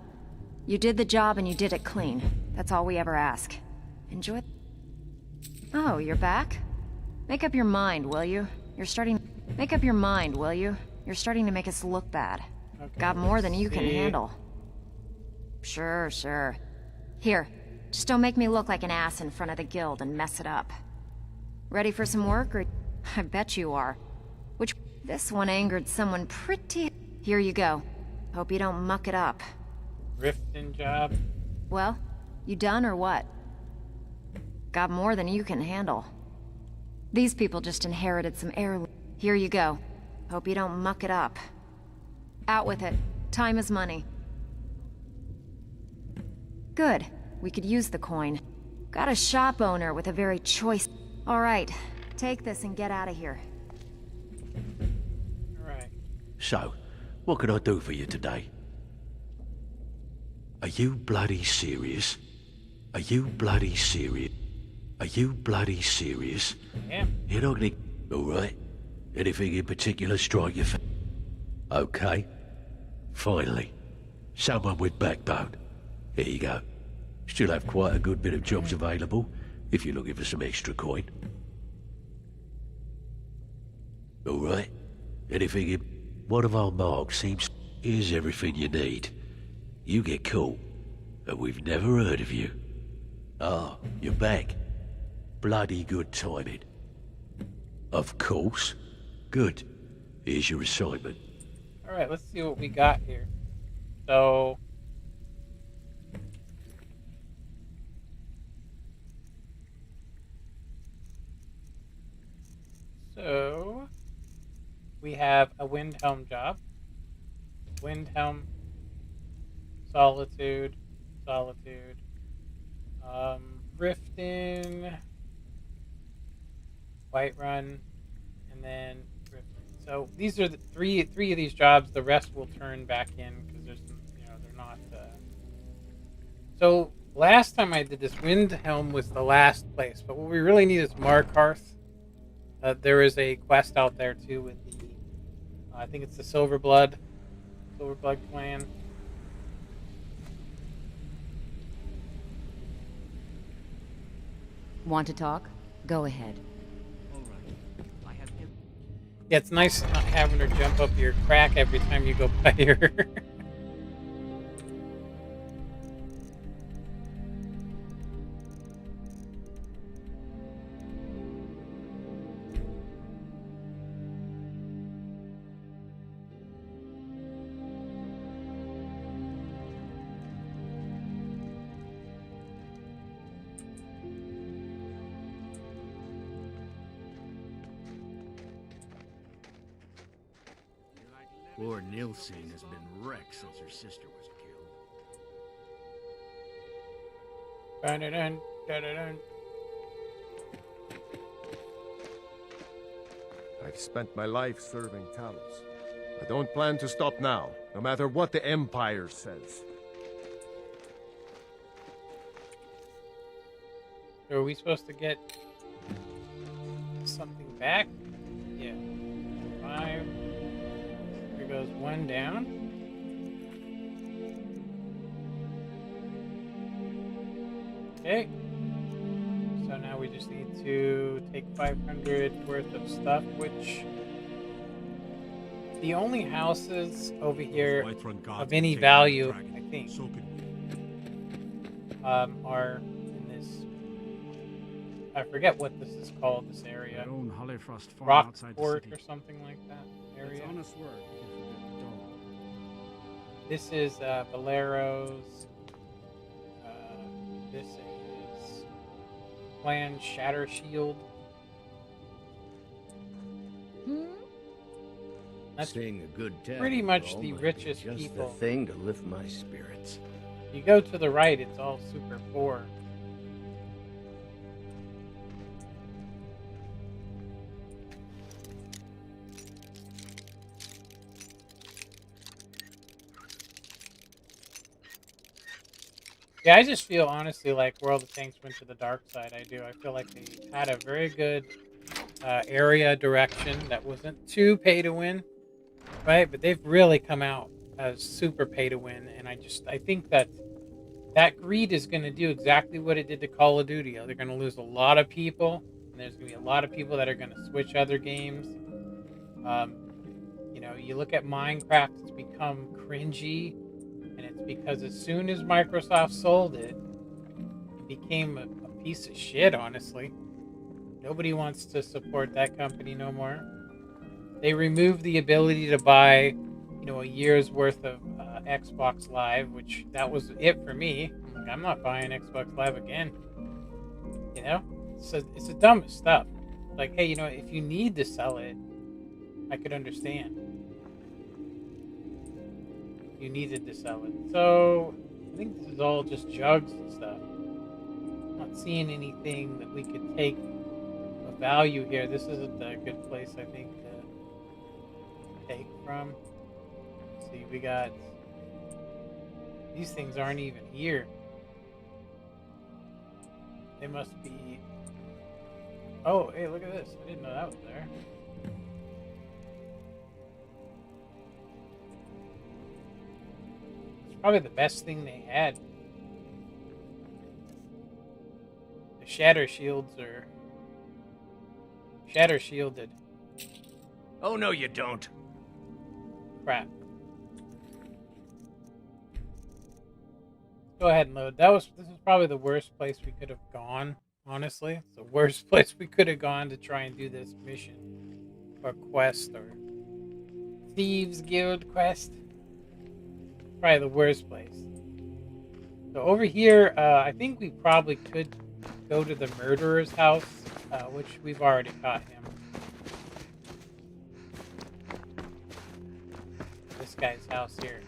You did the job and you did it clean. That's all we ever ask. Enjoy it. Oh, you're back? Make up your mind, will you? Make up your mind, will you? You're starting to make us look bad. Okay, got more than you can handle. Sure, sure. Here, just don't make me look like an ass in front of the guild and mess it up. Ready for some work, or... I bet you are. This one angered someone pretty... Here you go. Hope you don't muck it up. Riften job. Well, you done or what? Got more than you can handle. These people just inherited some heirloom. Here you go. Hope you don't muck it up. Out with it. Time is money. Good. We could use the coin. Got a shop owner with a very choice... Alright. Take this and get out of here. Alright. So, what can I do for you today? Are you bloody serious? Are you bloody serious? Are you bloody serious? Yeah. You're not gonna... Alright. Anything in particular strike your Okay. Finally. Someone with backbone. Here you go. Still have quite a good bit of jobs available, if you're looking for some extra coin. Alright. Anything in... One of our marks seems... Here's everything you need. You get caught, and we've never heard of you. Ah, you're back. Bloody good timing. Of course. Good. Here's your assignment. Alright, let's see what we got here. So... we have a Windhelm job. Windhelm, Solitude, Riften, Whiterun, and then Riften. So these are the three of these jobs. The rest will turn back in because there's, you know, they're not. So last time I did this, Windhelm was the last place, but what we really need is Markarth. There is a quest out there too with the, I think it's the Silverblood clan. Want to talk? Go ahead. Yeah, it's nice not having her jump up your crack every time you go by her. Poor Nilsing has been wrecked since her sister was killed. Dun-dun-dun, dun-dun-dun. I've spent my life serving Talos. I don't plan to stop now, no matter what the Empire says. So are we supposed to get something back? Yeah. 5. Here goes 1 down. Okay. So now we just need to take 500 worth of stuff, which the only houses over here of any value, I think, are in this. I forget what this is called. This area, Rockport or something like that area. Honest work. This is Valero's. This is Clan Shatter Shield. That's Staying a good tavern, pretty much though, the might be richest just people. the thing to lift my spirits. You go to the right, it's all super poor. Yeah, I just feel honestly like World of Tanks went to the dark side. I do. I feel like they had a very good area direction that wasn't too pay to win, right? But they've really come out as super pay to win, and I think that greed is going to do exactly what it did to Call of Duty. They're going to lose a lot of people, and there's going to be a lot of people that are going to switch other games. You know, you look at Minecraft; it's become cringy. And it's because as soon as Microsoft sold it, it became a piece of shit, honestly. Nobody wants to support that company no more. They removed the ability to buy, you know, a year's worth of Xbox Live, which that was it for me. I'm not buying Xbox Live again. You know? It's the dumbest stuff. Like, hey, you know, if you need to sell it, I could understand. You needed to sell it. So I think this is all just jugs and stuff. I'm not seeing anything that we could take of value here. This isn't a good place, I think, to take from. Let's see, we got these things aren't even here. They must be. Oh, hey, look at this. I didn't know that was there. Probably the best thing they had. The shatter shields are shatter shielded. Oh no, you don't. Crap. Go ahead and load. This is probably the worst place we could have gone, honestly. It's the worst place we could have gone to try and do this mission or quest or Thieves Guild quest. Probably the worst place. So over here, I think we probably could go to the murderer's house, which we've already caught him. This guy's house here.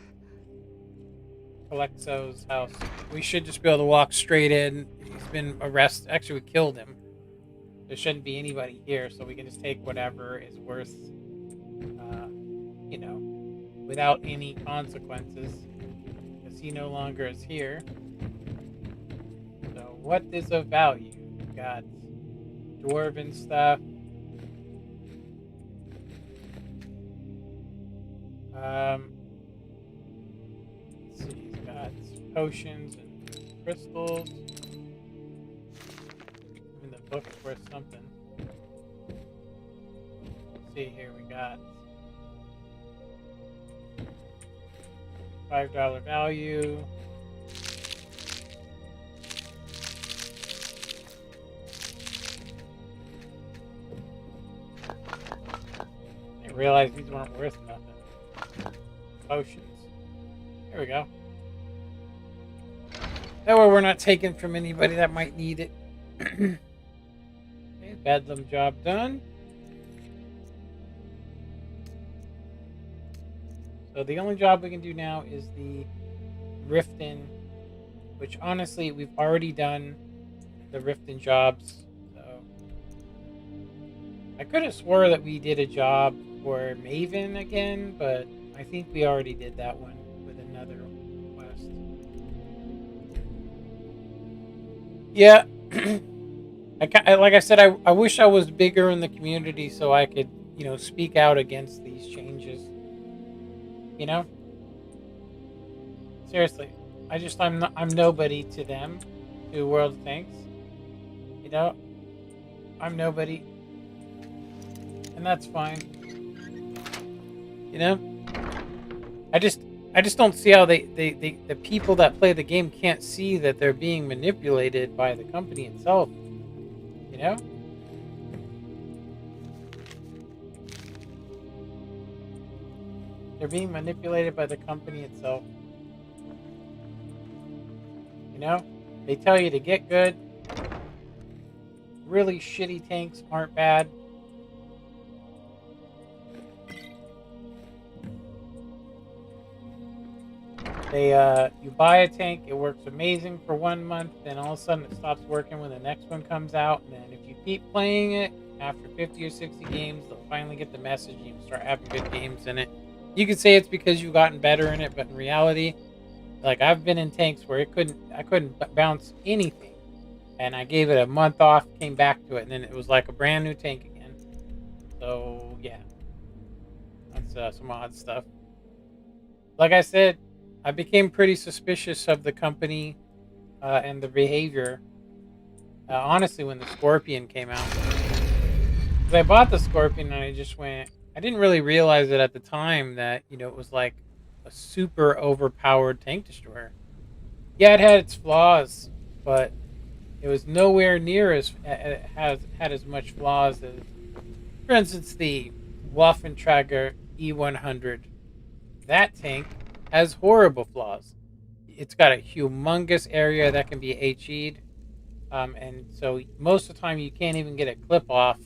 Alexo's house. We should just be able to walk straight in. He's been arrested. Actually, we killed him. There shouldn't be anybody here, so we can just take whatever is worth, you know, without any consequences, because he no longer is here. So what is of value? We've got dwarven stuff. Let's see, he's got potions and crystals. I mean, the book's worth something. Let's see here, we got $5 value. I didn't realize these weren't worth nothing. Potions. There we go. That way we're not taking from anybody that might need it. Okay, Bedlam job done. So the only job we can do now is the Riften, which honestly we've already done the Riften jobs. So I could have swore that we did a job for Maven again, but I think we already did that one with another quest. Yeah. Like I said, I wish I was bigger in the community so I could, you know, speak out against these changes. You know? Seriously. I'm nobody to them, to World of Tanks. You know? I'm nobody. And that's fine. You know? I just don't see how the people that play the game can't see that they're being manipulated by the company itself. You know? They're being manipulated by the company itself. You know? They tell you to get good. Really shitty tanks aren't bad. You buy a tank, it works amazing for 1 month, then all of a sudden it stops working when the next one comes out, and then if you keep playing it, after 50 or 60 games, they'll finally get the message and you start having good games in it. You could say it's because you've gotten better in it, but in reality, like I've been in tanks where I couldn't bounce anything, and I gave it a month off, came back to it, and then it was like a brand new tank again. So yeah, that's some odd stuff. Like I said, I became pretty suspicious of the company and the behavior. Honestly, when the Scorpion came out, because I bought the Scorpion and I just went. I didn't really realize it at the time that, you know, it was like a super overpowered tank destroyer. Yeah, it had its flaws, but it was nowhere near as had as much flaws as, for instance, the Waffenträger E100. That tank has horrible flaws. It's got a humongous area that can be HE'd, and so most of the time you can't even get a clip off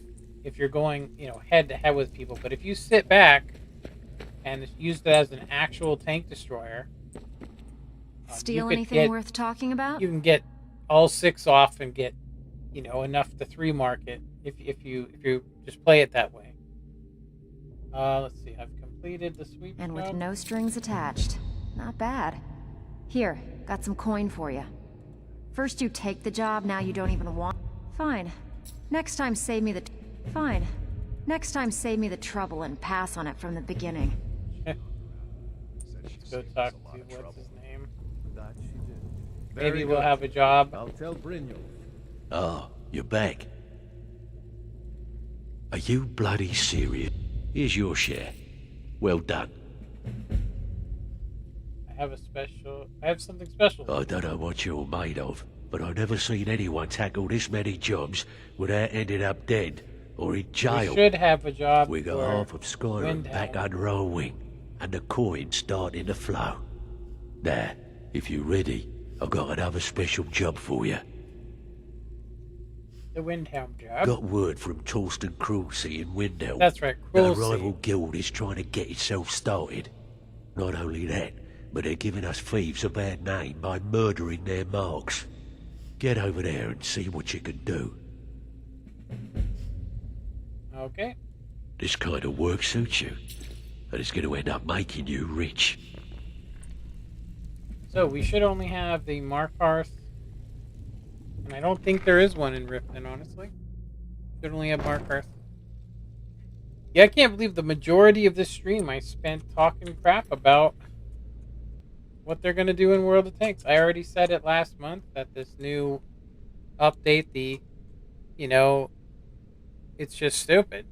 if you're going, you know, head to head with people. But if you sit back and use it as an actual tank destroyer, steal anything worth talking about? You can get all 6 off and get, you know, enough to 3 mark it if you just play it that way. Let's see. I've completed the sweep and job. With no strings attached. Not bad. Here, got some coin for you. First you take the job, now you don't even want. Fine. Next time save me the trouble and pass on it from the beginning. Let's go talk to what's his name. That she did. Maybe we'll have a job. I'll tell Brynjolf. Oh, you're back. Are you bloody serious? Here's your share. Well done. I have something special. I don't know what you're made of, but I've never seen anyone tackle this many jobs without ending up dead or in jail. We should have a job. We got half of Skyrim back under our wing, and the coin starting to flow. Now, if you're ready, I've got another special job for you. The Windhelm job. Got word from Torsten Krulsey in Windhelm. That's right, The Krulsey. rival guild is trying to get itself started. Not only that, but they're giving us thieves a bad name by murdering their marks. Get over there and see what you can do. Okay. This kind of work suits you, and it's going to end up making you rich. So we should only have the Markarth, and I don't think there is one in Riften, honestly. Should only have Markarth. Yeah, I can't believe the majority of this stream I spent talking crap about what they're going to do in World of Tanks. I already said it last month that this new update, you know, it's just stupid.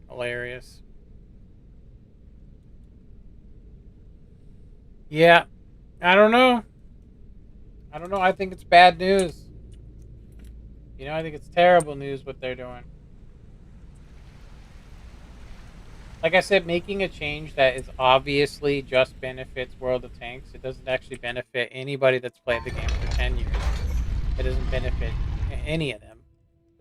Hilarious. Yeah, I don't know. I think it's bad news. You know, I think it's terrible news what they're doing. Like I said, making a change that is obviously just benefits World of Tanks. It doesn't actually benefit anybody that's played the game for 10 years. It doesn't benefit any of them.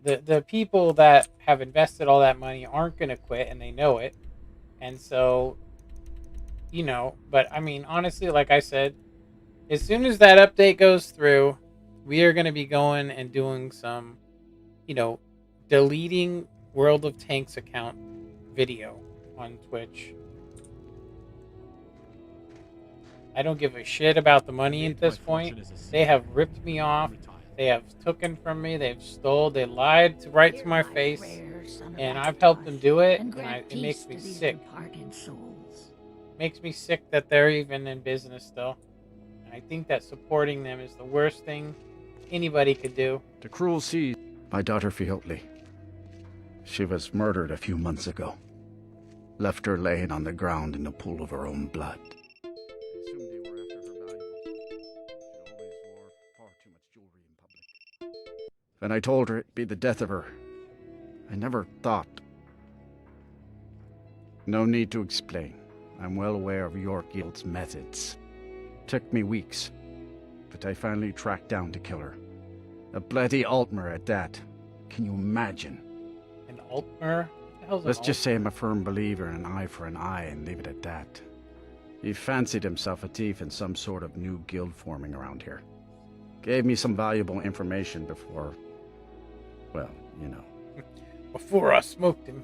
The people that have invested all that money aren't going to quit, and they know it. And so, you know, but I mean, honestly, like I said, as soon as that update goes through, we are going to be going and doing some, you know, deleting World of Tanks account video on Twitch. I don't give a shit about the money at this point. They have ripped me off. They have taken from me. They've stole. They lied right to my face. And I've helped them do it. And it makes me sick. Makes me sick that they're even in business still. And I think that supporting them is the worst thing anybody could do. The cruel sea. My daughter Fiotli. She was murdered a few months ago. Left her laying on the ground in a pool of her own blood. And I told her it'd be the death of her. I never thought. No need to explain. I'm well aware of your guild's methods. Took me weeks, but I finally tracked down to kill her. A bloody Altmer at that. Can you imagine? An Altmer? What the hell's Let's an just say I'm a firm believer in an eye for an eye and leave it at that. He fancied himself a thief in some sort of new guild forming around here. Gave me some valuable information before... well, you know. Before I smoked him.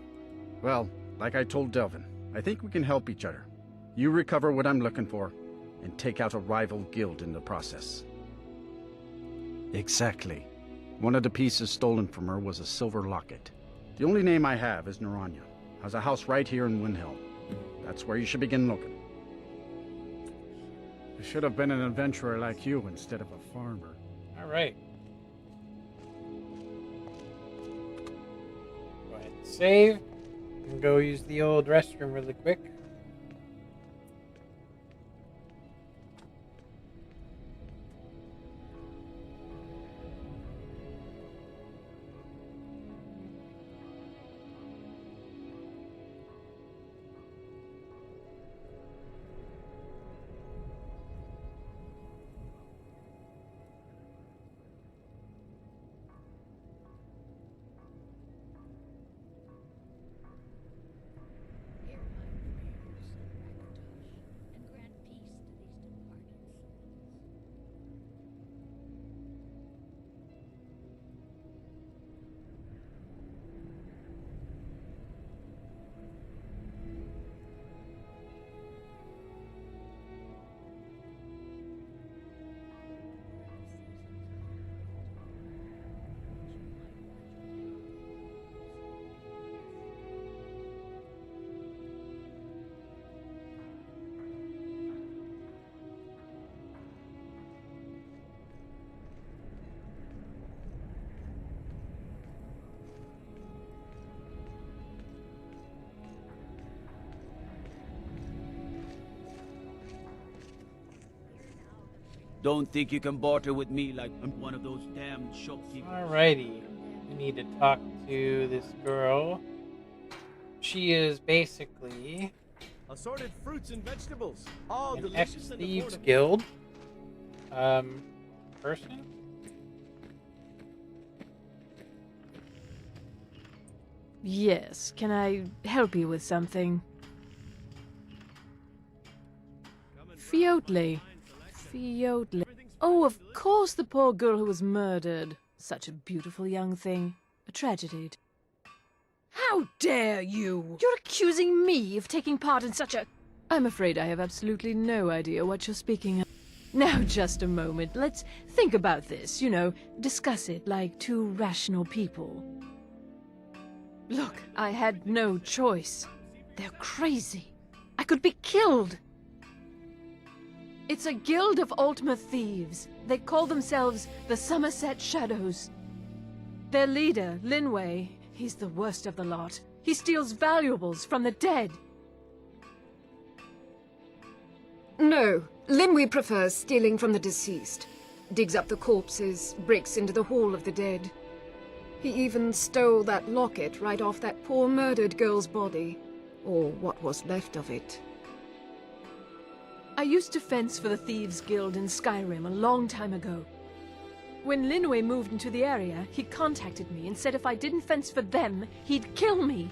Well, like I told Delvin, I think we can help each other. You recover what I'm looking for, and take out a rival guild in the process. Exactly. One of the pieces stolen from her was a silver locket. The only name I have is Naranya. Has a house right here in Windhelm. That's where you should begin looking. I should have been an adventurer like you instead of a farmer. Alright. Go ahead and save. And go use the old restroom really quick. Don't think you can barter with me like I'm one of those damn shopkeepers. Alrighty. We need to talk to this girl. She is basically assorted fruits and vegetables, all an delicious and ex-Thieves affordable. Guild person. Yes, can I help you with something? Fiotli. Fiotli. Oh, of course, the poor girl who was murdered. Such a beautiful young thing. A tragedy. How dare you! You're accusing me of taking part in such a... I'm afraid I have absolutely no idea what you're speaking of. Now, just a moment. Let's think about this, you know, discuss it like two rational people. Look, I had no choice. They're crazy. I could be killed. It's a guild of Altmer thieves. They call themselves the Somerset Shadows. Their leader, Linway, he's the worst of the lot. He steals valuables from the dead. No, Linway prefers stealing from the deceased. Digs up the corpses, breaks into the Hall of the Dead. He even stole that locket right off that poor murdered girl's body. Or what was left of it. I used to fence for the Thieves Guild in Skyrim a long time ago. When Linway moved into the area, he contacted me and said if I didn't fence for them, he'd kill me.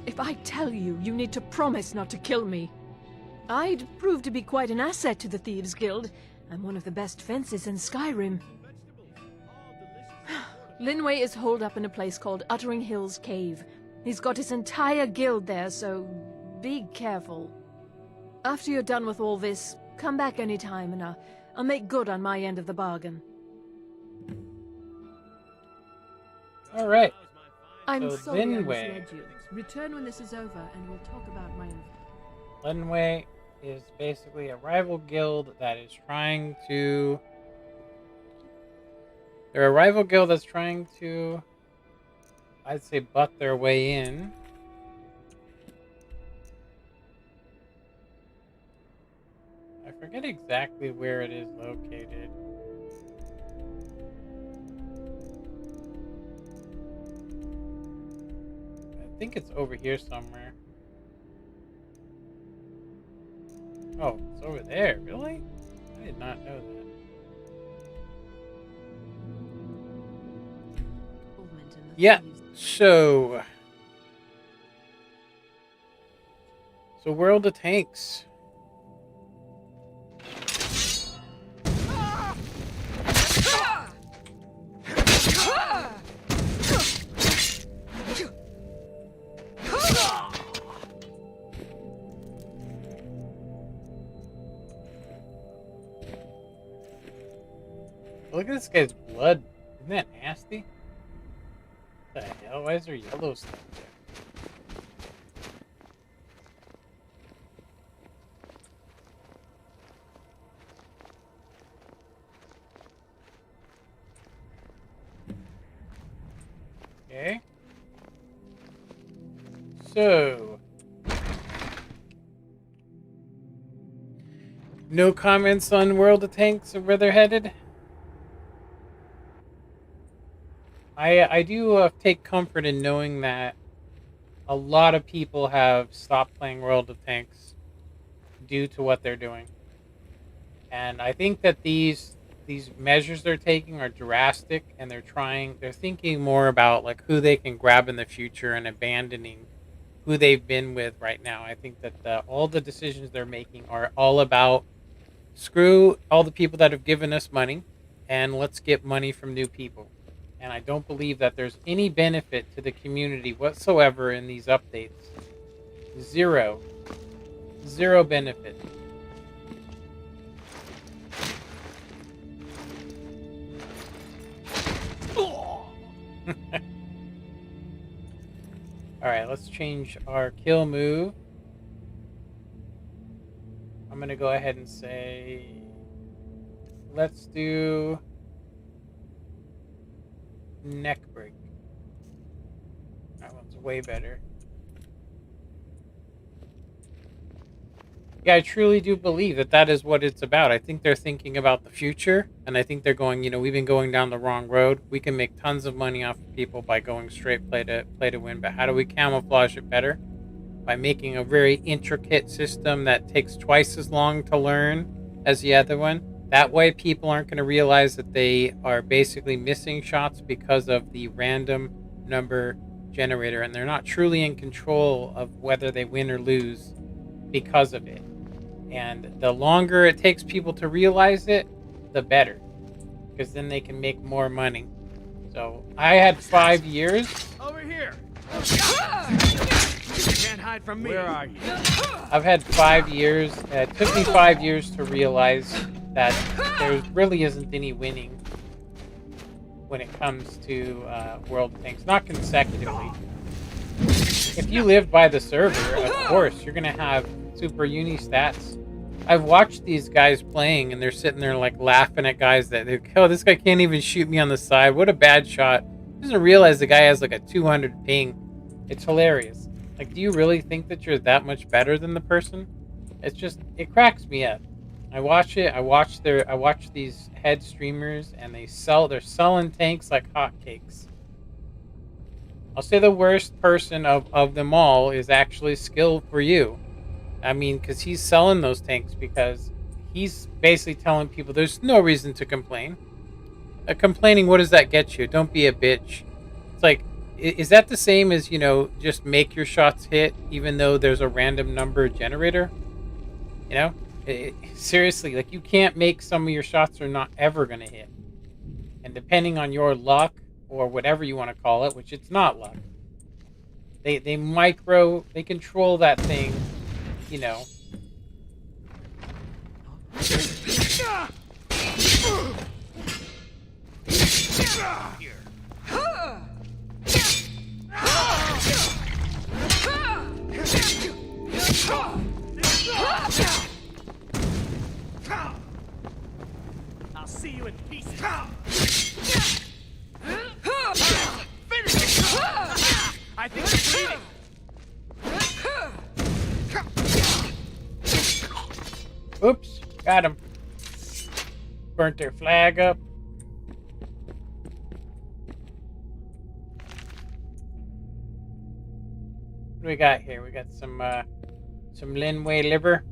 If I tell you, you need to promise not to kill me. I'd prove to be quite an asset to the Thieves Guild. I'm one of the best fences in Skyrim. Linway is holed up in a place called Uttering Hills Cave. He's got his entire guild there, so be careful. After you're done with all this, come back anytime and I'll make good on my end of the bargain. Alright. I'm so sorry I Linway. misled you. Return when this is over and we'll talk about my... Linway is basically a rival guild that is trying to... They're a rival guild that's trying to, I'd say, butt their way in. I forget exactly where it is located. I think it's over here somewhere. Oh, it's over there. Really? I did not know that. Yeah, so World of Tanks. Look at this guy's blood. Isn't that nasty? What the hell? Why is there yellow stuff there? Okay. So, no comments on World of Tanks or where they're headed? I do take comfort in knowing that a lot of people have stopped playing World of Tanks due to what they're doing. And I think that these measures they're taking are drastic, and they're thinking more about like who they can grab in the future and abandoning who they've been with right now. I think that all the decisions they're making are all about screw all the people that have given us money and let's get money from new people. And I don't believe that there's any benefit to the community whatsoever in these updates. Zero benefit. Alright, let's change our kill move. I'm going to go ahead and say, let's do neck break. That one's way better. Yeah, I truly do believe that is what it's about. I think they're thinking about the future, and I think they're going, we've been going down the wrong road. We can make tons of money off of people by going straight play to win, but how do we camouflage it better? By making a very intricate system that takes twice as long to learn as the other one. That way people aren't going to realize that they are basically missing shots because of the random number generator, and they're not truly in control of whether they win or lose because of it. And the longer it takes people to realize it, the better, because then they can make more money. So I had 5 years. Over here. You can't hide from me. Where are you? I've had 5 years. It took me 5 years to realize that there really isn't any winning when it comes to World of Tanks, not consecutively. If you live by the server, of course, you're going to have super uni stats. I've watched these guys playing, and they're sitting there like laughing at guys that, oh, this guy can't even shoot me on the side. What a bad shot. Doesn't realize the guy has like a 200 ping. It's hilarious. Like, do you really think that you're that much better than the person? It's just, it cracks me up. I watch it. I watch these head streamers, and they're selling tanks like hotcakes. I'll say the worst person of them all is actually Skill for You. I mean, because he's selling those tanks because he's basically telling people there's no reason to complain. Complaining, what does that get you? Don't be a bitch. It's like, is that the same as, you know, just make your shots hit even though there's a random number generator? You know? Seriously, like, you can't make some of your shots are not ever going to hit. And depending on your luck, or whatever you want to call it, which it's not luck, they control that thing, you know. I'll see you in pieces. I think you're bleeding. Oops, got him. Burnt their flag up. What do we got here? We got some Linway liver.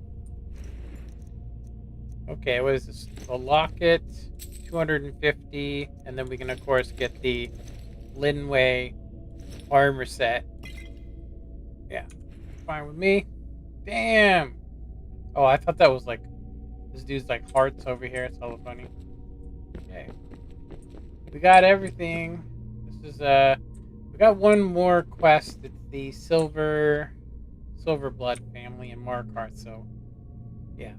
Okay, what is this? The locket, 250, and then we can of course get the Linway armor set. Yeah, fine with me. Damn. Oh, I thought that was like this dude's like hearts over here. It's hella funny. Okay, we got everything. This is we got one more quest. It's the Silver Blood family in Markarth. So, yeah.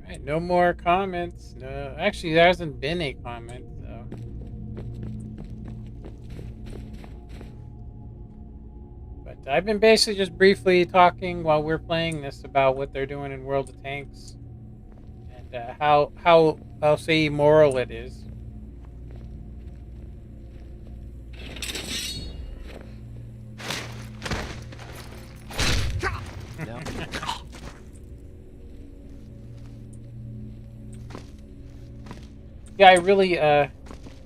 All right, no more comments. No, actually, there hasn't been a comment. So. But I've been basically just briefly talking while we're playing this about what they're doing in World of Tanks and how I'll say immoral it is. No. Yeah, I really,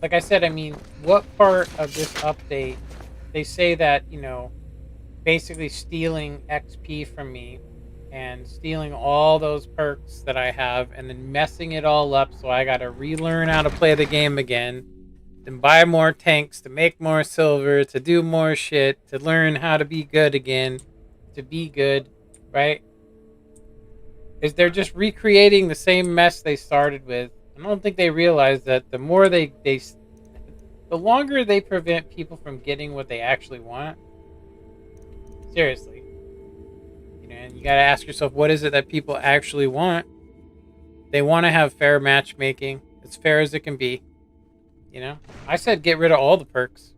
like I said, I mean, what part of this update, they say that, you know, basically stealing XP from me and stealing all those perks that I have and then messing it all up so I gotta relearn how to play the game again, then buy more tanks to make more silver, to do more shit, to learn how to be good again, to be good, right? Is they're just recreating the same mess they started with. I don't think they realize that the more the longer they prevent people from getting what they actually want. Seriously. You know, and you gotta ask yourself, what is it that people actually want? They want to have fair matchmaking, as fair as it can be. You know? I said get rid of all the perks.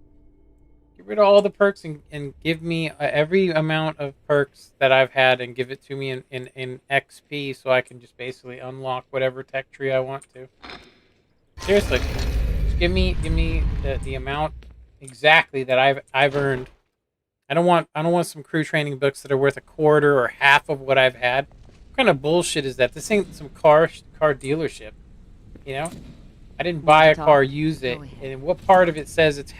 Get rid of all the perks and give me every amount of perks that I've had and give it to me in XP so I can just basically unlock whatever tech tree I want to. Seriously. Just give me the amount exactly that I've earned. I don't want some crew training books that are worth a quarter or half of what I've had. What kind of bullshit is that? This ain't some car dealership. You know? I didn't buy a car, use it, and what part of it says it's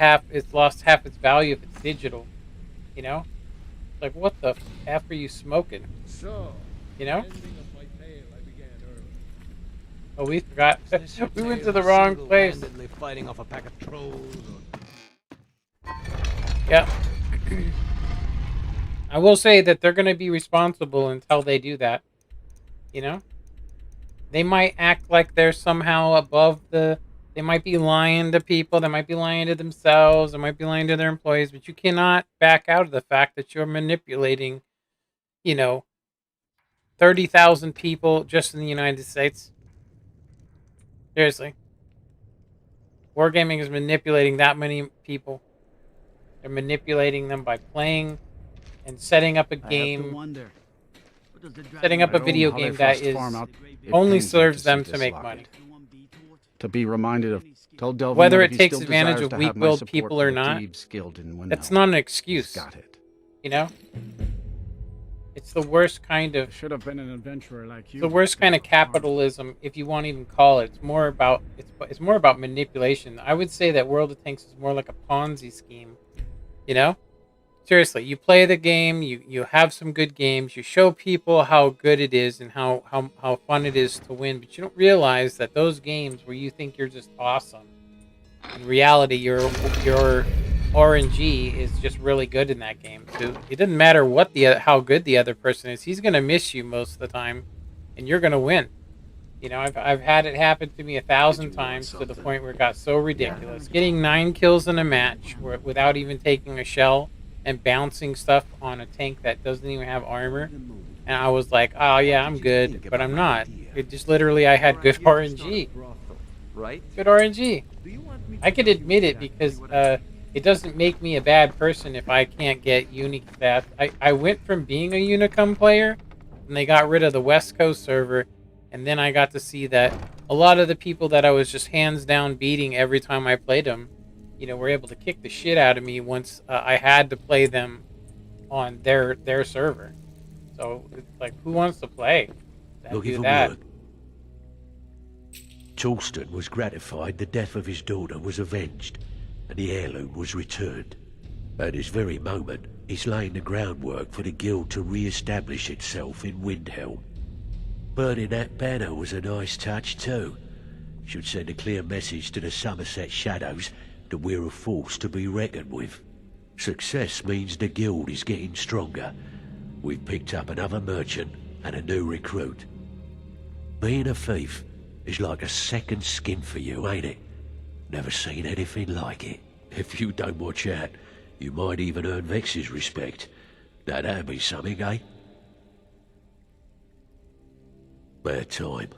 lost half its value if it's digital? You know? Like, what the F are you smoking? So, you know? I Oh, we forgot. We went to the wrong place. Fighting off a pack of trolls. Yeah. I will say that they're going to be responsible until they do that. You know? They might act like they're somehow above the... They might be lying to people. They might be lying to themselves. They might be lying to their employees. But you cannot back out of the fact that you're manipulating, you know, 30,000 people just in the United States. Seriously. Wargaming is manipulating that many people. They're manipulating them by playing and setting up a game... Setting up a video game that is only serves them to make money. To be reminded of, tell Delvin whether it takes advantage of weak-willed people or not, that's not an excuse. Got it. You know, it's the worst kind of. Should have been an adventurer like you. The worst kind of capitalism, if you want to even call it. It's more about manipulation. I would say that World of Tanks is more like a Ponzi scheme. You know, Seriously, you play the game, you have some good games, you show people how good it is and how fun it is to win, but you don't realize that those games where you think you're just awesome, in reality, your RNG is just really good in that game. So it doesn't matter what how good the other person is. He's gonna miss you most of the time, and you're gonna win. You know, I've had it happen to me 1,000 times to the point where it got so ridiculous. Getting 9 kills in a match without even taking a shell and bouncing stuff on a tank that doesn't even have armor, and I was like, oh yeah, I'm good, but I'm not. It just literally, I had good RNG. Right? Good RNG. I can admit it because it doesn't make me a bad person if I can't get unique stats. I went from being a Unicum player, and they got rid of the West Coast server, and then I got to see that a lot of the people that I was just hands down beating every time I played them, you know, were able to kick the shit out of me once I had to play them on their server. So it's like, who wants to play? Looking for that. work. Charleston was gratified the death of his daughter was avenged, and the heirloom was returned. At this very moment, he's laying the groundwork for the guild to re-establish itself in Windhelm. Burning that banner was a nice touch too. Should send a clear message to the Somerset Shadows that we're a force to be reckoned with. Success means the guild is getting stronger. We've picked up another merchant and a new recruit. Being a thief is like a second skin for you, ain't it? Never seen anything like it. If you don't watch out, you might even earn Vex's respect. Now that'd be something, eh? Bad time.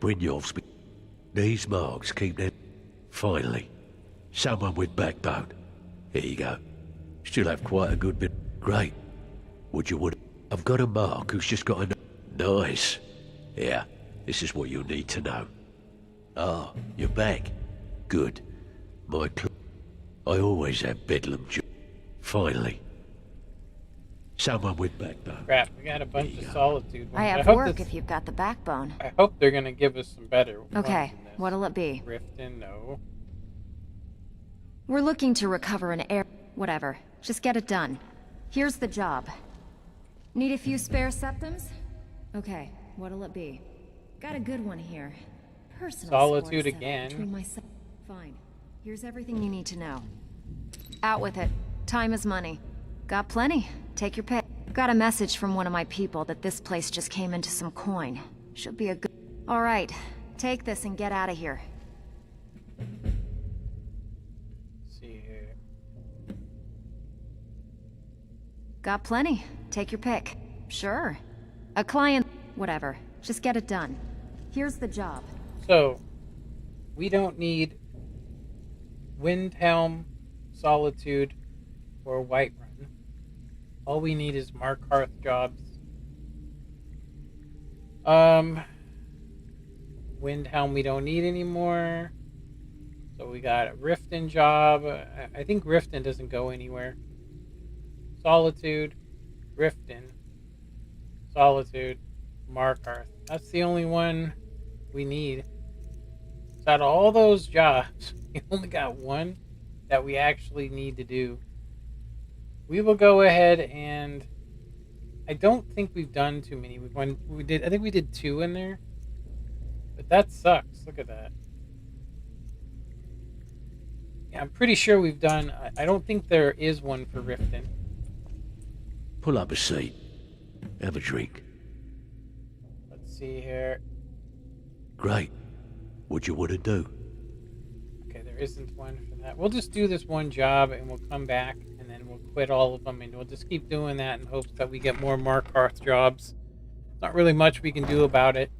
Brynjolf's been... These marks keep them... Finally. Someone with backbone. Here you go. Still have quite a good bit... Great. Would you want... I've got a mark who's just got a... Nice. Yeah, this is what you'll need to know. Ah, you're back. Good. My I always have bedlam finally. Someone with backbone. Crap, we got a bunch of solitude ones. I have hope work if you've got the backbone. I hope they're gonna give us some better ones Okay, than this. what'll it be? Riften, no. We're looking to recover an air... Whatever. Just get it done. Here's the job. Need a few spare septums? Okay, what'll it be? Got a good one here. Personal Solitude score again. between myself. Fine. Here's everything you need to know. Out with it. Time is money. Got plenty. Take your pick. Got a message from one of my people that this place just came into some coin. Should be a good... Alright. Take this and get out of here. Let's see here. Got plenty. Take your pick. Sure. A client... Whatever. Just get it done. Here's the job. So, we don't need Windhelm, Solitude, or Whiterun. All we need is Markarth jobs. Windhelm we don't need anymore. So we got a Riften job. I think Riften doesn't go anywhere. Solitude, Riften, Solitude, Markarth. That's the only one we need. So out of all those jobs, we only got one that we actually need to do. We will go ahead and... I don't think we've done too many. I think we did 2 in there. But that sucks. Look at that. Yeah, I'm pretty sure we've done... I don't think there is one for Riften. Pull up a seat. Have a drink. Let's see here. Great. What you want to do? Okay, there isn't one for that. We'll just do this one job and we'll come back and then we'll quit all of them and we'll just keep doing that in hopes that we get more Markarth jobs. Not really much we can do about it.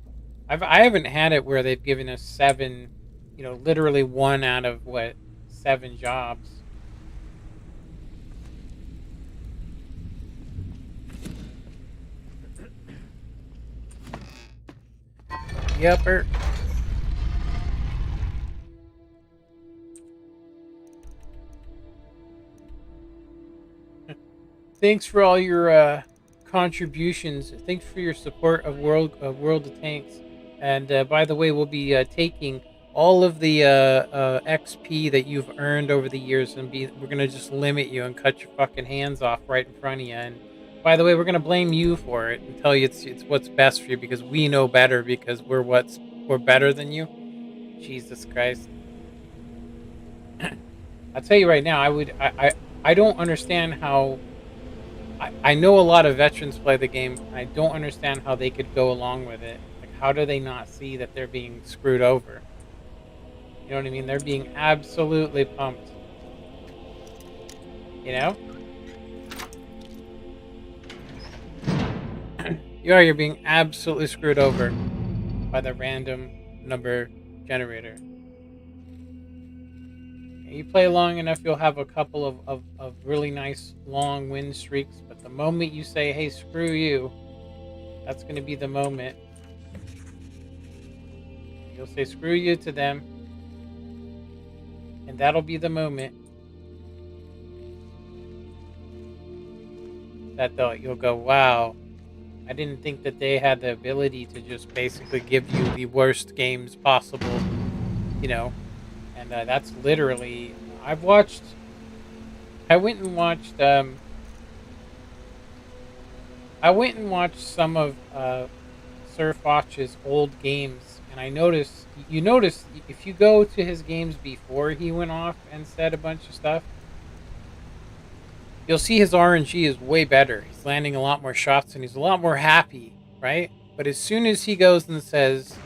I haven't had it where they've given us 7, you know, literally 1 out of, 7 jobs. Yupper. Thanks for all your contributions. Thanks for your support of World of Tanks. And by the way, we'll be taking all of the XP that you've earned over the years, and we're gonna just limit you and cut your fucking hands off right in front of you. And by the way, we're gonna blame you for it and tell you it's what's best for you because we know better because we're better than you. Jesus Christ. I'll tell you right now, I don't understand how. I know a lot of veterans play the game. And I don't understand how they could go along with it. Like, how do they not see that they're being screwed over? You know what I mean? They're being absolutely pumped. You know? You're being absolutely screwed over by the random number generator. You play long enough, you'll have a couple of really nice long win streaks, but the moment you say, hey, screw you, that's going to be the moment. You'll say screw you to them, and that'll be the moment that you'll go, wow, I didn't think that they had the ability to just basically give you the worst games possible, you know. And that's literally, I went and watched some of Sir Foch's old games, and I noticed, if you go to his games before he went off and said a bunch of stuff, you'll see his RNG is way better. He's landing a lot more shots and he's a lot more happy, right? But as soon as he goes and says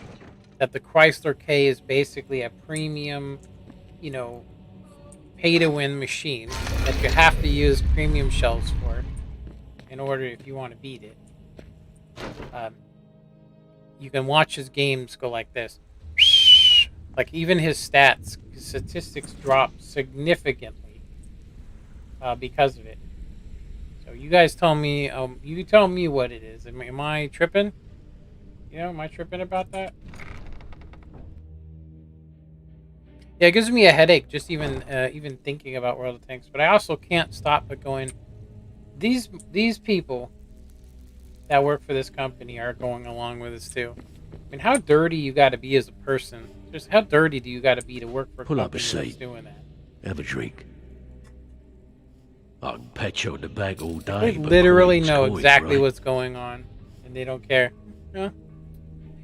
that the Chrysler K is basically a premium, you know, pay-to-win machine that you have to use premium shells for in order if you want to beat it. You can watch his games go like this. Like, even his statistics drop significantly because of it. So you guys tell me, you tell me what it is. Am I tripping? You know, am I tripping about that? Yeah, it gives me a headache just even thinking about World of Tanks. But I also can't stop but going, these people that work for this company are going along with this too. I mean, how dirty you got to be as a person? Just how dirty do you got to be to work for a company that's doing that? Have a drink. I can pat you on the back all day. They literally know exactly what's going on, and they don't care. You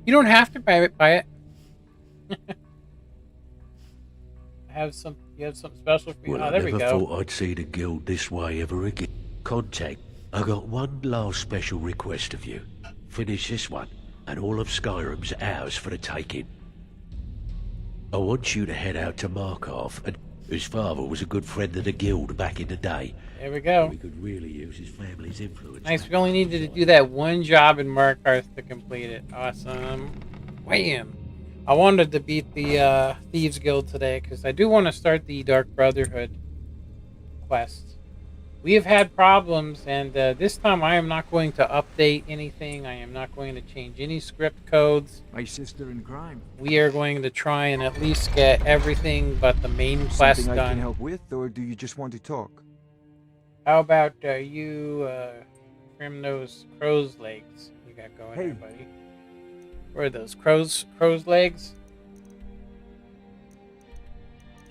don't have to buy it. You have something special for you. Well, Oh, I there we never go. thought I'd see the guild this way ever again. Contact. I got one last special request of you. Finish this one, and all of Skyrim's ours for the taking. I want you to head out to Markov, and his father was a good friend of the guild back in the day. There we go. We could really use his family's influence. Nice. We only needed to do that one job in Markarth to complete it. Awesome. Wham! I wanted to beat the Thieves Guild today because I do want to start the Dark Brotherhood quest. We have had problems, and this time I am not going to update anything. I am not going to change any script codes. My sister in crime. We are going to try and at least get everything but the main quest Something done. I can help with, or do you just want to talk? How about you trim those crow's legs you got going there, buddy? Where are those crow's legs?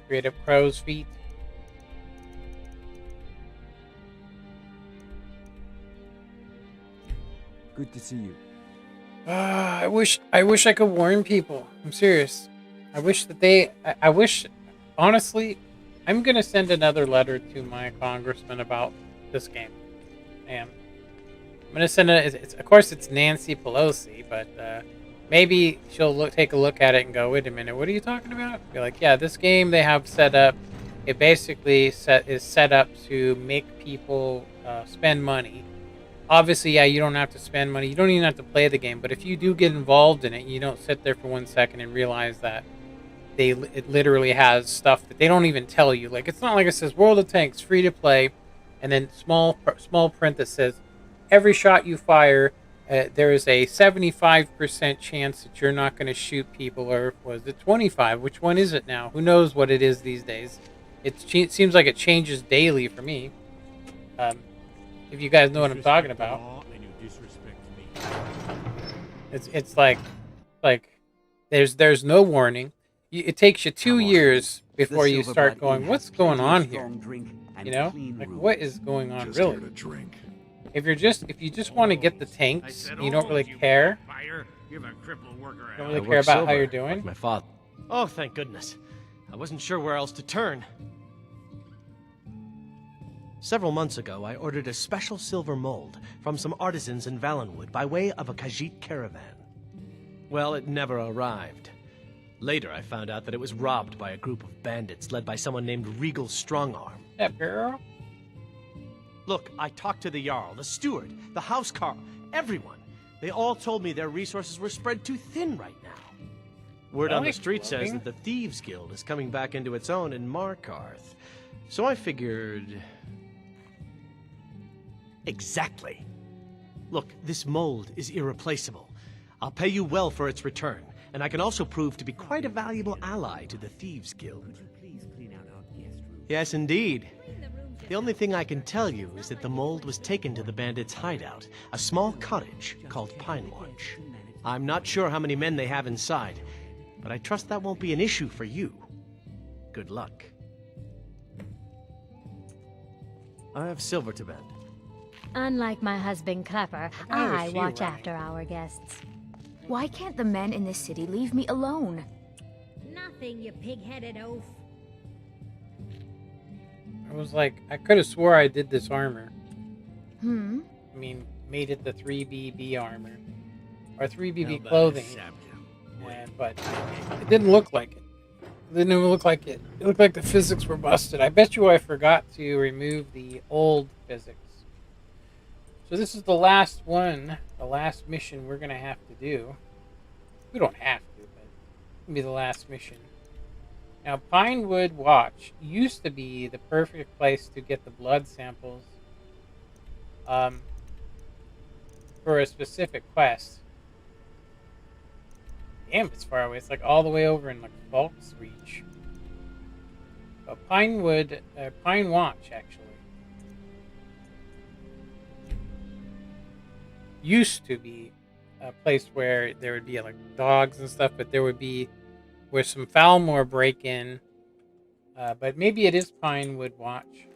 Straight up crow's feet. Good to see you. I wish I could warn people. I'm serious. I wish that I wish, honestly, I'm gonna send another letter to my congressman about this game. I am. I'm gonna send it. Of course, it's Nancy Pelosi, but maybe she'll take a look at it and go, "Wait a minute, what are you talking about?" Be like, "Yeah, this game they have set up. It basically is set up to make people spend money." Obviously, yeah, you don't have to spend money. You don't even have to play the game. But if you do get involved in it, you don't sit there for 1 second and realize that it literally has stuff that they don't even tell you. Like, it's not like it says World of Tanks free to play, and then small print that says every shot you fire, there is a 75% chance that you're not going to shoot people, or was it 25? Which one is it now? Who knows what it is these days? It seems like it changes daily for me. If you guys know what I'm talking about, it's like there's no warning. It takes you 2 years before you start Silverblight going, Inn what's has going plenty on of here? strong drink and You know, clean like room. what is going on Just really? here to drink. If you just want to get the tanks, you don't really care. Give a cripple worker You don't I really work care about how silver, you're doing. like my father. Oh, thank goodness. I wasn't sure where else to turn. Several months ago, I ordered a special silver mold from some artisans in Valenwood by way of a Khajiit caravan. Well, it never arrived. Later, I found out that it was robbed by a group of bandits led by someone named Regal Strongarm. That girl? Look, I talked to the Jarl, the steward, the housecarl, everyone. They all told me their resources were spread too thin right now. Word on the street says that the Thieves Guild is coming back into its own in Markarth. So I figured... Exactly. Look, this mold is irreplaceable. I'll pay you well for its return, and I can also prove to be quite a valuable ally to the Thieves Guild. Yes, indeed. The only thing I can tell you is that the mold was taken to the bandits' hideout, a small cottage called Pine Watch. I'm not sure how many men they have inside, but I trust that won't be an issue for you. Good luck. I have silver to bend. Unlike my husband Clepper, I she watch right? after our guests. Why can't the men in this city leave me alone? Nothing, you pig-headed oaf. I was like, I could have swore I did this armor. I mean, made it the 3BB armor. Or 3BB clothing. But it didn't look like it. It didn't even look like it. It looked like the physics were busted. I bet you I forgot to remove the old physics. So this is the last one, the last mission we're going to have to do. We don't have to, but it's going to be the last mission. Now, Pinewood Watch used to be the perfect place to get the blood samples for a specific quest. Damn, it's far away. It's like all the way over in like Falk's Reach. But Pine Watch, actually, used to be a place where there would be like dogs and stuff, but there would be where some Falmore break in. But maybe it is Pinewood Watch.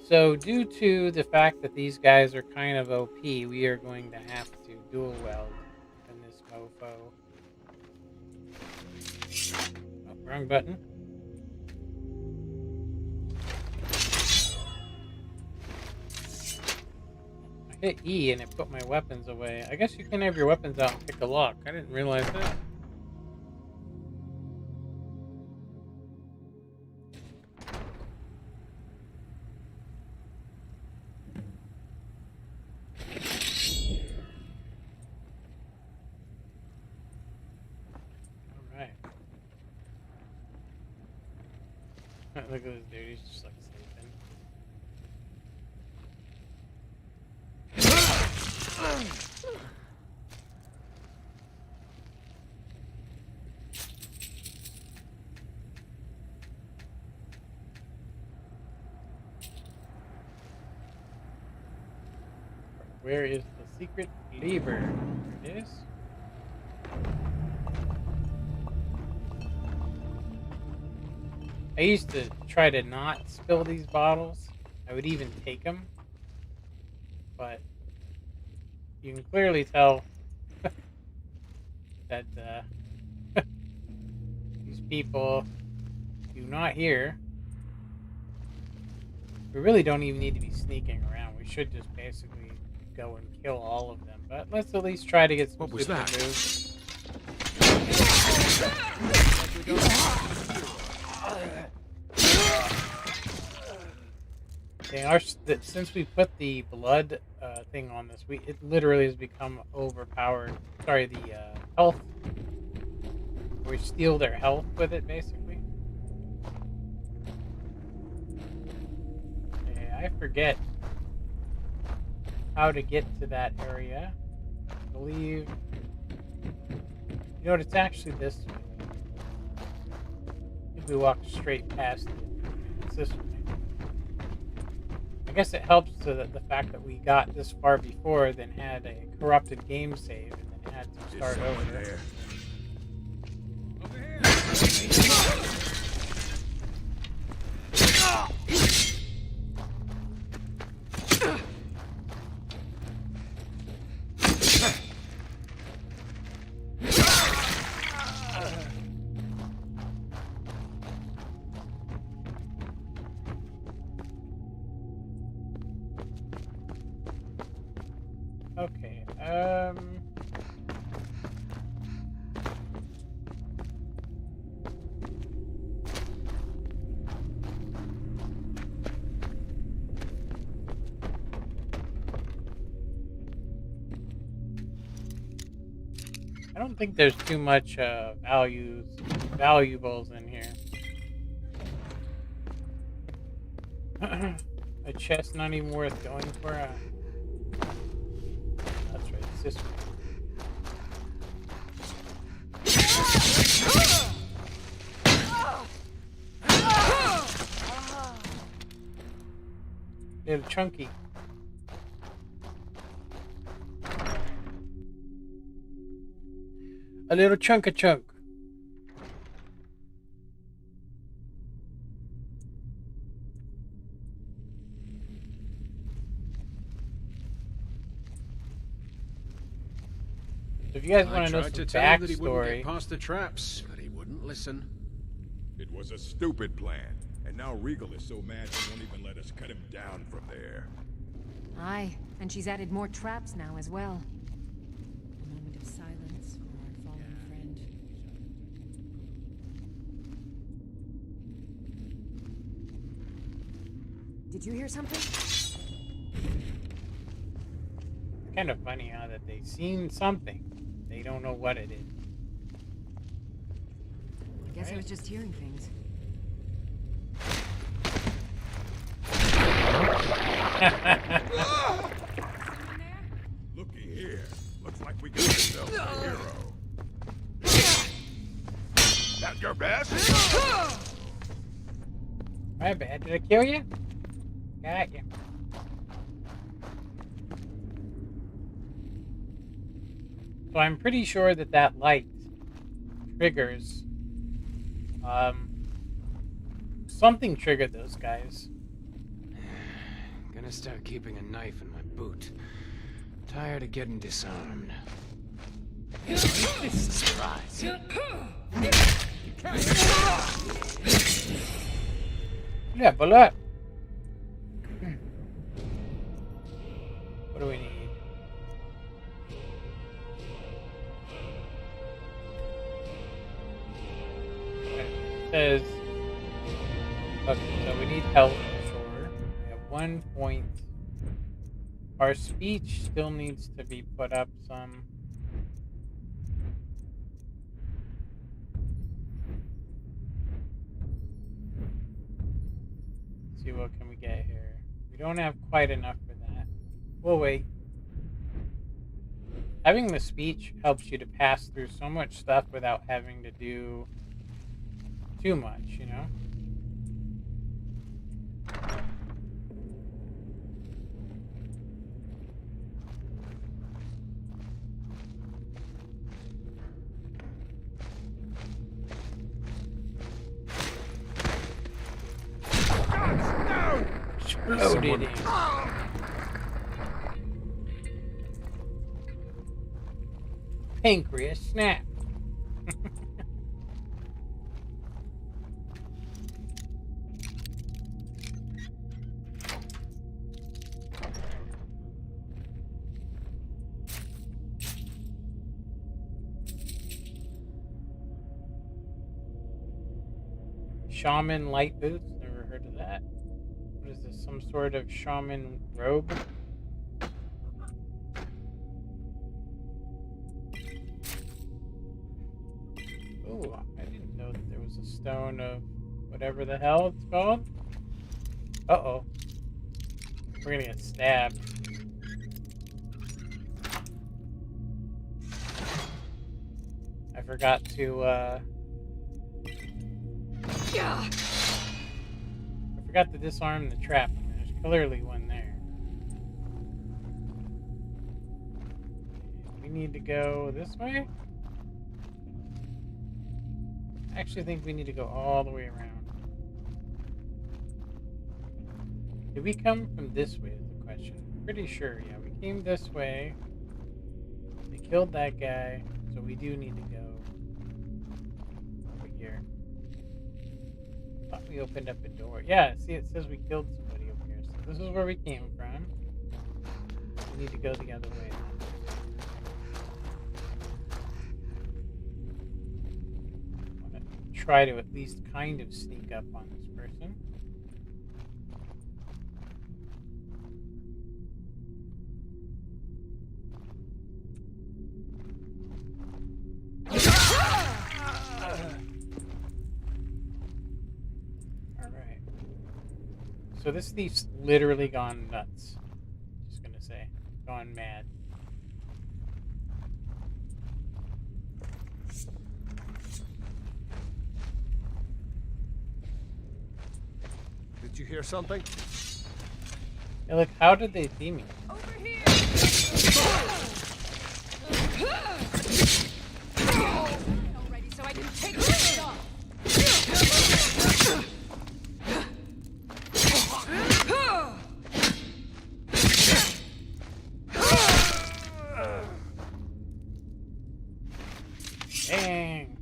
So due to the fact that these guys are kind of OP, we are going to have to dual weld in this mofo. Oh, wrong button. I hit E and it put my weapons away. I guess you can have your weapons out and pick a lock. I didn't realize that. Look at this dude, he's just like sleeping. Where is the secret lever? There it is. I used to try to not spill these bottles. I would even take them. But you can clearly tell that these people do not hear. We really don't even need to be sneaking around. We should just basically go and kill all of them. But let's at least try to get some What was super that? moves. Dang, since we put the blood thing on this, it literally has become overpowered. Sorry, the health. We steal their health with it, basically. Okay, I forget how to get to that area. I believe. You know what? It's actually this way. I think we walked straight past it. It's this way. I guess it helps to the fact that we got this far before, then had a corrupted game save, and then had to start over. Okay, I don't think there's too much valuables in here. A chest not even worth going for. That's right, it's this one. Little chunky. A little chunk of chunk. If you guys want to know some that he wouldn't backstory, get past the traps, but he wouldn't listen. It was a stupid plan, and now Regal is so mad she won't even let us cut him down from there. Aye, and she's added more traps now as well. A moment of silence for our fallen friend. Did you hear something? kind of funny how that they've seen something. They don't know what it is. I guess I was just hearing things. Looky here. Looks like we got ourselves a hero. That your best? My bad. Did I kill you? Got you. So I'm pretty sure that that light triggers. Something triggered those guys. Gonna start keeping a knife in my boot. Tired of getting disarmed. This is a surprise. Yeah, bullet. What do we need? It says, okay, so we need health for sure. We have 1 point. Our speech still needs to be put up some. Let's see, what can we get here? We don't have quite enough for that. We'll wait. Having the speech helps you to pass through so much stuff without having to do too much, you know? Exploded. Pancreas snap. Shaman light boots, never heard of that. What is this, some sort of shaman robe? Ooh, I didn't know that there was a stone of whatever the hell it's called. Uh-oh. We're gonna get stabbed. I forgot to, I forgot to disarm the trap. There's clearly one there. We need to go this way? actually think we need to go all the way around. Did we come from this way is the question. Pretty sure, yeah. We came this way. They killed that guy, so we do need to go over here. Thought we opened up a door. Yeah, see, it says we killed somebody over here. So this is where we came from. We need to go the other way. I want to try to at least kind of sneak up on this person. Alright. So this thief's literally gone nuts. Just gonna say. Gone mad. Did you hear something? Hey, look, how did they see me? Over here! Already, so I can take this off. Dang.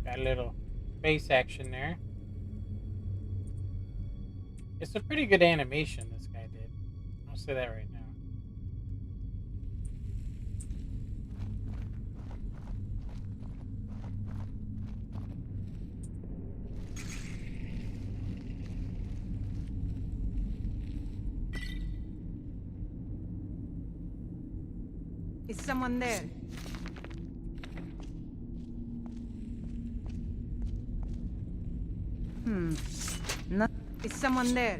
Got a little face action there. It's a pretty good animation this guy did. I'll say that right now. Is someone there? No. Is someone there?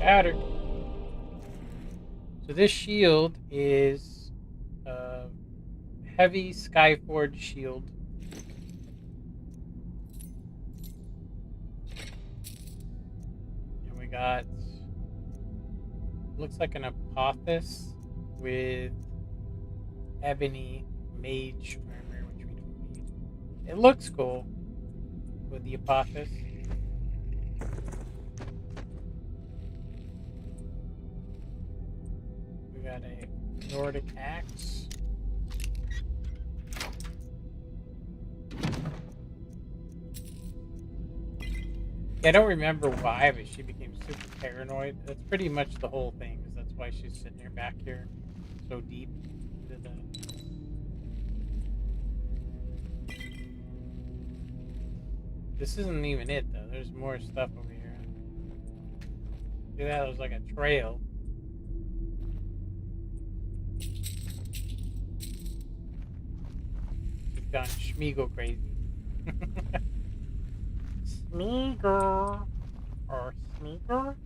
Got her. So this shield is a heavy Skyforge shield. And we got, looks like an apothis with ebony mage armor, which we don't need. It looks cool with the apothis. We got a Nordic axe. Yeah, I don't remember why, but she became super paranoid. That's pretty much the whole thing. Is that's why she's sitting here back here, so deep into the. This isn't even it though. There's more stuff over here. See that? It was like a trail. We've gone Schmeagle crazy. Smeagol or Smeagol?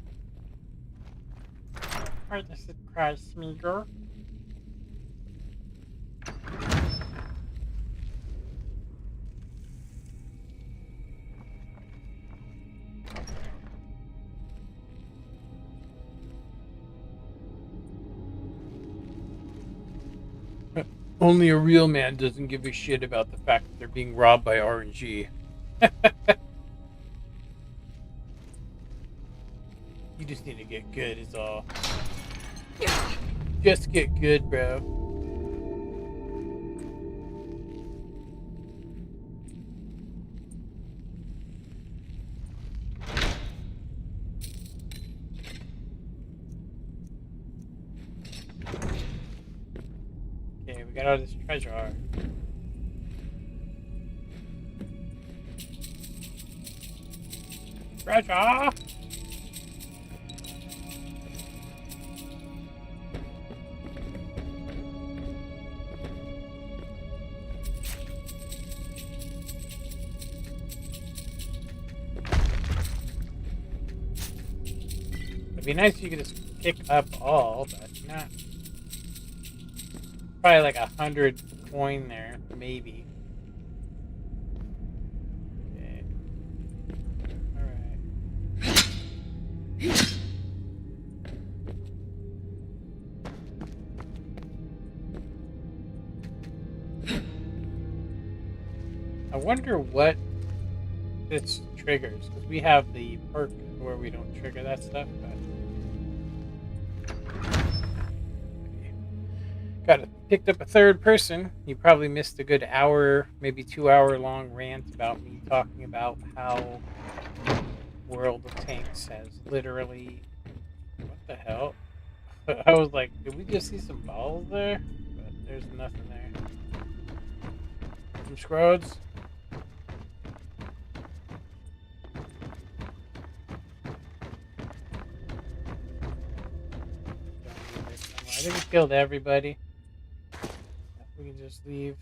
Why does it cry Smeagol? Only a real man doesn't give a shit about the fact that they're being robbed by RNG. You just need to get good is all. Just get good, bro. Okay, we got all this treasure. Treasure! It'd be nice if you could just pick up all, but not. Probably like 100 coin there, maybe. Okay. Alright. wonder what this triggers, because we have the perk where we don't trigger that stuff, but... Picked up a third person. You probably missed a good hour, maybe 2 hour long rant about me talking about how World of Tanks has literally... What the hell? I was like, did we just see some balls there? But there's nothing there. Some scrodes. I think we killed everybody. We can just leave.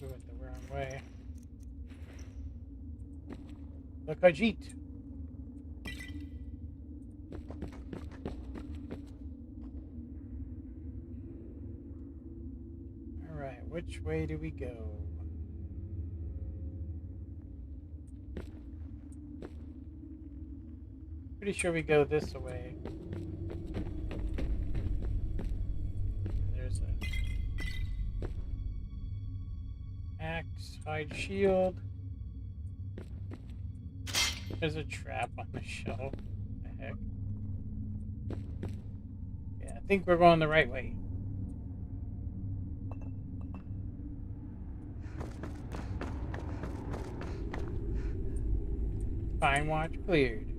We went the wrong way. Look, Ajit. Alright, which way do we go? Pretty sure we go this way. There's a axe, hide shield. There's a trap on the shelf. What the heck? Yeah, I think we're going the right way. Fine watch cleared.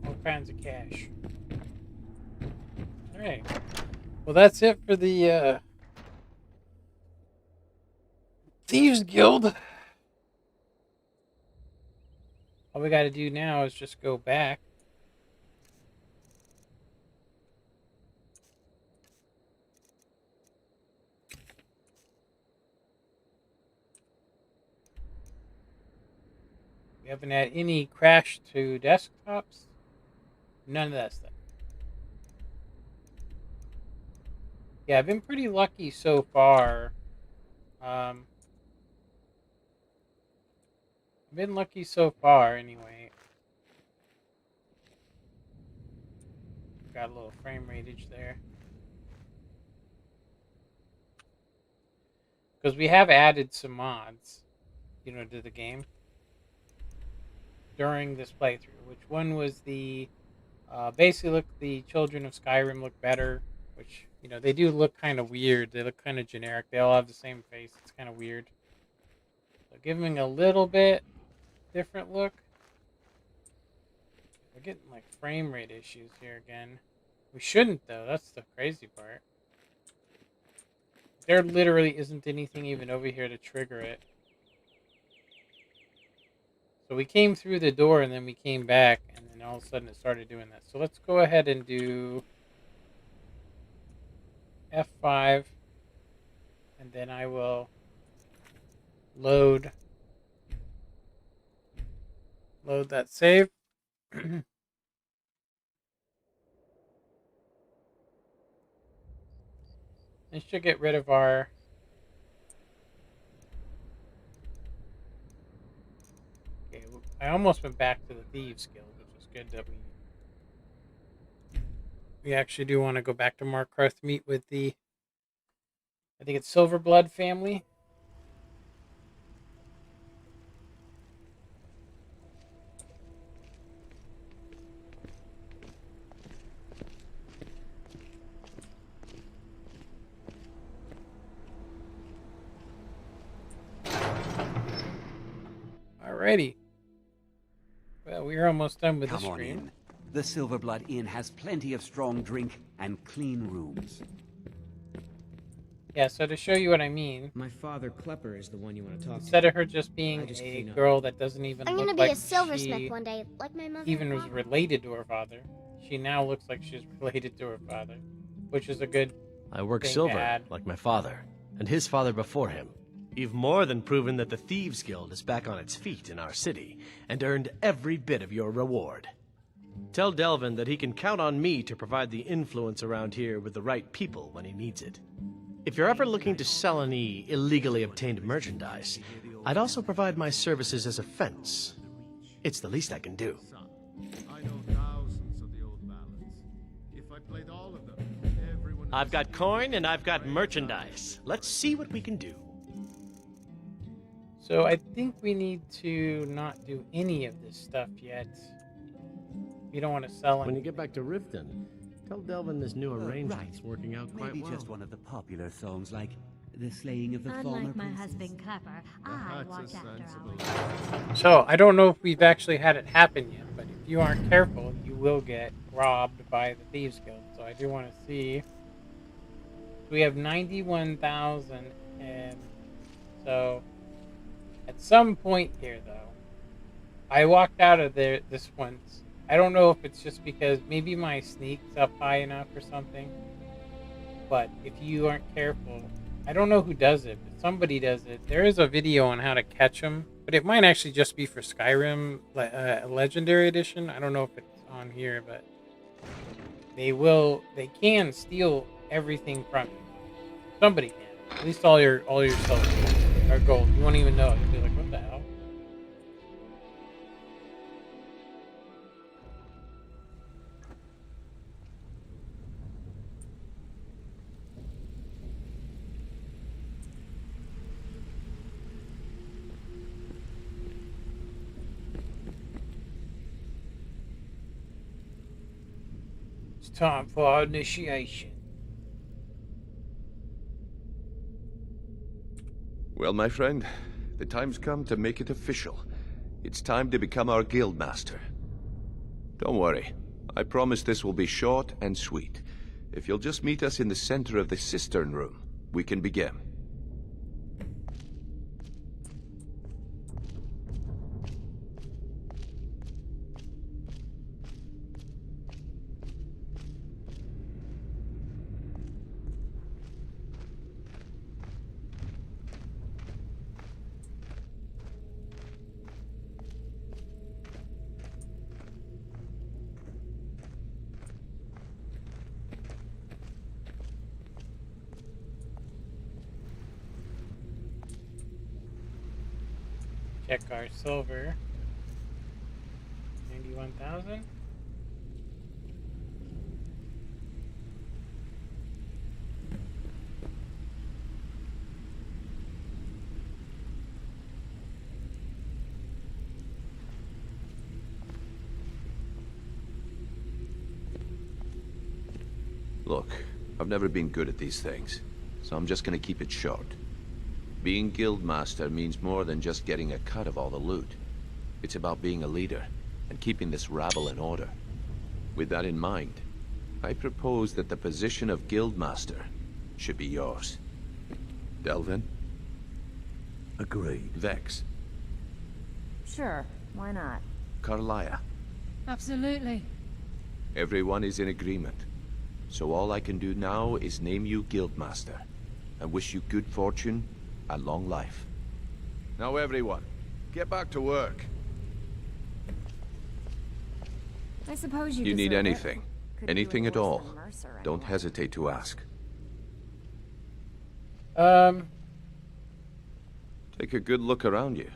All kinds of cash. Alright. Well, that's it for the Thieves Guild. All we gotta do now is just go back. We haven't had any crash to desktops. None of that stuff. Yeah, I've been pretty lucky so far. I've been lucky so far, anyway. Got a little frame rateage there. Because we have added some mods, you know, to the game during this playthrough. Which one was the... basically, the children of Skyrim look better. Which, you know, they do look kind of weird. They look kind of generic. They all have the same face. It's kind of weird. So giving a little bit different look. We're getting, like, frame rate issues here again. We shouldn't, though. That's the crazy part. There literally isn't anything even over here to trigger it. So we came through the door, and then we came back, and then all of a sudden it started doing that. So let's go ahead and do F5, and then I will load that save. This should get rid of our... Okay, I almost went back to the Thieves Guild, which was good that we actually do want to go back to Markarth, meet with the... I think it's Silverblood family. Alrighty. Well, we're almost done with the Come on stream. in. The Silverblood Inn has plenty of strong drink and clean rooms. Yeah, so to show you what I mean, My father Klepper is the one you want to talk instead to. of her just being just a clean up. girl that doesn't even I'm look gonna be like a silversmith she one day, like my mother. even and was father. related to her father, she now looks like she's related to her father, which is a good I work thing to silver, add. like my father, and his father before him. You've more than proven that the Thieves Guild is back on its feet in our city, and earned every bit of your reward. Tell Delvin that he can count on me to provide the influence around here with the right people when he needs it. If you're ever looking to sell any illegally obtained merchandise, I'd also provide my services as a fence. It's the least I can do. I know thousands of the old ballads. If I played all of them, everyone... I've got coin and I've got merchandise. Let's see what we can do. So I think we need to not do any of this stuff yet. We don't want to sell When anything. you get back to Riften, tell Delvin this new arrangement's working out quite Maybe well. just one of the popular songs like The Slaying of the Former Unlike my Princess. husband Clapper, I watch after our... So I don't know if we've actually had it happen yet, but if you aren't careful, you will get robbed by the Thieves Guild. So I do want to see. We have 91,000, and so at some point here, though, I walked out of there this once. I don't know if it's just because maybe my sneak's up high enough or something, but if you aren't careful, I don't know who does it, but somebody does it. There is a video on how to catch them, but it might actually just be for Skyrim Legendary Edition. I don't know if it's on here, but they can steal everything from you. Somebody can. At least all your silver or gold. You won't even know it. You'll be like, what the hell? It's time for our initiation. Well, my friend, the time's come to make it official. It's time to become our guild master. Don't worry, I promise this will be short and sweet. If you'll just meet us in the center of the cistern room, we can begin. Check our silver. 91,000. Look, I've never been good at these things, so I'm just gonna keep it short. Being guildmaster means more than just getting a cut of all the loot. It's about being a leader and keeping this rabble in order. With that in mind, I propose that the position of guildmaster should be yours. Delvin? Agreed. Vex? Sure, why not? Carlia? Absolutely. Everyone is in agreement. So all I can do now is name you guildmaster and wish you good fortune and long life. Now everyone, get back to work. I suppose You need deserve it. anything, Could anything do at it worse all. than Mercer Don't anyway. hesitate to ask. Take a good look around you.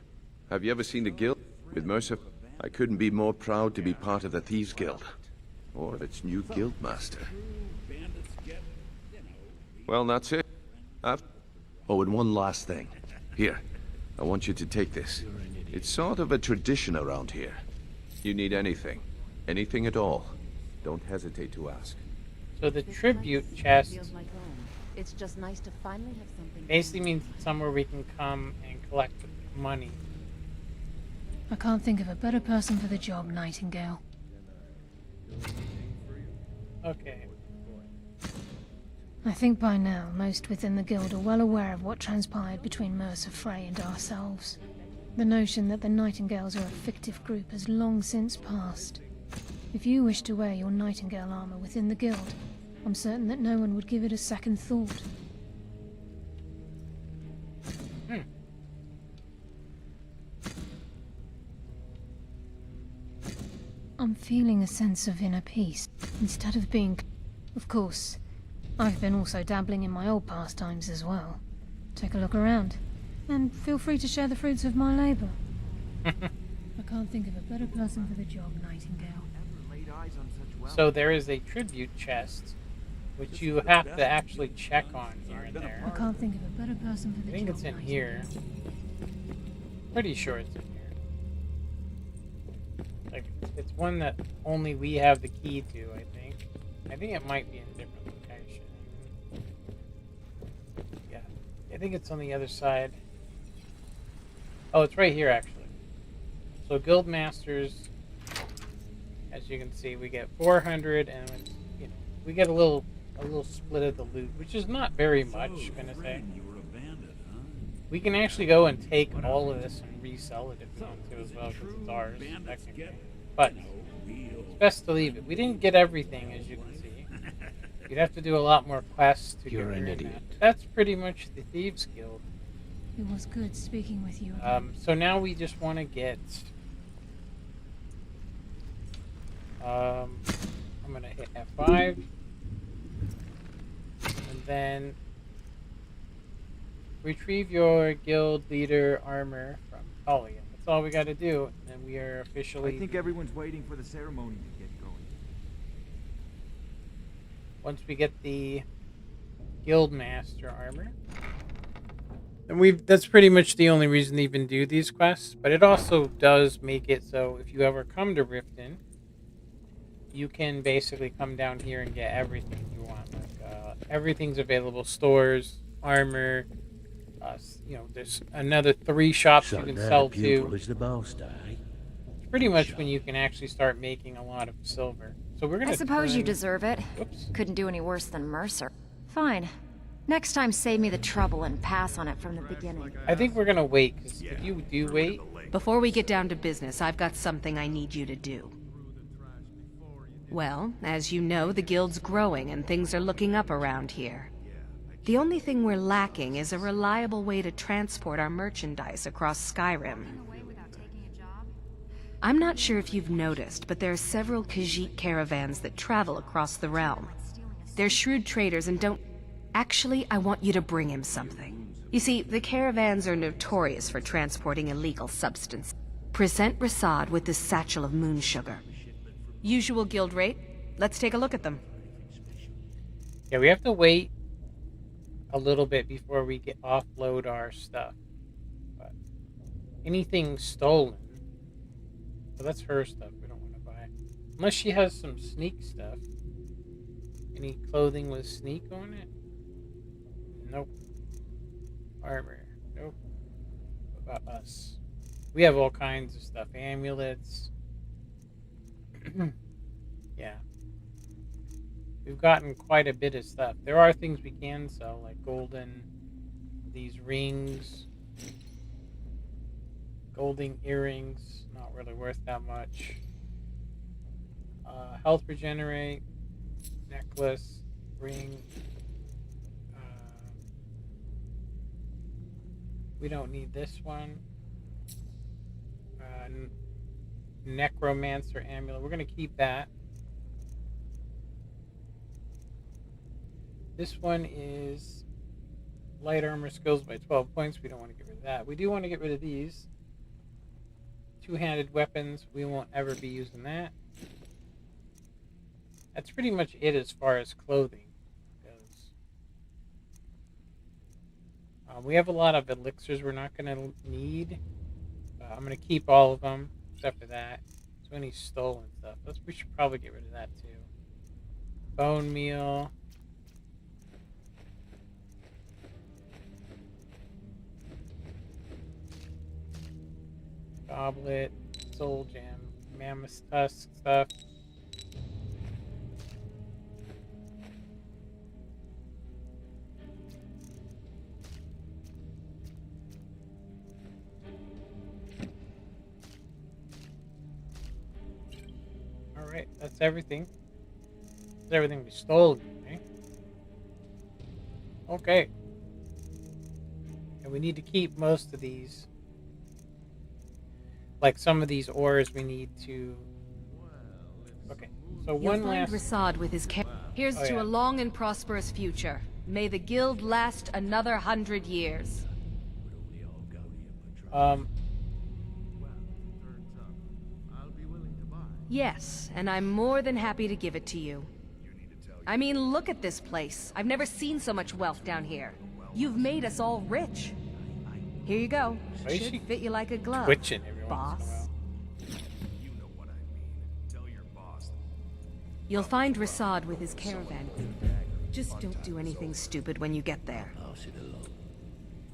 Have you ever seen the guild? With Mercer, I couldn't be more proud to be part of the Thieves Guild. Or its new guildmaster. Well, that's it. Oh, and one last thing. Here, I want you to take this. It's sort of a tradition around here. You need anything, anything at all, don't hesitate to ask. So the tribute chest Feels like home. It's just nice to finally have something. basically means it's somewhere we can come and collect money. I can't think of a better person for the job, Nightingale. Okay. I think by now, most within the guild are well aware of what transpired between Mercer Frey and ourselves. The notion that the Nightingales are a fictive group has long since passed. If you wish to wear your Nightingale armor within the guild, I'm certain that no one would give it a second thought. I'm I'm feeling a sense of inner peace, instead of being... Of course, I've been also dabbling in my old pastimes as well. Take a look around, and feel free to share the fruits of my labor. I can't think of a better person for the job, Nightingale. So there is a tribute chest, which you have to actually check on here and there. I can't think of a better person for the job. I think it's in here. Pretty sure it's in here. Like, it's one that only we have the key to, I think. I think it might be in a different location. Yeah, I think it's on the other side. Oh, it's right here, actually. So Guild Masters, as you can see, we get 400, and you know, we get a little split of the loot, which is not very much, I'm gonna say. We can actually go and take all of this and resell it if we want to as well, because it's ours, technically. But it's best to leave it. We didn't get everything, as you can see. You'd have to do a lot more quests to get rid of that. That's pretty much the Thieves Guild. It was good speaking with you. So now we just want to get... I'm going to hit F5. And then... retrieve your guild leader armor from Talia. That's all we got to do, and we are officially... I think everyone's waiting for the ceremony to get going. Once we get the guild master armor, and that's pretty much the only reason to even do these quests. But it also does make it so if you ever come to Riften, you can basically come down here and get everything you want. Like everything's available: stores, armor. You know, there's another 3 shops you can sell to. Is the most, eh? It's pretty much when you can actually start making a lot of silver. So we're gonna. I suppose you deserve it. Whoops. Couldn't do any worse than Mercer. Fine. Next time, save me the trouble and pass on it from the beginning. I think we're gonna wait, because if you do wait... Before we get down to business, I've got something I need you to do. Well, as you know, the guild's growing and things are looking up around here. The only thing we're lacking is a reliable way to transport our merchandise across Skyrim. I'm not sure if you've noticed, but there are several Khajiit caravans that travel across the realm. They're shrewd traders and don't... Actually, I want you to bring him something. You see, the caravans are notorious for transporting illegal substance. Present Rasad with this satchel of moon sugar. Usual guild rate. Let's take a look at them. Yeah, we have to wait a little bit before we offload our stuff. But anything stolen, so that's her stuff we don't want to buy. Unless she has some sneak stuff. Any clothing with sneak on it? Nope. Armor. Nope. What about us? We have all kinds of stuff. Amulets. Yeah. We've gotten quite a bit of stuff. There are things we can sell, like golden, these rings, golden earrings, not really worth that much. Health regenerate, necklace, ring. We don't need this one. Necromancer amulet. We're going to keep that. This one is light armor skills by 12 points. We don't want to get rid of that. We do want to get rid of these. Two-handed weapons. We won't ever be using that. That's pretty much it as far as clothing goes. We have a lot of elixirs we're not going to need. I'm going to keep all of them except for that. So any stolen stuff. We should probably get rid of that too. Bone meal. Goblet, soul gem, mammoth tusk stuff. Alright, that's everything. That's everything we stole, eh? Okay. And we need to keep most of these. Like some of these ores we need to Okay, so You'll one find last... Rasad with his Here's Oh, to yeah. a long and prosperous future. May the guild last another 100 years. Yes, and I'm more than happy to give it to you. I mean, look at this place. I've never seen so much wealth down here. You've made us all rich. Here you go. Why is she Should fit you like a glove. twitching every once in a boss. while? You'll find Rasad with his caravan. Just don't do anything stupid when you get there.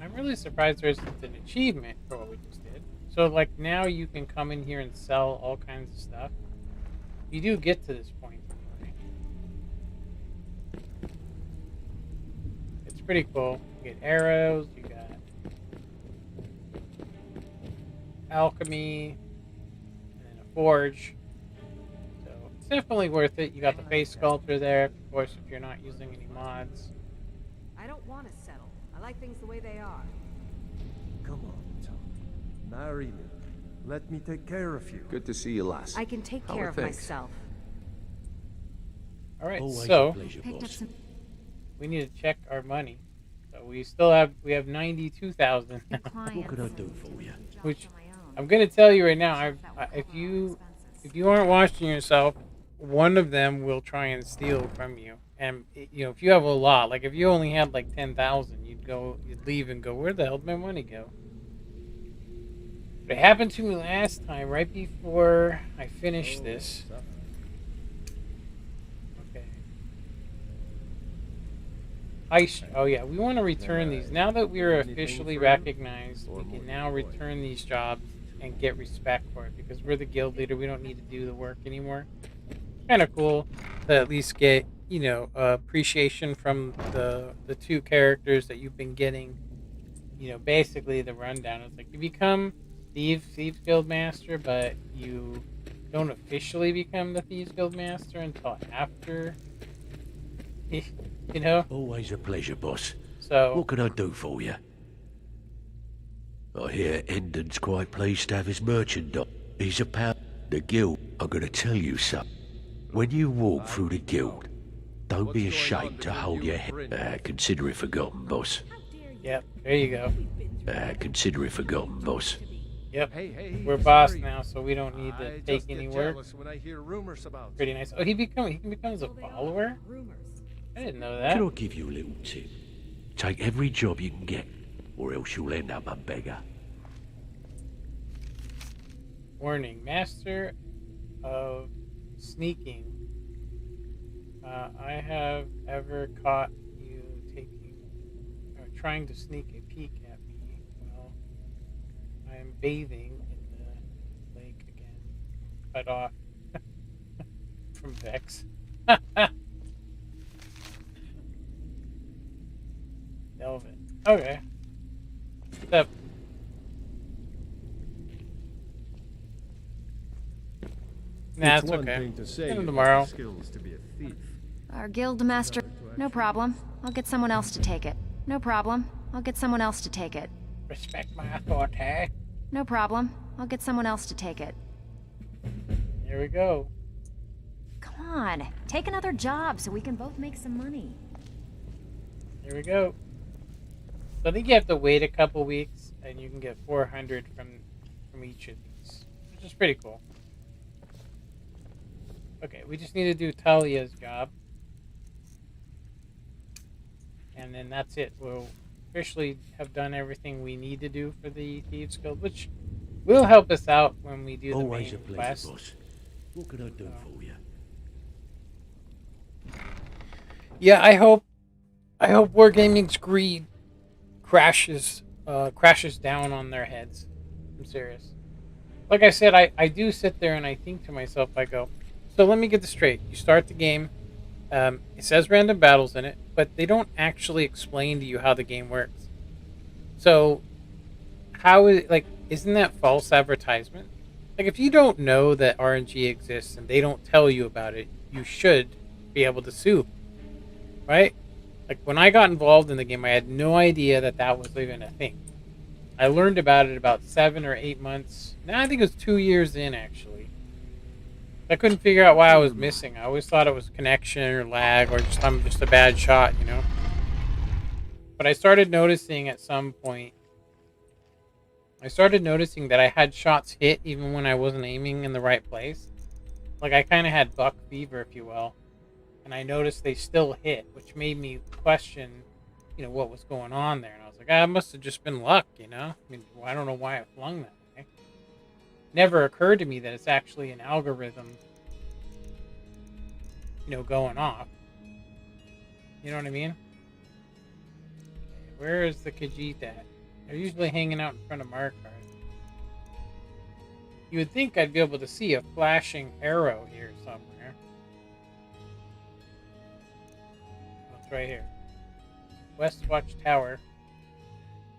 I'm really surprised there isn't an achievement for what we just did. So, like, now you can come in here and sell all kinds of stuff. You do get to this point. It's pretty cool. You get arrows, you got alchemy, and then a forge. So, it's definitely worth it. You got the face sculptor there, of course, if you're not using any mods. I don't want to settle. I like things the way they are. Come on, Tom. Marry me. Let me take care of you. Good to see you, lass. I can take How care are of things? myself. Alright, Always so a pleasure, boss. we need to check our money. So we still have 92,000 now. What can I do for you? Which I'm gonna tell you right now, if you aren't watching yourself, one of them will try and steal from you. And you know, if you have a lot, like if you only had like 10,000, you'd leave and go, where the hell did my money go? But it happened to me last time, right before I finished this. Okay. Oh yeah, we want to return these. Now that we are officially recognized, we can now return these jobs and get respect for it, because we're the guild leader. We don't need to do the work anymore. Kind of cool to at least get, you know, appreciation from the two characters that you've been getting. You know, basically the rundown is like you become Thieves Guild Master, but you don't officially become the Thieves Guild Master until after. You know? Always a pleasure, boss. So, what can I do for you? I hear Endon's quite pleased to have his merchandise. He's a pal. The guild, I'm gonna tell you something. When you walk through the guild, don't be ashamed to hold your head. Consider it forgotten, boss. Yep, there you go. Consider it forgotten, boss. Yep, we're boss now, so we don't need to take any work. When I hear rumors about Pretty nice. Oh, he becomes a follower? I didn't know that. Can I give you a little tip? Take every job you can get, or else you'll end up a beggar. Warning, Master of Sneaking. I have ever caught you trying to sneak a peek at me. Well, I am bathing in the lake again. Cut off from Vex. Delvin. Okay. Step. Nah, it's okay. Get him tomorrow. Skills to be a thief. Our guild master... No problem. I'll get someone else to take it. No problem. I'll get someone else to take it. Respect my authority. No problem. I'll get someone else to take it. Here we go. Come on. Take another job so we can both make some money. Here we go. So I think you have to wait a couple weeks, and you can get 400 from each of these, which is pretty cool. Okay, we just need to do Talia's job. And then that's it. We'll officially have done everything we need to do for the Thieves Guild, which will help us out when we do the Always main a pleasure, quest. boss. What can I do for you? Yeah, I hope Wargaming's greed crashes down on their heads. I'm serious. Like I said, I do sit there and I think to myself, I go, so let me get this straight. You start the game, it says random battles in it, but they don't actually explain to you how the game works. So, how is isn't that false advertisement? Like, if you don't know that RNG exists and they don't tell you about it, you should be able to sue, right? Like, when I got involved in the game, I had no idea that that was even a thing. I learned about it about 7 or 8 months. Now I think it was 2 years in, actually. I couldn't figure out why I was missing. I always thought it was connection or lag or just I'm just a bad shot, you know? But I started noticing at some point, that I had shots hit even when I wasn't aiming in the right place. Like I kind of had buck fever, if you will. And I noticed they still hit, which made me question, you know, what was going on there. And I was like, it must have just been luck, you know? I mean, I don't know why I flung that way. Never occurred to me that it's actually an algorithm, you know, going off. You know what I mean? Where is the Khajiit at? They're usually hanging out in front of Markarth. You would think I'd be able to see a flashing arrow here somewhere. Oh, it's right here. West Watch Tower.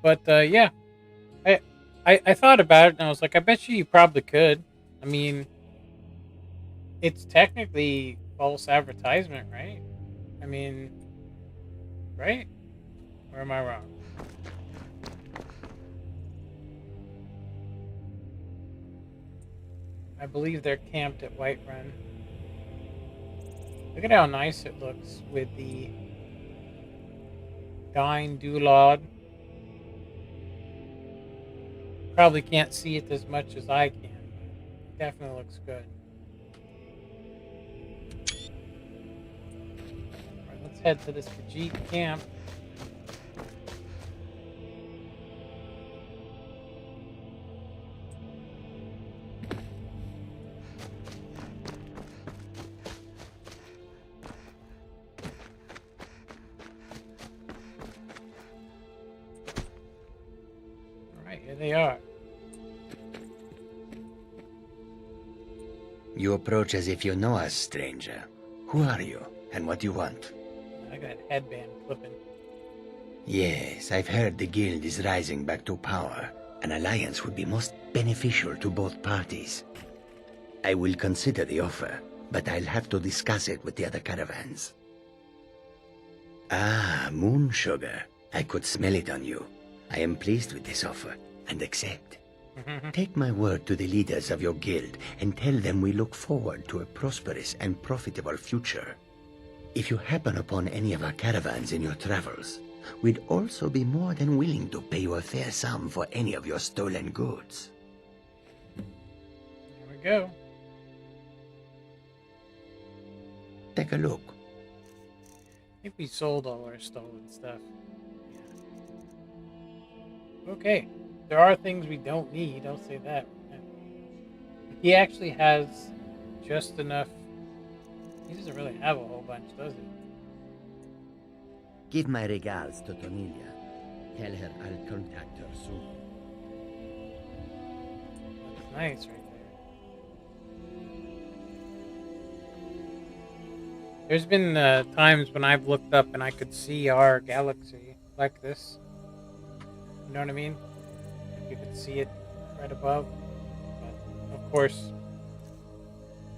But, yeah. I thought about it, and I was like, I bet you probably could. I mean, it's technically false advertisement, right? I mean, right? Or am I wrong? I believe they're camped at Whiterun. Look at how nice it looks with the Dying Dulod. Probably can't see it as much as I can, but it definitely looks good. Alright, let's head to this Khajiit camp. Alright, here they are. You approach as if you know us, stranger. Who are you, and what do you want? I got a headband flipping. Yes, I've heard the guild is rising back to power. An alliance would be most beneficial to both parties. I will consider the offer, but I'll have to discuss it with the other caravans. Ah, moon sugar. I could smell it on you. I am pleased with this offer, and accept. Take my word to the leaders of your guild and tell them we look forward to a prosperous and profitable future. If you happen upon any of our caravans in your travels, we'd also be more than willing to pay you a fair sum for any of your stolen goods. Here we go. Take a look. I think we sold all our stolen stuff. Yeah. Okay. There are things we don't need, I'll say that. He actually has just enough. He doesn't really have a whole bunch, does he? Give my regards to Tonilia. Tell her I'll contact her soon. That's nice right there. There's been times when I've looked up and I could see our galaxy like this. You know what I mean? You could see it right above. But of course,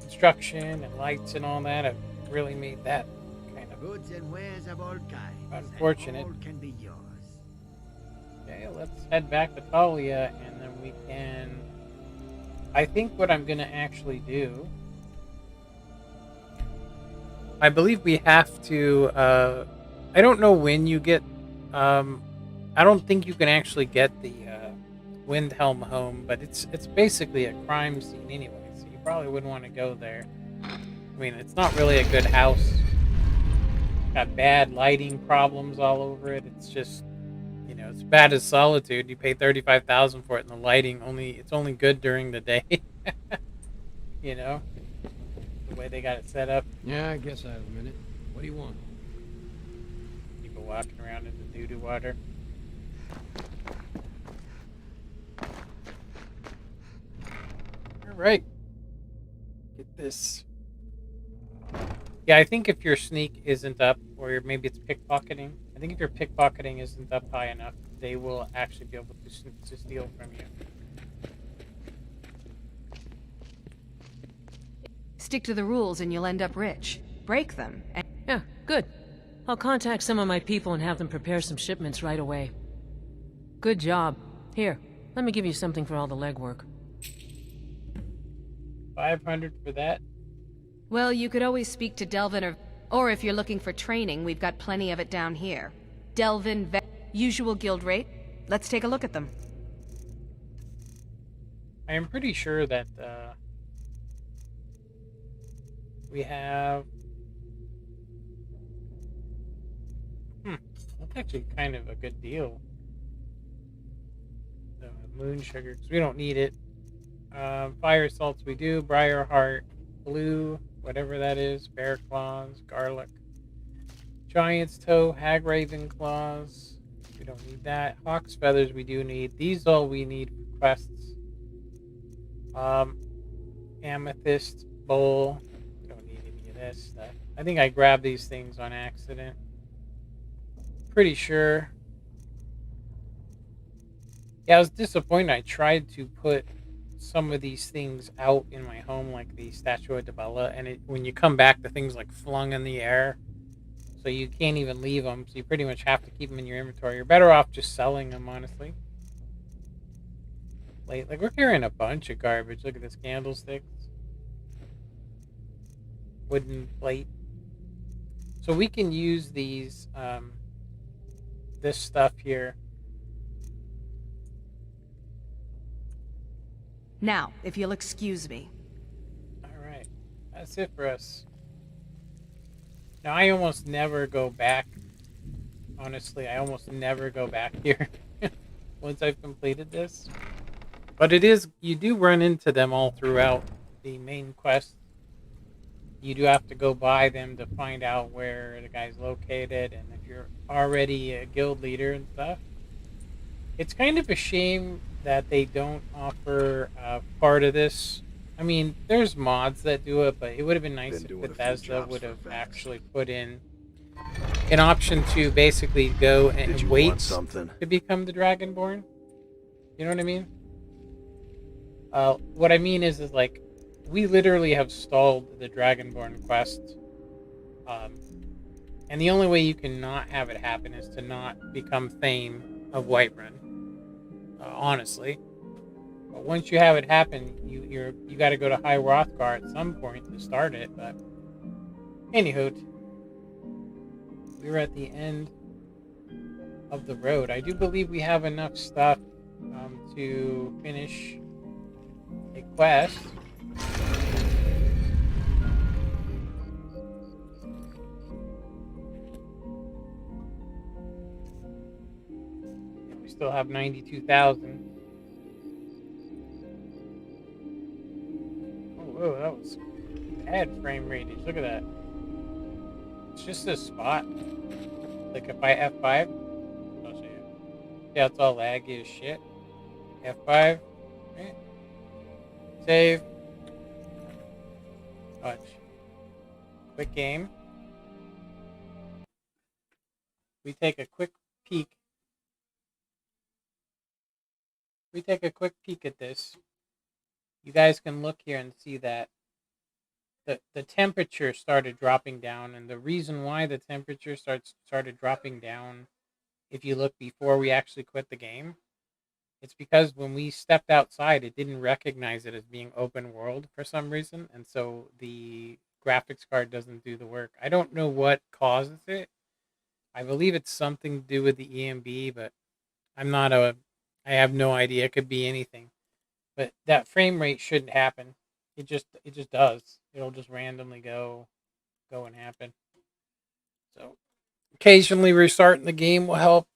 construction and lights and all that have really made that kind of goods and wares of all kinds. Unfortunate. All can be yours. Okay, let's head back to Talia, and then we can. I think what I'm gonna actually do. I believe we have to. I don't know when you get. I don't think you can actually get the Windhelm home, but it's basically a crime scene anyway, so you probably wouldn't want to go there. I mean, it's not really a good house. Got bad lighting problems all over it. It's just, you know, it's bad as Solitude. You pay 35,000 for it, and the lighting it's only good during the day. You know, the way they got it set up. Yeah, I guess I have a minute. What do you want? People walking around in the doo-doo water. Right. Get this. Yeah, I think if your sneak isn't up, or maybe it's pickpocketing. I think if your pickpocketing isn't up high enough, they will actually be able to steal from you. Stick to the rules and you'll end up rich. Break them. And yeah, good. I'll contact some of my people and have them prepare some shipments right away. Good job. Here, let me give you something for all the legwork. 500 for that. Well, you could always speak to Delvin or if you're looking for training, we've got plenty of it down here. Delvin, usual guild rate. Let's take a look at them. I am pretty sure that we have... that's actually kind of a good deal. Moon sugar, because we don't need it. Fire salts we do. Briar heart, blue, whatever that is. Bear claws, garlic. Giant's toe, hag raven claws. We don't need that. Hawk's feathers we do need. These all we need for quests. Amethyst bowl. We don't need any of this stuff. I think I grabbed these things on accident. Pretty sure. Yeah, I was disappointed. I tried to put some of these things out in my home, like the Statue of Debella, and when you come back, the thing's like flung in the air. So you can't even leave them. So you pretty much have to keep them in your inventory. You're better off just selling them, honestly. Like, we're carrying a bunch of garbage. Look at this, candlesticks. Wooden plate. So we can use these, this stuff here. Now, if you'll excuse me. Alright. That's it for us. Now, I almost never go back. Honestly, I almost never go back here once I've completed this. But it is, you do run into them all throughout the main quest. You do have to go by them to find out where the guy's located, and if you're already a guild leader and stuff. It's kind of a shame that they don't offer part of this. I mean, there's mods that do it, but it would have been nice if Bethesda would have actually put in an option to basically go and wait to become the Dragonborn. You know what I mean? What I mean is like, we literally have stalled the Dragonborn quest. And the only way you can not have it happen is to not become Thane of Whiterun. Honestly. But once you have it happen, you got to go to High Rothgar at some point to start it. But anywho, we're at the end of the road. I do believe we have enough stuff to finish a quest. We still have 92,000. Whoa, that was bad frame rate. Look at that. It's just this spot. Like if I F5, I'll show you. Yeah, it's all laggy as shit. F5. Right. Save. Watch. Quick game. We take a quick peek. We take a quick peek at this. You guys can look here and see that the temperature started dropping down, and the reason why the temperature started dropping down, if you look before we actually quit the game, it's because when we stepped outside, it didn't recognize it as being open world for some reason, and so the graphics card doesn't do the work. I don't know what causes it. I believe it's something to do with the EMB, but I have no idea. It could be anything. But that frame rate shouldn't happen. It just does. It'll just randomly go and happen. So occasionally restarting the game will help.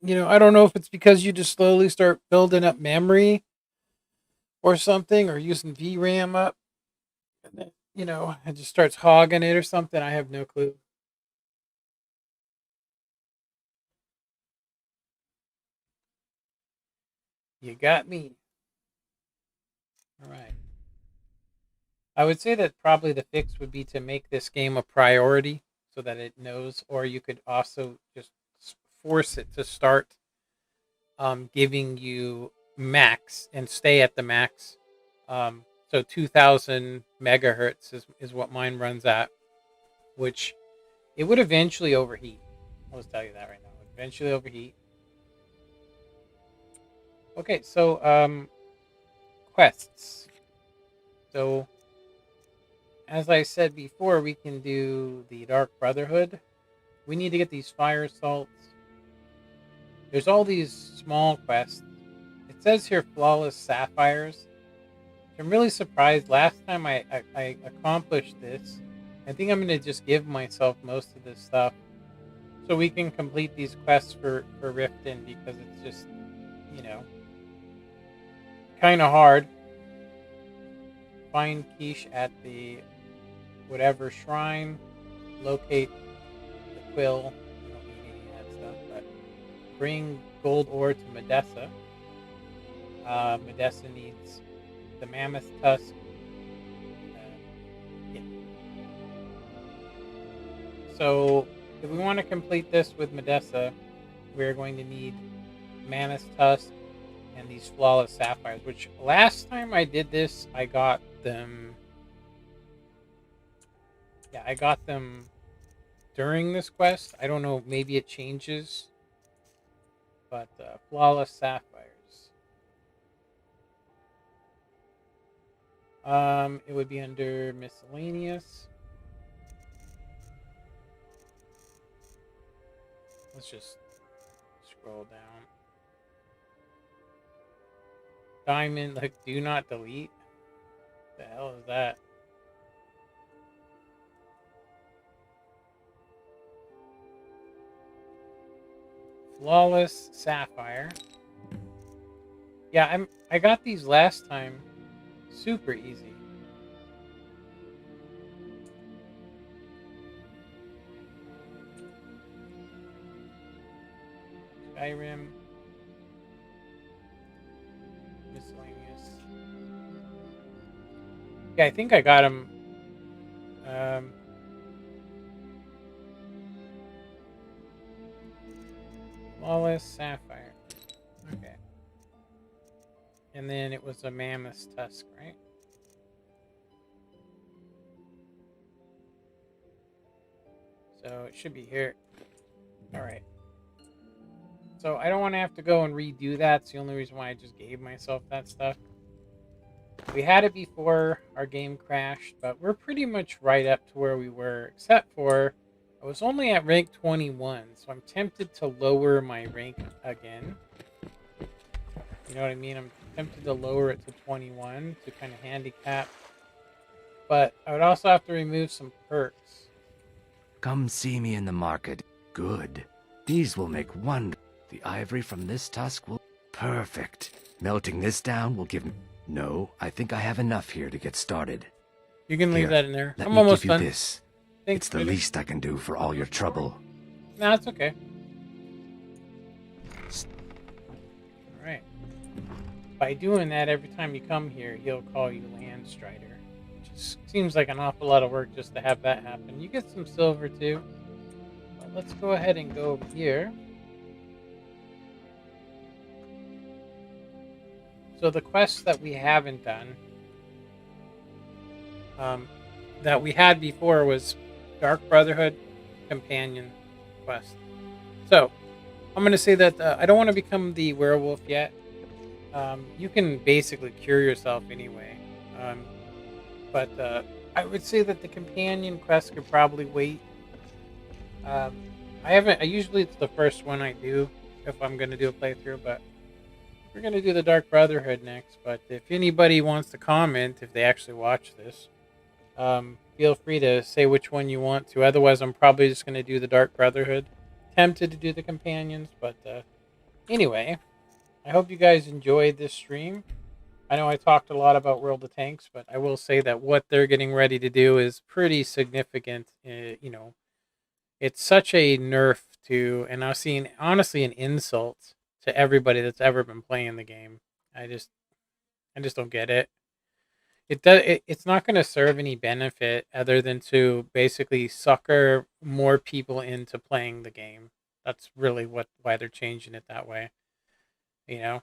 You know, I don't know if it's because you just slowly start building up memory or something, or using VRAM up, and then, you know, it just starts hogging it or something. I have no clue. You got me. All right. I would say that probably the fix would be to make this game a priority so that it knows, or you could also just force it to start giving you max and stay at the max. So 2000 megahertz is what mine runs at, which it would eventually overheat. I'll just tell you that right now. It would eventually overheat. Okay, so quests. So as I said before, we can do the Dark Brotherhood. We need to get these fire salts. There's all these small quests. It says here flawless sapphires. I'm really surprised. Last time I accomplished this, I think I'm going to just give myself most of this stuff so we can complete these quests for Riften, because it's just, you know, kind of hard. Find Quiche at the whatever shrine. Locate the quill. We don't need any of that stuff, but bring gold ore to Medessa. Medessa needs the mammoth tusk. Yeah. So if we want to complete this with Medessa, we're going to need mammoth tusk and these flawless sapphires, which last time I did this, I got them. Yeah, I got them during this quest. I don't know, maybe it changes, but flawless sapphires. It would be under miscellaneous. Let's just scroll down. Diamond, like, do not delete. The hell is that? Flawless sapphire. Yeah, I got these last time. Super easy. Skyrim. Miscellaneous. Yeah, I think I got them. Flawless sapphire. Okay. And then it was a mammoth tusk, right? So it should be here. Alright. So I don't want to have to go and redo that. It's the only reason why I just gave myself that stuff. We had it before our game crashed, but we're pretty much right up to where we were, except for I was only at rank 21, so I'm tempted to lower my rank again. You know what I mean? I'm tempted to lower it to 21 to kind of handicap. But I would also have to remove some perks. Come see me in the market. Good. These will make wonder. The ivory from this tusk will... Perfect. Melting this down will give me... No, I think I have enough here to get started. You can leave that in there. Let I'm me almost give you done. this. Thanks, It's the least I can do for all your trouble. No, it's okay. Alright. By doing that, every time you come here, he'll call you Landstrider. Which seems like an awful lot of work just to have that happen. You get some silver too. But let's go ahead and go over here. So the quests that we haven't done, that we had before, was Dark Brotherhood Companion quest. So I'm going to say that I don't want to become the werewolf yet. You can basically cure yourself anyway. But I would say that the companion quest could probably wait. Usually it's the first one I do if I'm going to do a playthrough, but we're going to do the Dark Brotherhood next. But if anybody wants to comment, if they actually watch this, feel free to say which one you want to. Otherwise, I'm probably just going to do the Dark Brotherhood. Tempted to do the companions, but anyway, I hope you guys enjoyed this stream. I know I talked a lot about World of Tanks, but I will say that what they're getting ready to do is pretty significant. You know, it's such a nerf to, and I've seen, honestly, an insult to everybody that's ever been playing the game. I just don't get it. It's not going to serve any benefit other than to basically sucker more people into playing the game. That's really why they're changing it that way. You know,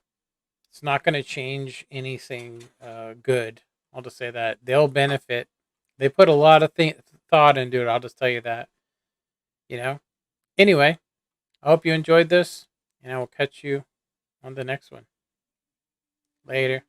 it's not going to change anything good. I'll just say that they'll benefit. They put a lot of thought into it. I'll just tell you that. You know. Anyway, I hope you enjoyed this, and I will catch you on the next one. Later.